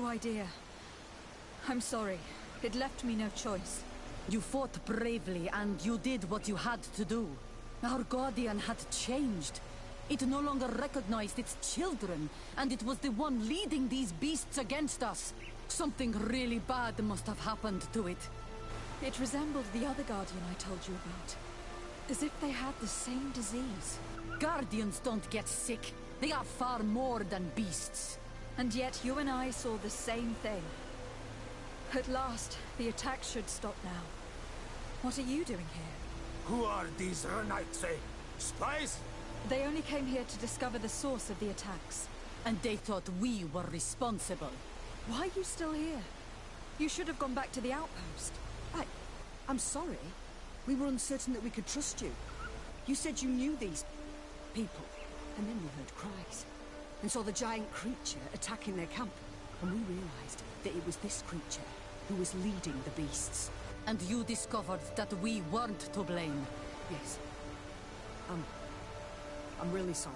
idea. I'm sorry. It left me no choice. You fought bravely, and you did what you had to do. Our Guardian had changed. It no longer recognized its children, and it was the one leading these beasts against us. Something really bad must have happened to it. It resembled the other Guardian I told you about. As if they had the same disease. Guardians don't get sick. They are far more than beasts. And yet you and I saw the same thing. At last, the attack should stop now. What are you doing here? Who are these Renaitse? Spies? They only came here to discover the source of the attacks. And they thought we were responsible. Why are you still here? You should have gone back to the outpost. I'm sorry. We were uncertain that we could trust you. You said you knew these people, and then we heard cries, and saw the giant creature attacking their camp, and we realized that it was this creature who was leading the beasts. And you discovered that we weren't to blame. Yes. I'm really sorry.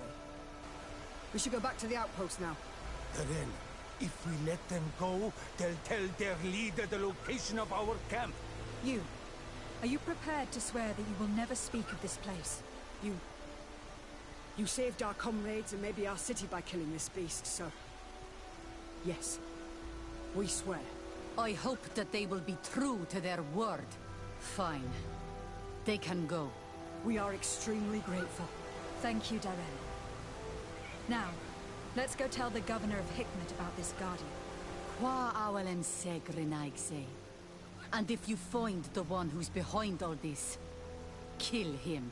We should go back to the outpost now. Then, if we let them go, they'll tell their leader the location of our camp. Are you prepared to swear that you will never speak of this place? You saved our comrades and maybe our city by killing this beast, so... Yes. We swear. I hope that they will be true to their word. Fine. They can go. We are extremely grateful. Thank you, Darren. Now, let's go tell the governor of Hikmet about this Guardian. Qua awelem seg Renaigse. And if you find the one who's behind all this, kill him.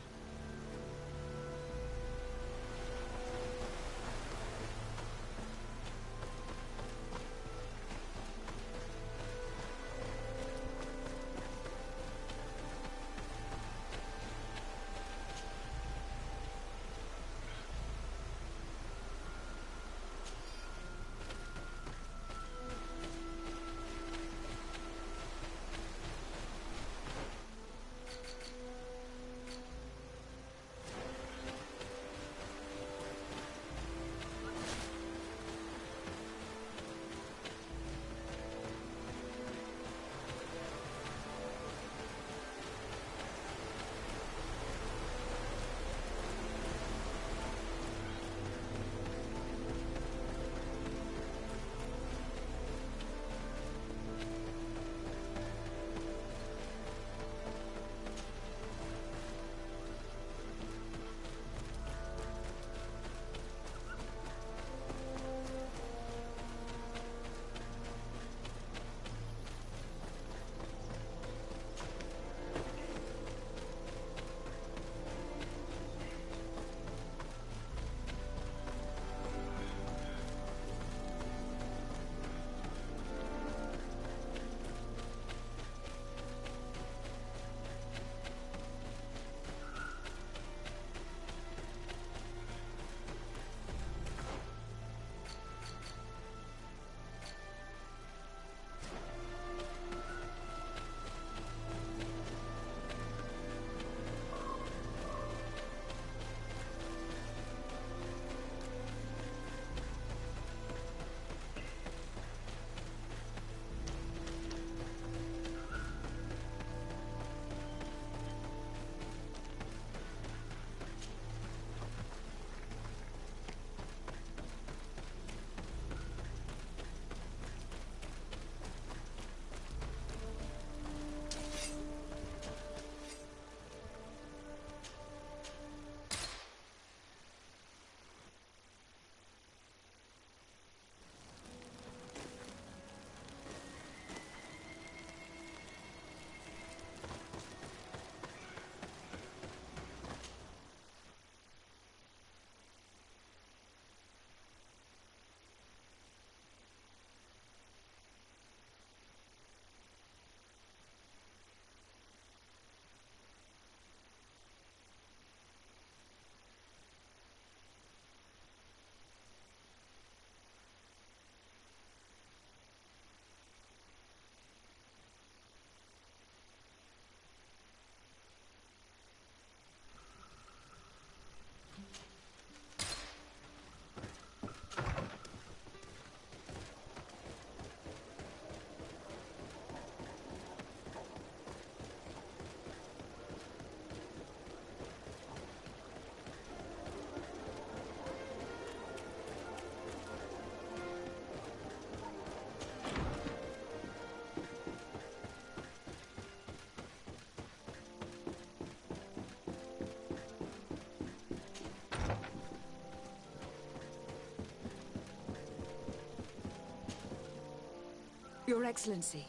Your Excellency,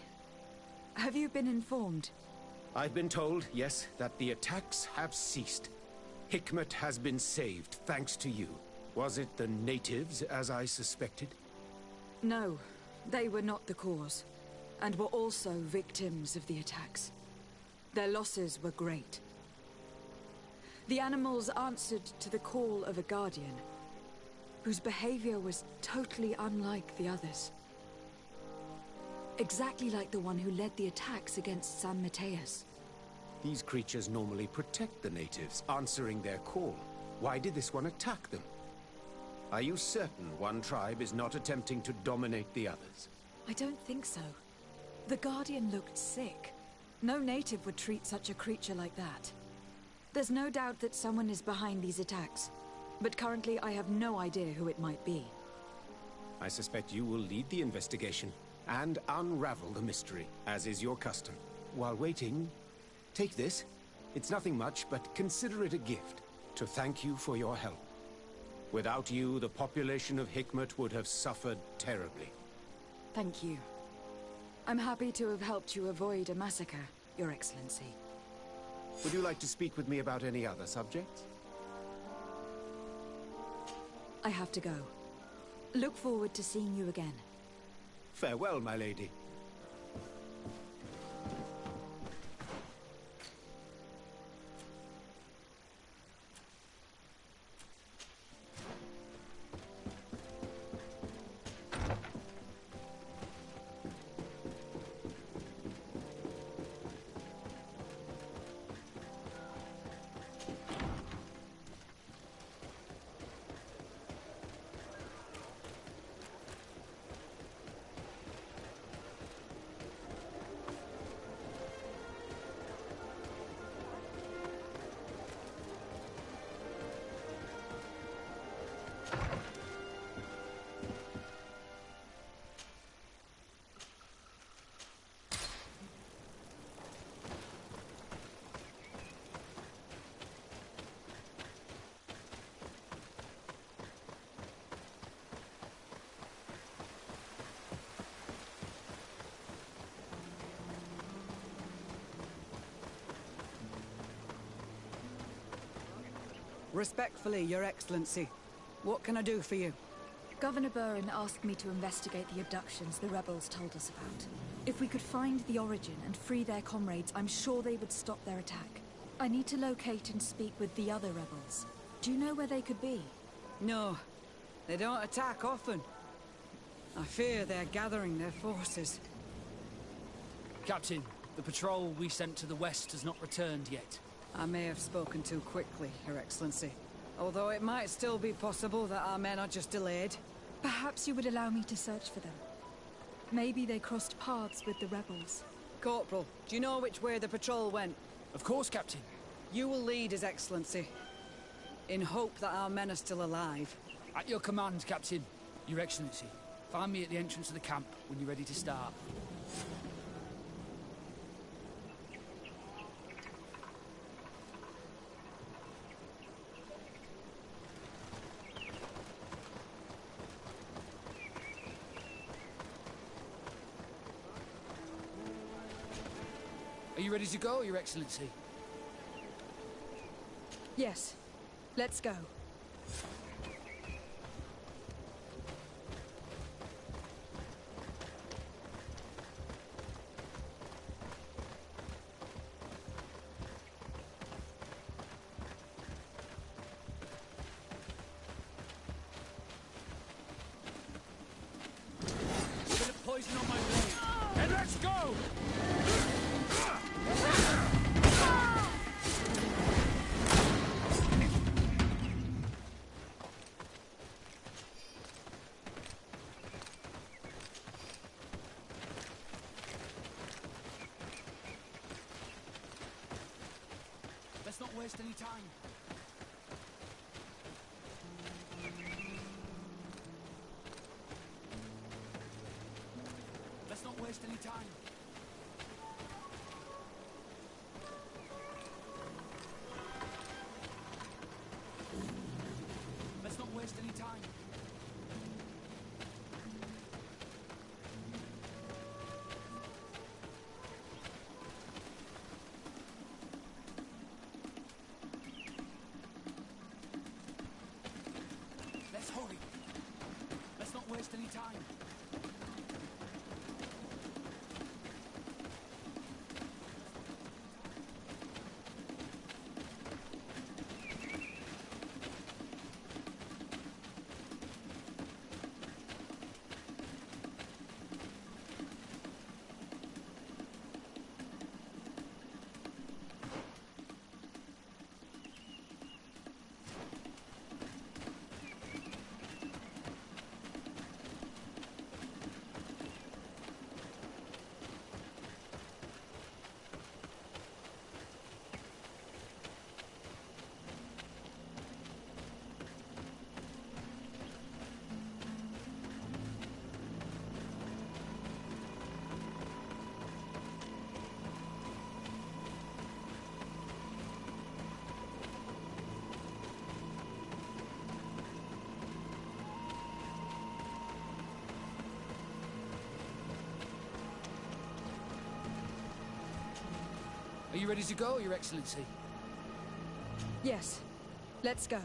have you been informed? I've been told, yes, that the attacks have ceased. Hikmet has been saved, thanks to you. Was it the natives, as I suspected? No, they were not the cause, and were also victims of the attacks. Their losses were great. The animals answered to the call of a guardian, whose behavior was totally unlike the others. Exactly like the one who led the attacks against San Mateus. These creatures normally protect the natives, answering their call. Why did this one attack them? Are you certain one tribe is not attempting to dominate the others? I don't think so. The Guardian looked sick. No native would treat such a creature like that. There's no doubt that someone is behind these attacks, but currently I have no idea who it might be. I suspect you will lead the investigation and unravel the mystery, as is your custom. While waiting, take this. It's nothing much, but consider it a gift to thank you for your help. Without you, the population of Hikmet would have suffered terribly. Thank you. I'm happy to have helped you avoid a massacre, Your Excellency. Would you like to speak with me about any other subjects? I have to go. Look forward to seeing you again. Farewell, my lady. Respectfully, Your Excellency. What can I do for you? Governor Burin asked me to investigate the abductions the rebels told us about. If we could find the origin and free their comrades, I'm sure they would stop their attack. I need to locate and speak with the other rebels. Do you know where they could be? No. They don't attack often. I fear they're gathering their forces. Captain, the patrol we sent to the west has not returned yet. I may have spoken too quickly, Your Excellency. Although it might still be possible that our men are just delayed. Perhaps you would allow me to search for them. Maybe they crossed paths with the rebels. Corporal, do you know which way the patrol went? Of course, Captain. You will lead, His Excellency. In hope that our men are still alive. At your command, Captain. Your Excellency. Find me at the entrance of the camp when you're ready to start. Are you ready to go, Your Excellency? Yes. Let's go. A bit of poison on my blade. And let's go! Let's not waste any time. Let's not waste any time. Let's not waste any time. Are you ready to go, Your Excellency? Yes. Let's go.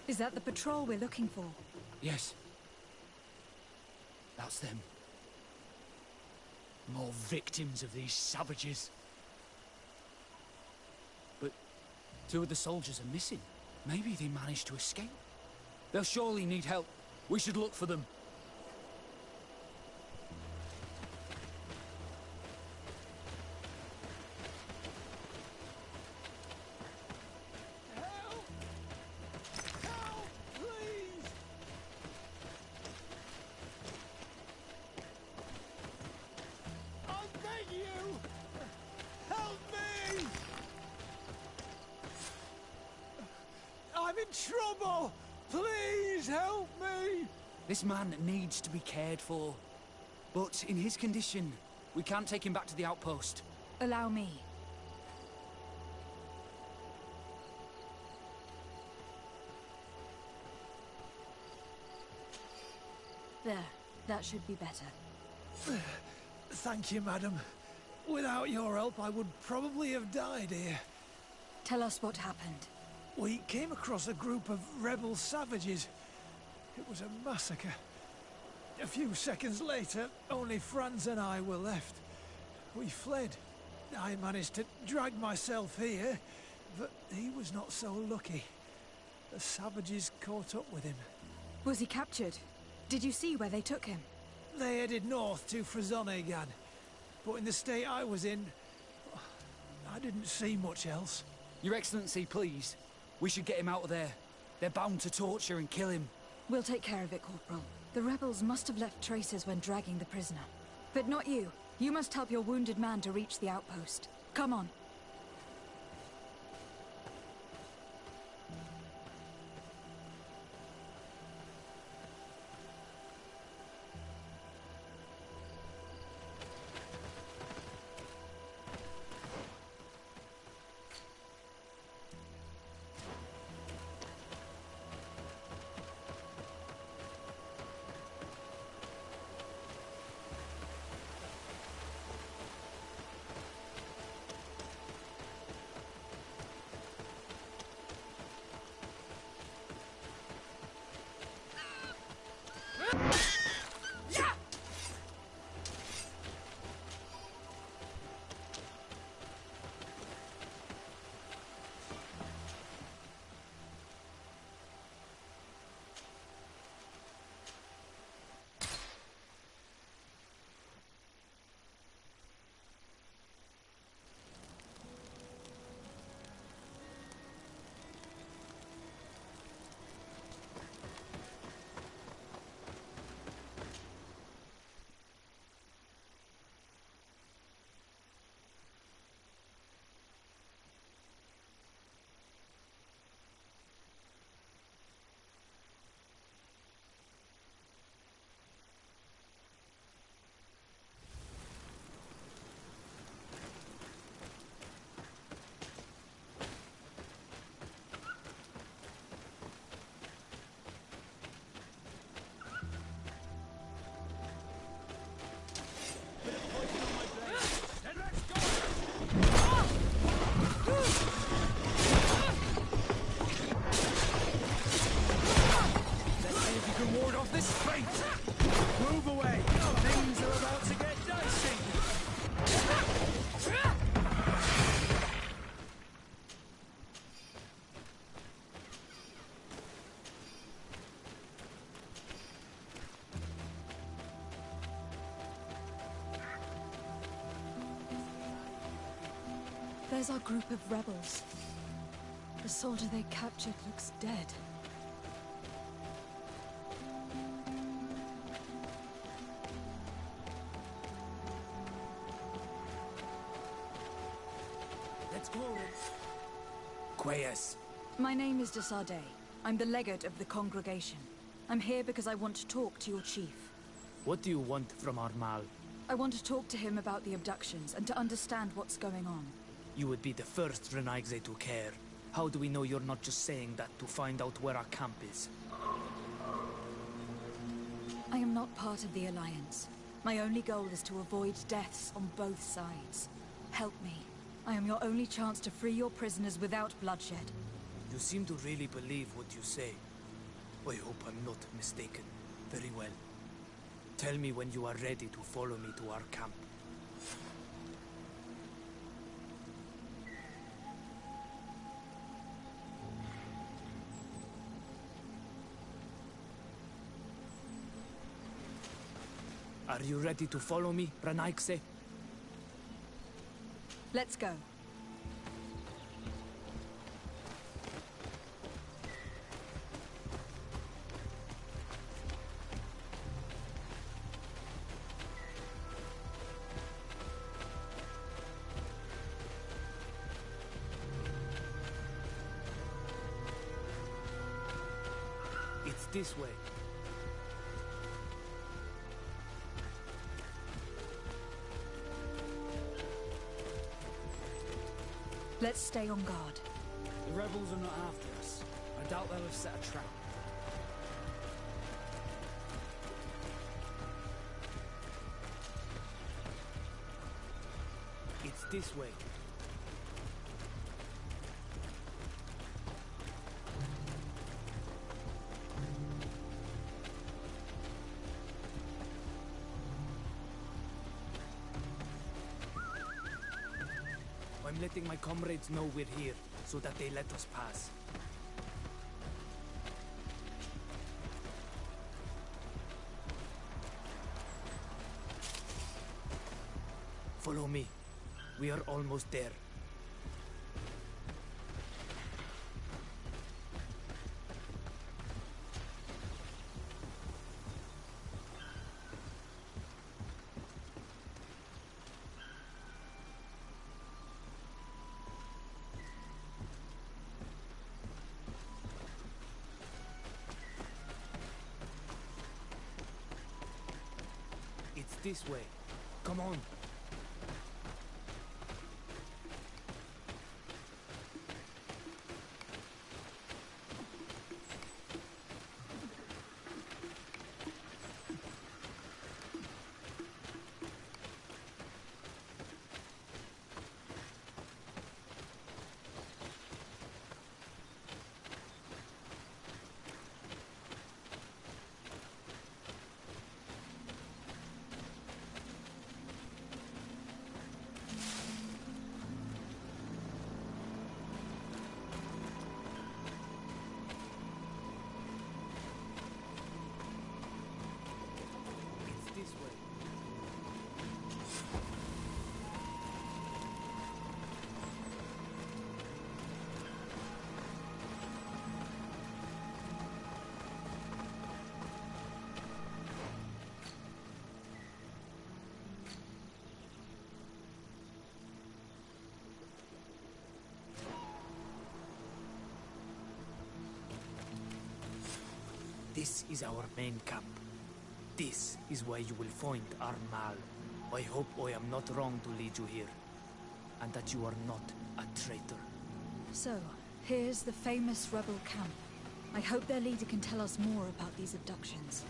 Is that the patrol we're looking for? Yes. That's them. More victims of these savages. But 2 of the soldiers are missing. Maybe they managed to escape. They'll surely need help. We should look for them. I'm in trouble! Please help me! This man needs to be cared for. But in his condition, we can't take him back to the outpost. Allow me. There. That should be better. Thank you, madam. Without your help, I would probably have died here. Tell us what happened. We came across a group of rebel savages. It was a massacre. A few seconds later, only Franz and I were left. We fled. I managed to drag myself here, but he was not so lucky. The savages caught up with him. Was he captured? Did you see where they took him? They headed north to Frazonegan. But in the state I was in, I didn't see much else. Your Excellency, please. We should get him out of there. They're bound to torture and kill him. We'll take care of it, Corporal. The rebels must have left traces when dragging the prisoner. But not you. You must help your wounded man to reach the outpost. Come on. There's our group of rebels. The soldier they captured looks dead. Let's go. Quaes. My name is de Sardet. I'm the legate of the congregation. I'm here because I want to talk to your chief. What do you want from Armal? I want to talk to him about the abductions and to understand what's going on. You would be the first Renaigze to care. How do we know you're not just saying that to find out where our camp is? I am not part of the Alliance. My only goal is to avoid deaths on both sides. Help me. I am your only chance to free your prisoners without bloodshed. You seem to really believe what you say. I hope I'm not mistaken. Very well. Tell me when you are ready to follow me to our camp. Are you ready to follow me, Renaigze? Let's go. It's this way. Let's stay on guard. The rebels are not after us. I doubt they'll have set a trap. It's this way. I'm letting my comrades know we're here, so that they let us pass. Follow me. We are almost there. It's this way. Come on. This way. This is our main camp. This is where you will find Armal. I hope I am not wrong to lead you here, and that you are not a traitor. So, here's the famous rebel camp. I hope their leader can tell us more about these abductions.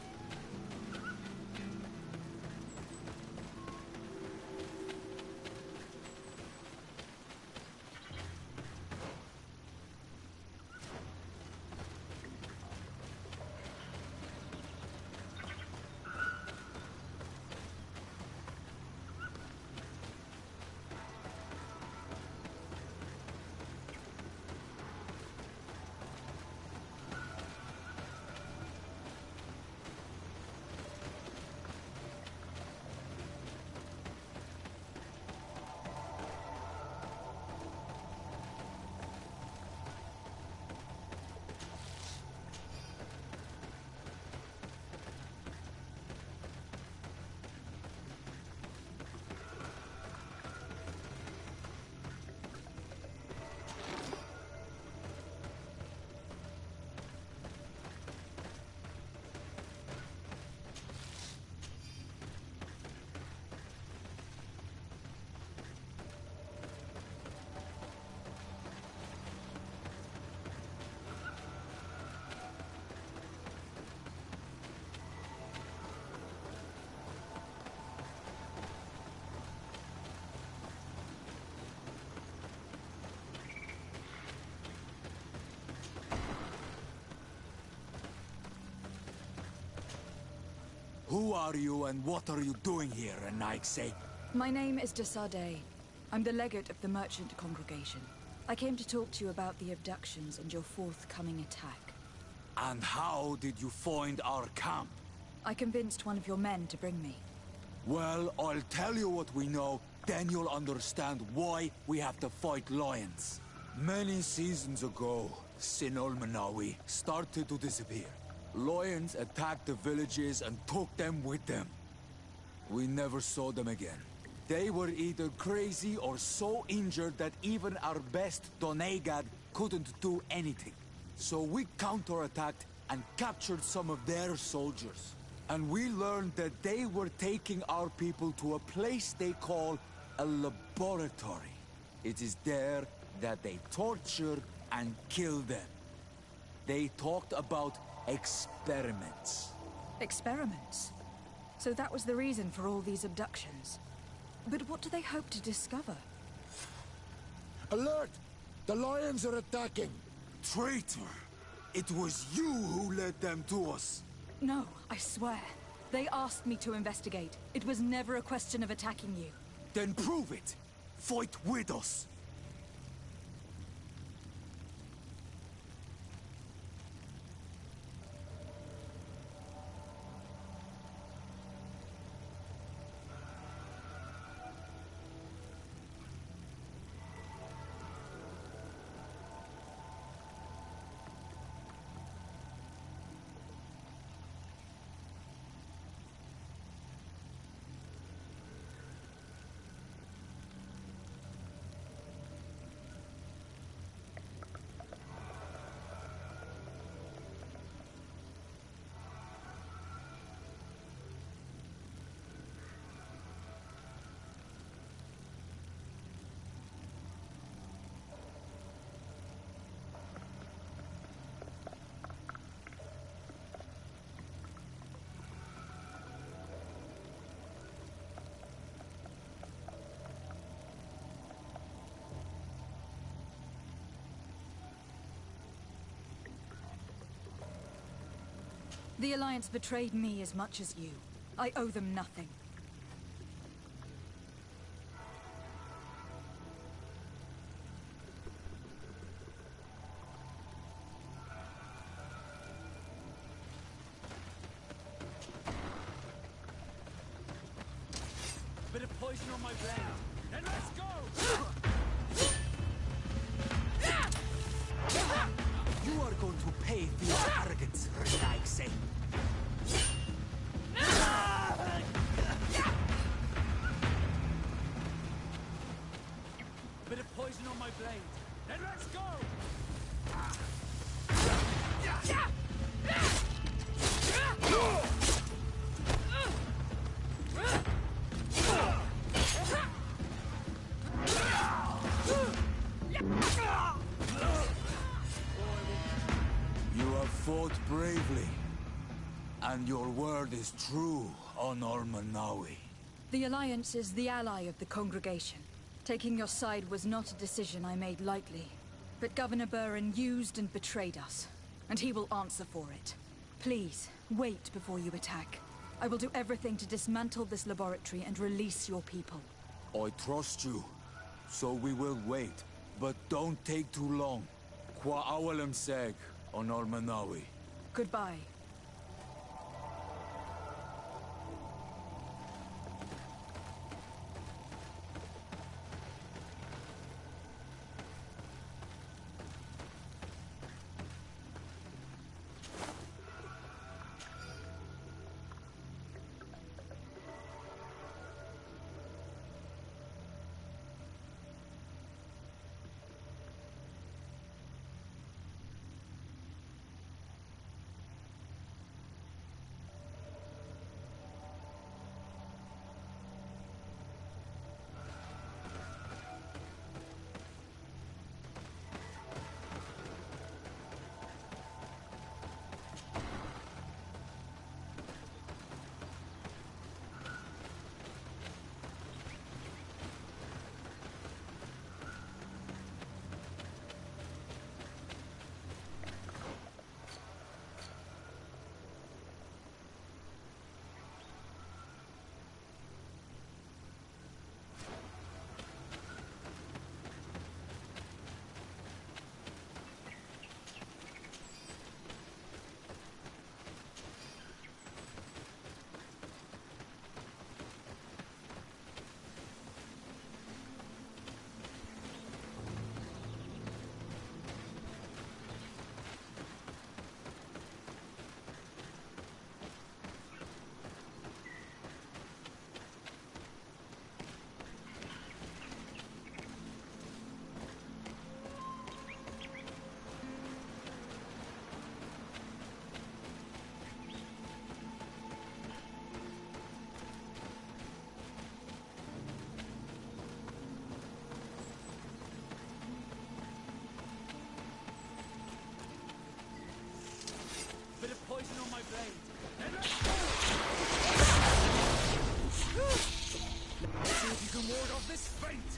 Who are you and what are you doing here, Anaigse? My name is de Sardet. I'm the legate of the Merchant Congregation. I came to talk to you about the abductions and your forthcoming attack. And how did you find our camp? I convinced one of your men to bring me. Well, I'll tell you what we know, then you'll understand why we have to fight lions. Many seasons ago, Sin Ulmanawi started to disappear. Lions attacked the villages and took them with them. We never saw them again. They were either crazy or so injured that even our best Doneigad couldn't do anything. So we counterattacked and captured some of their soldiers. And we learned that they were taking our people to a place they call a laboratory. It is there that they torture and kill them. They talked about experiments. Experiments? So that was the reason for all these abductions. But what do they hope to discover? Alert! The lions are attacking! Traitor! It was you who led them to us! No, I swear. They asked me to investigate. It was never a question of attacking you. Then prove it! Fight with us! The Alliance betrayed me as much as you. I owe them nothing. Bit of poison on my blade. Then let's go! You are going to pay for your arrogance, Anaigse. Bit of poison on my blade. Then let's go! Fought bravely, and your word is true on Ulmanawi. The Alliance is the ally of the Congregation. Taking your side was not a decision I made lightly. But Governor Burren used and betrayed us, and he will answer for it. Please, wait before you attack. I will do everything to dismantle this laboratory and release your people. I trust you, so we will wait, but don't take too long. Qua awalem seg on Ulmanawi. Goodbye. sword of this fate!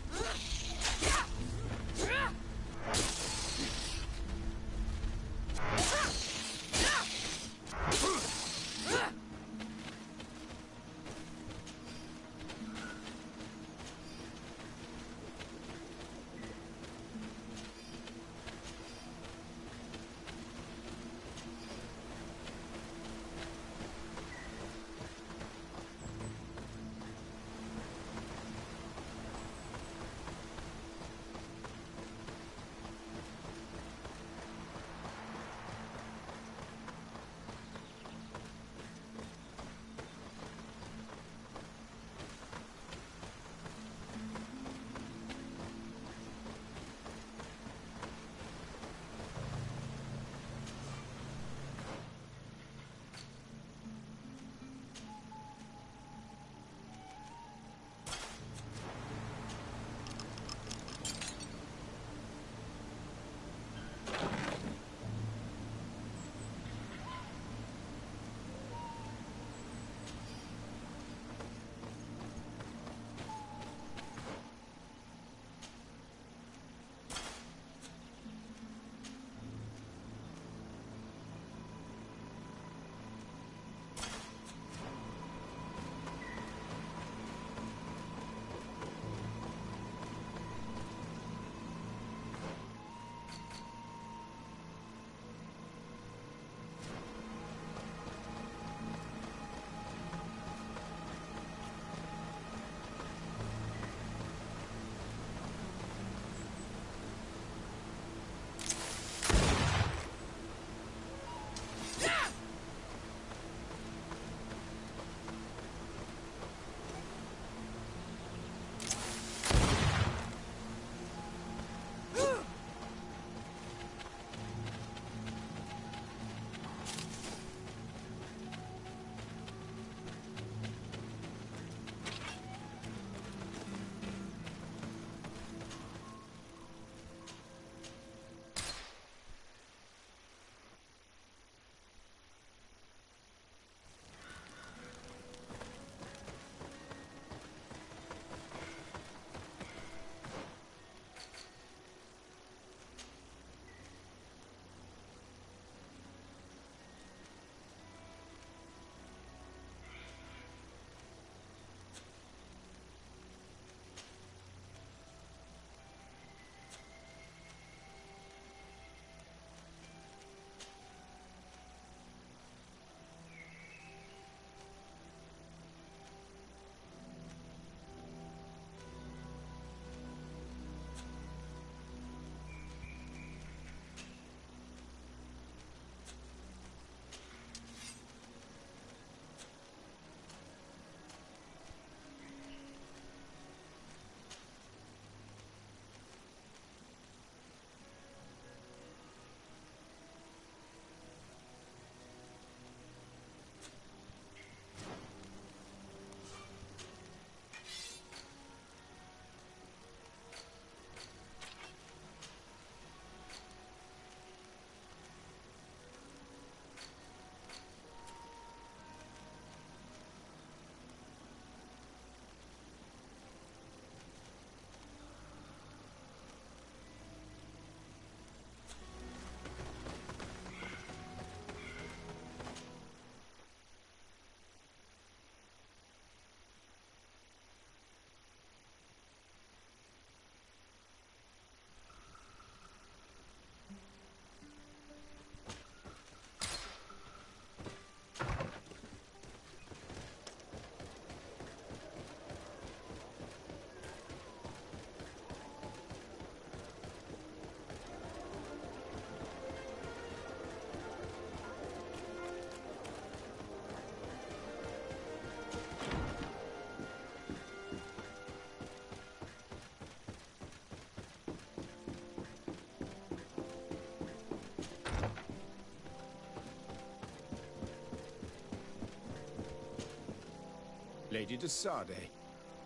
Lady de Sardet,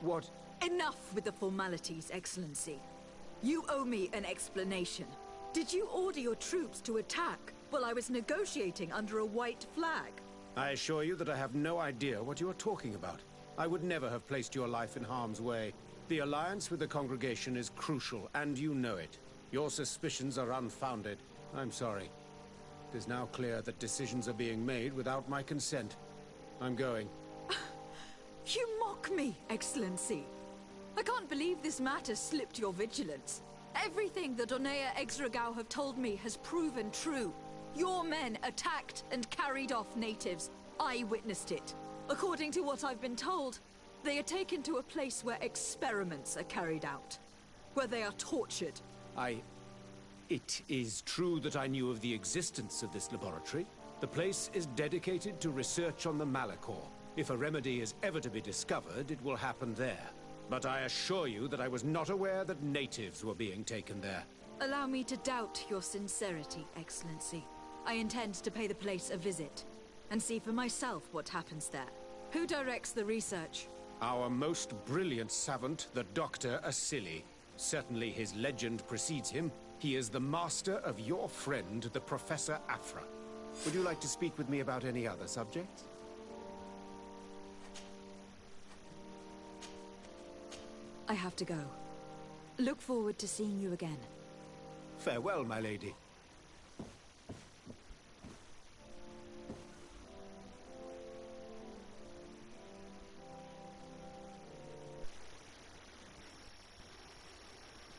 what... Enough with the formalities, Excellency. You owe me an explanation. Did you order your troops to attack while I was negotiating under a white flag? I assure you that I have no idea what you are talking about. I would never have placed your life in harm's way. The alliance with the congregation is crucial, and you know it. Your suspicions are unfounded. I'm sorry. It is now clear that decisions are being made without my consent. I'm going. You mock me, Excellency. I can't believe this matter slipped your vigilance. Everything the Donea Exregao have told me has proven true. Your men attacked and carried off natives. I witnessed it. According to what I've been told, they are taken to a place where experiments are carried out. Where they are tortured. It is true that I knew of the existence of this laboratory. The place is dedicated to research on the Malachor. If a remedy is ever to be discovered, it will happen there. But I assure you that I was not aware that natives were being taken there. Allow me to doubt your sincerity, Excellency. I intend to pay the place a visit, and see for myself what happens there. Who directs the research? Our most brilliant savant, the Dr. Asili. Certainly his legend precedes him. He is the master of your friend, the Professor Afra. Would you like to speak with me about any other subjects? I have to go. Look forward to seeing you again. Farewell, my lady.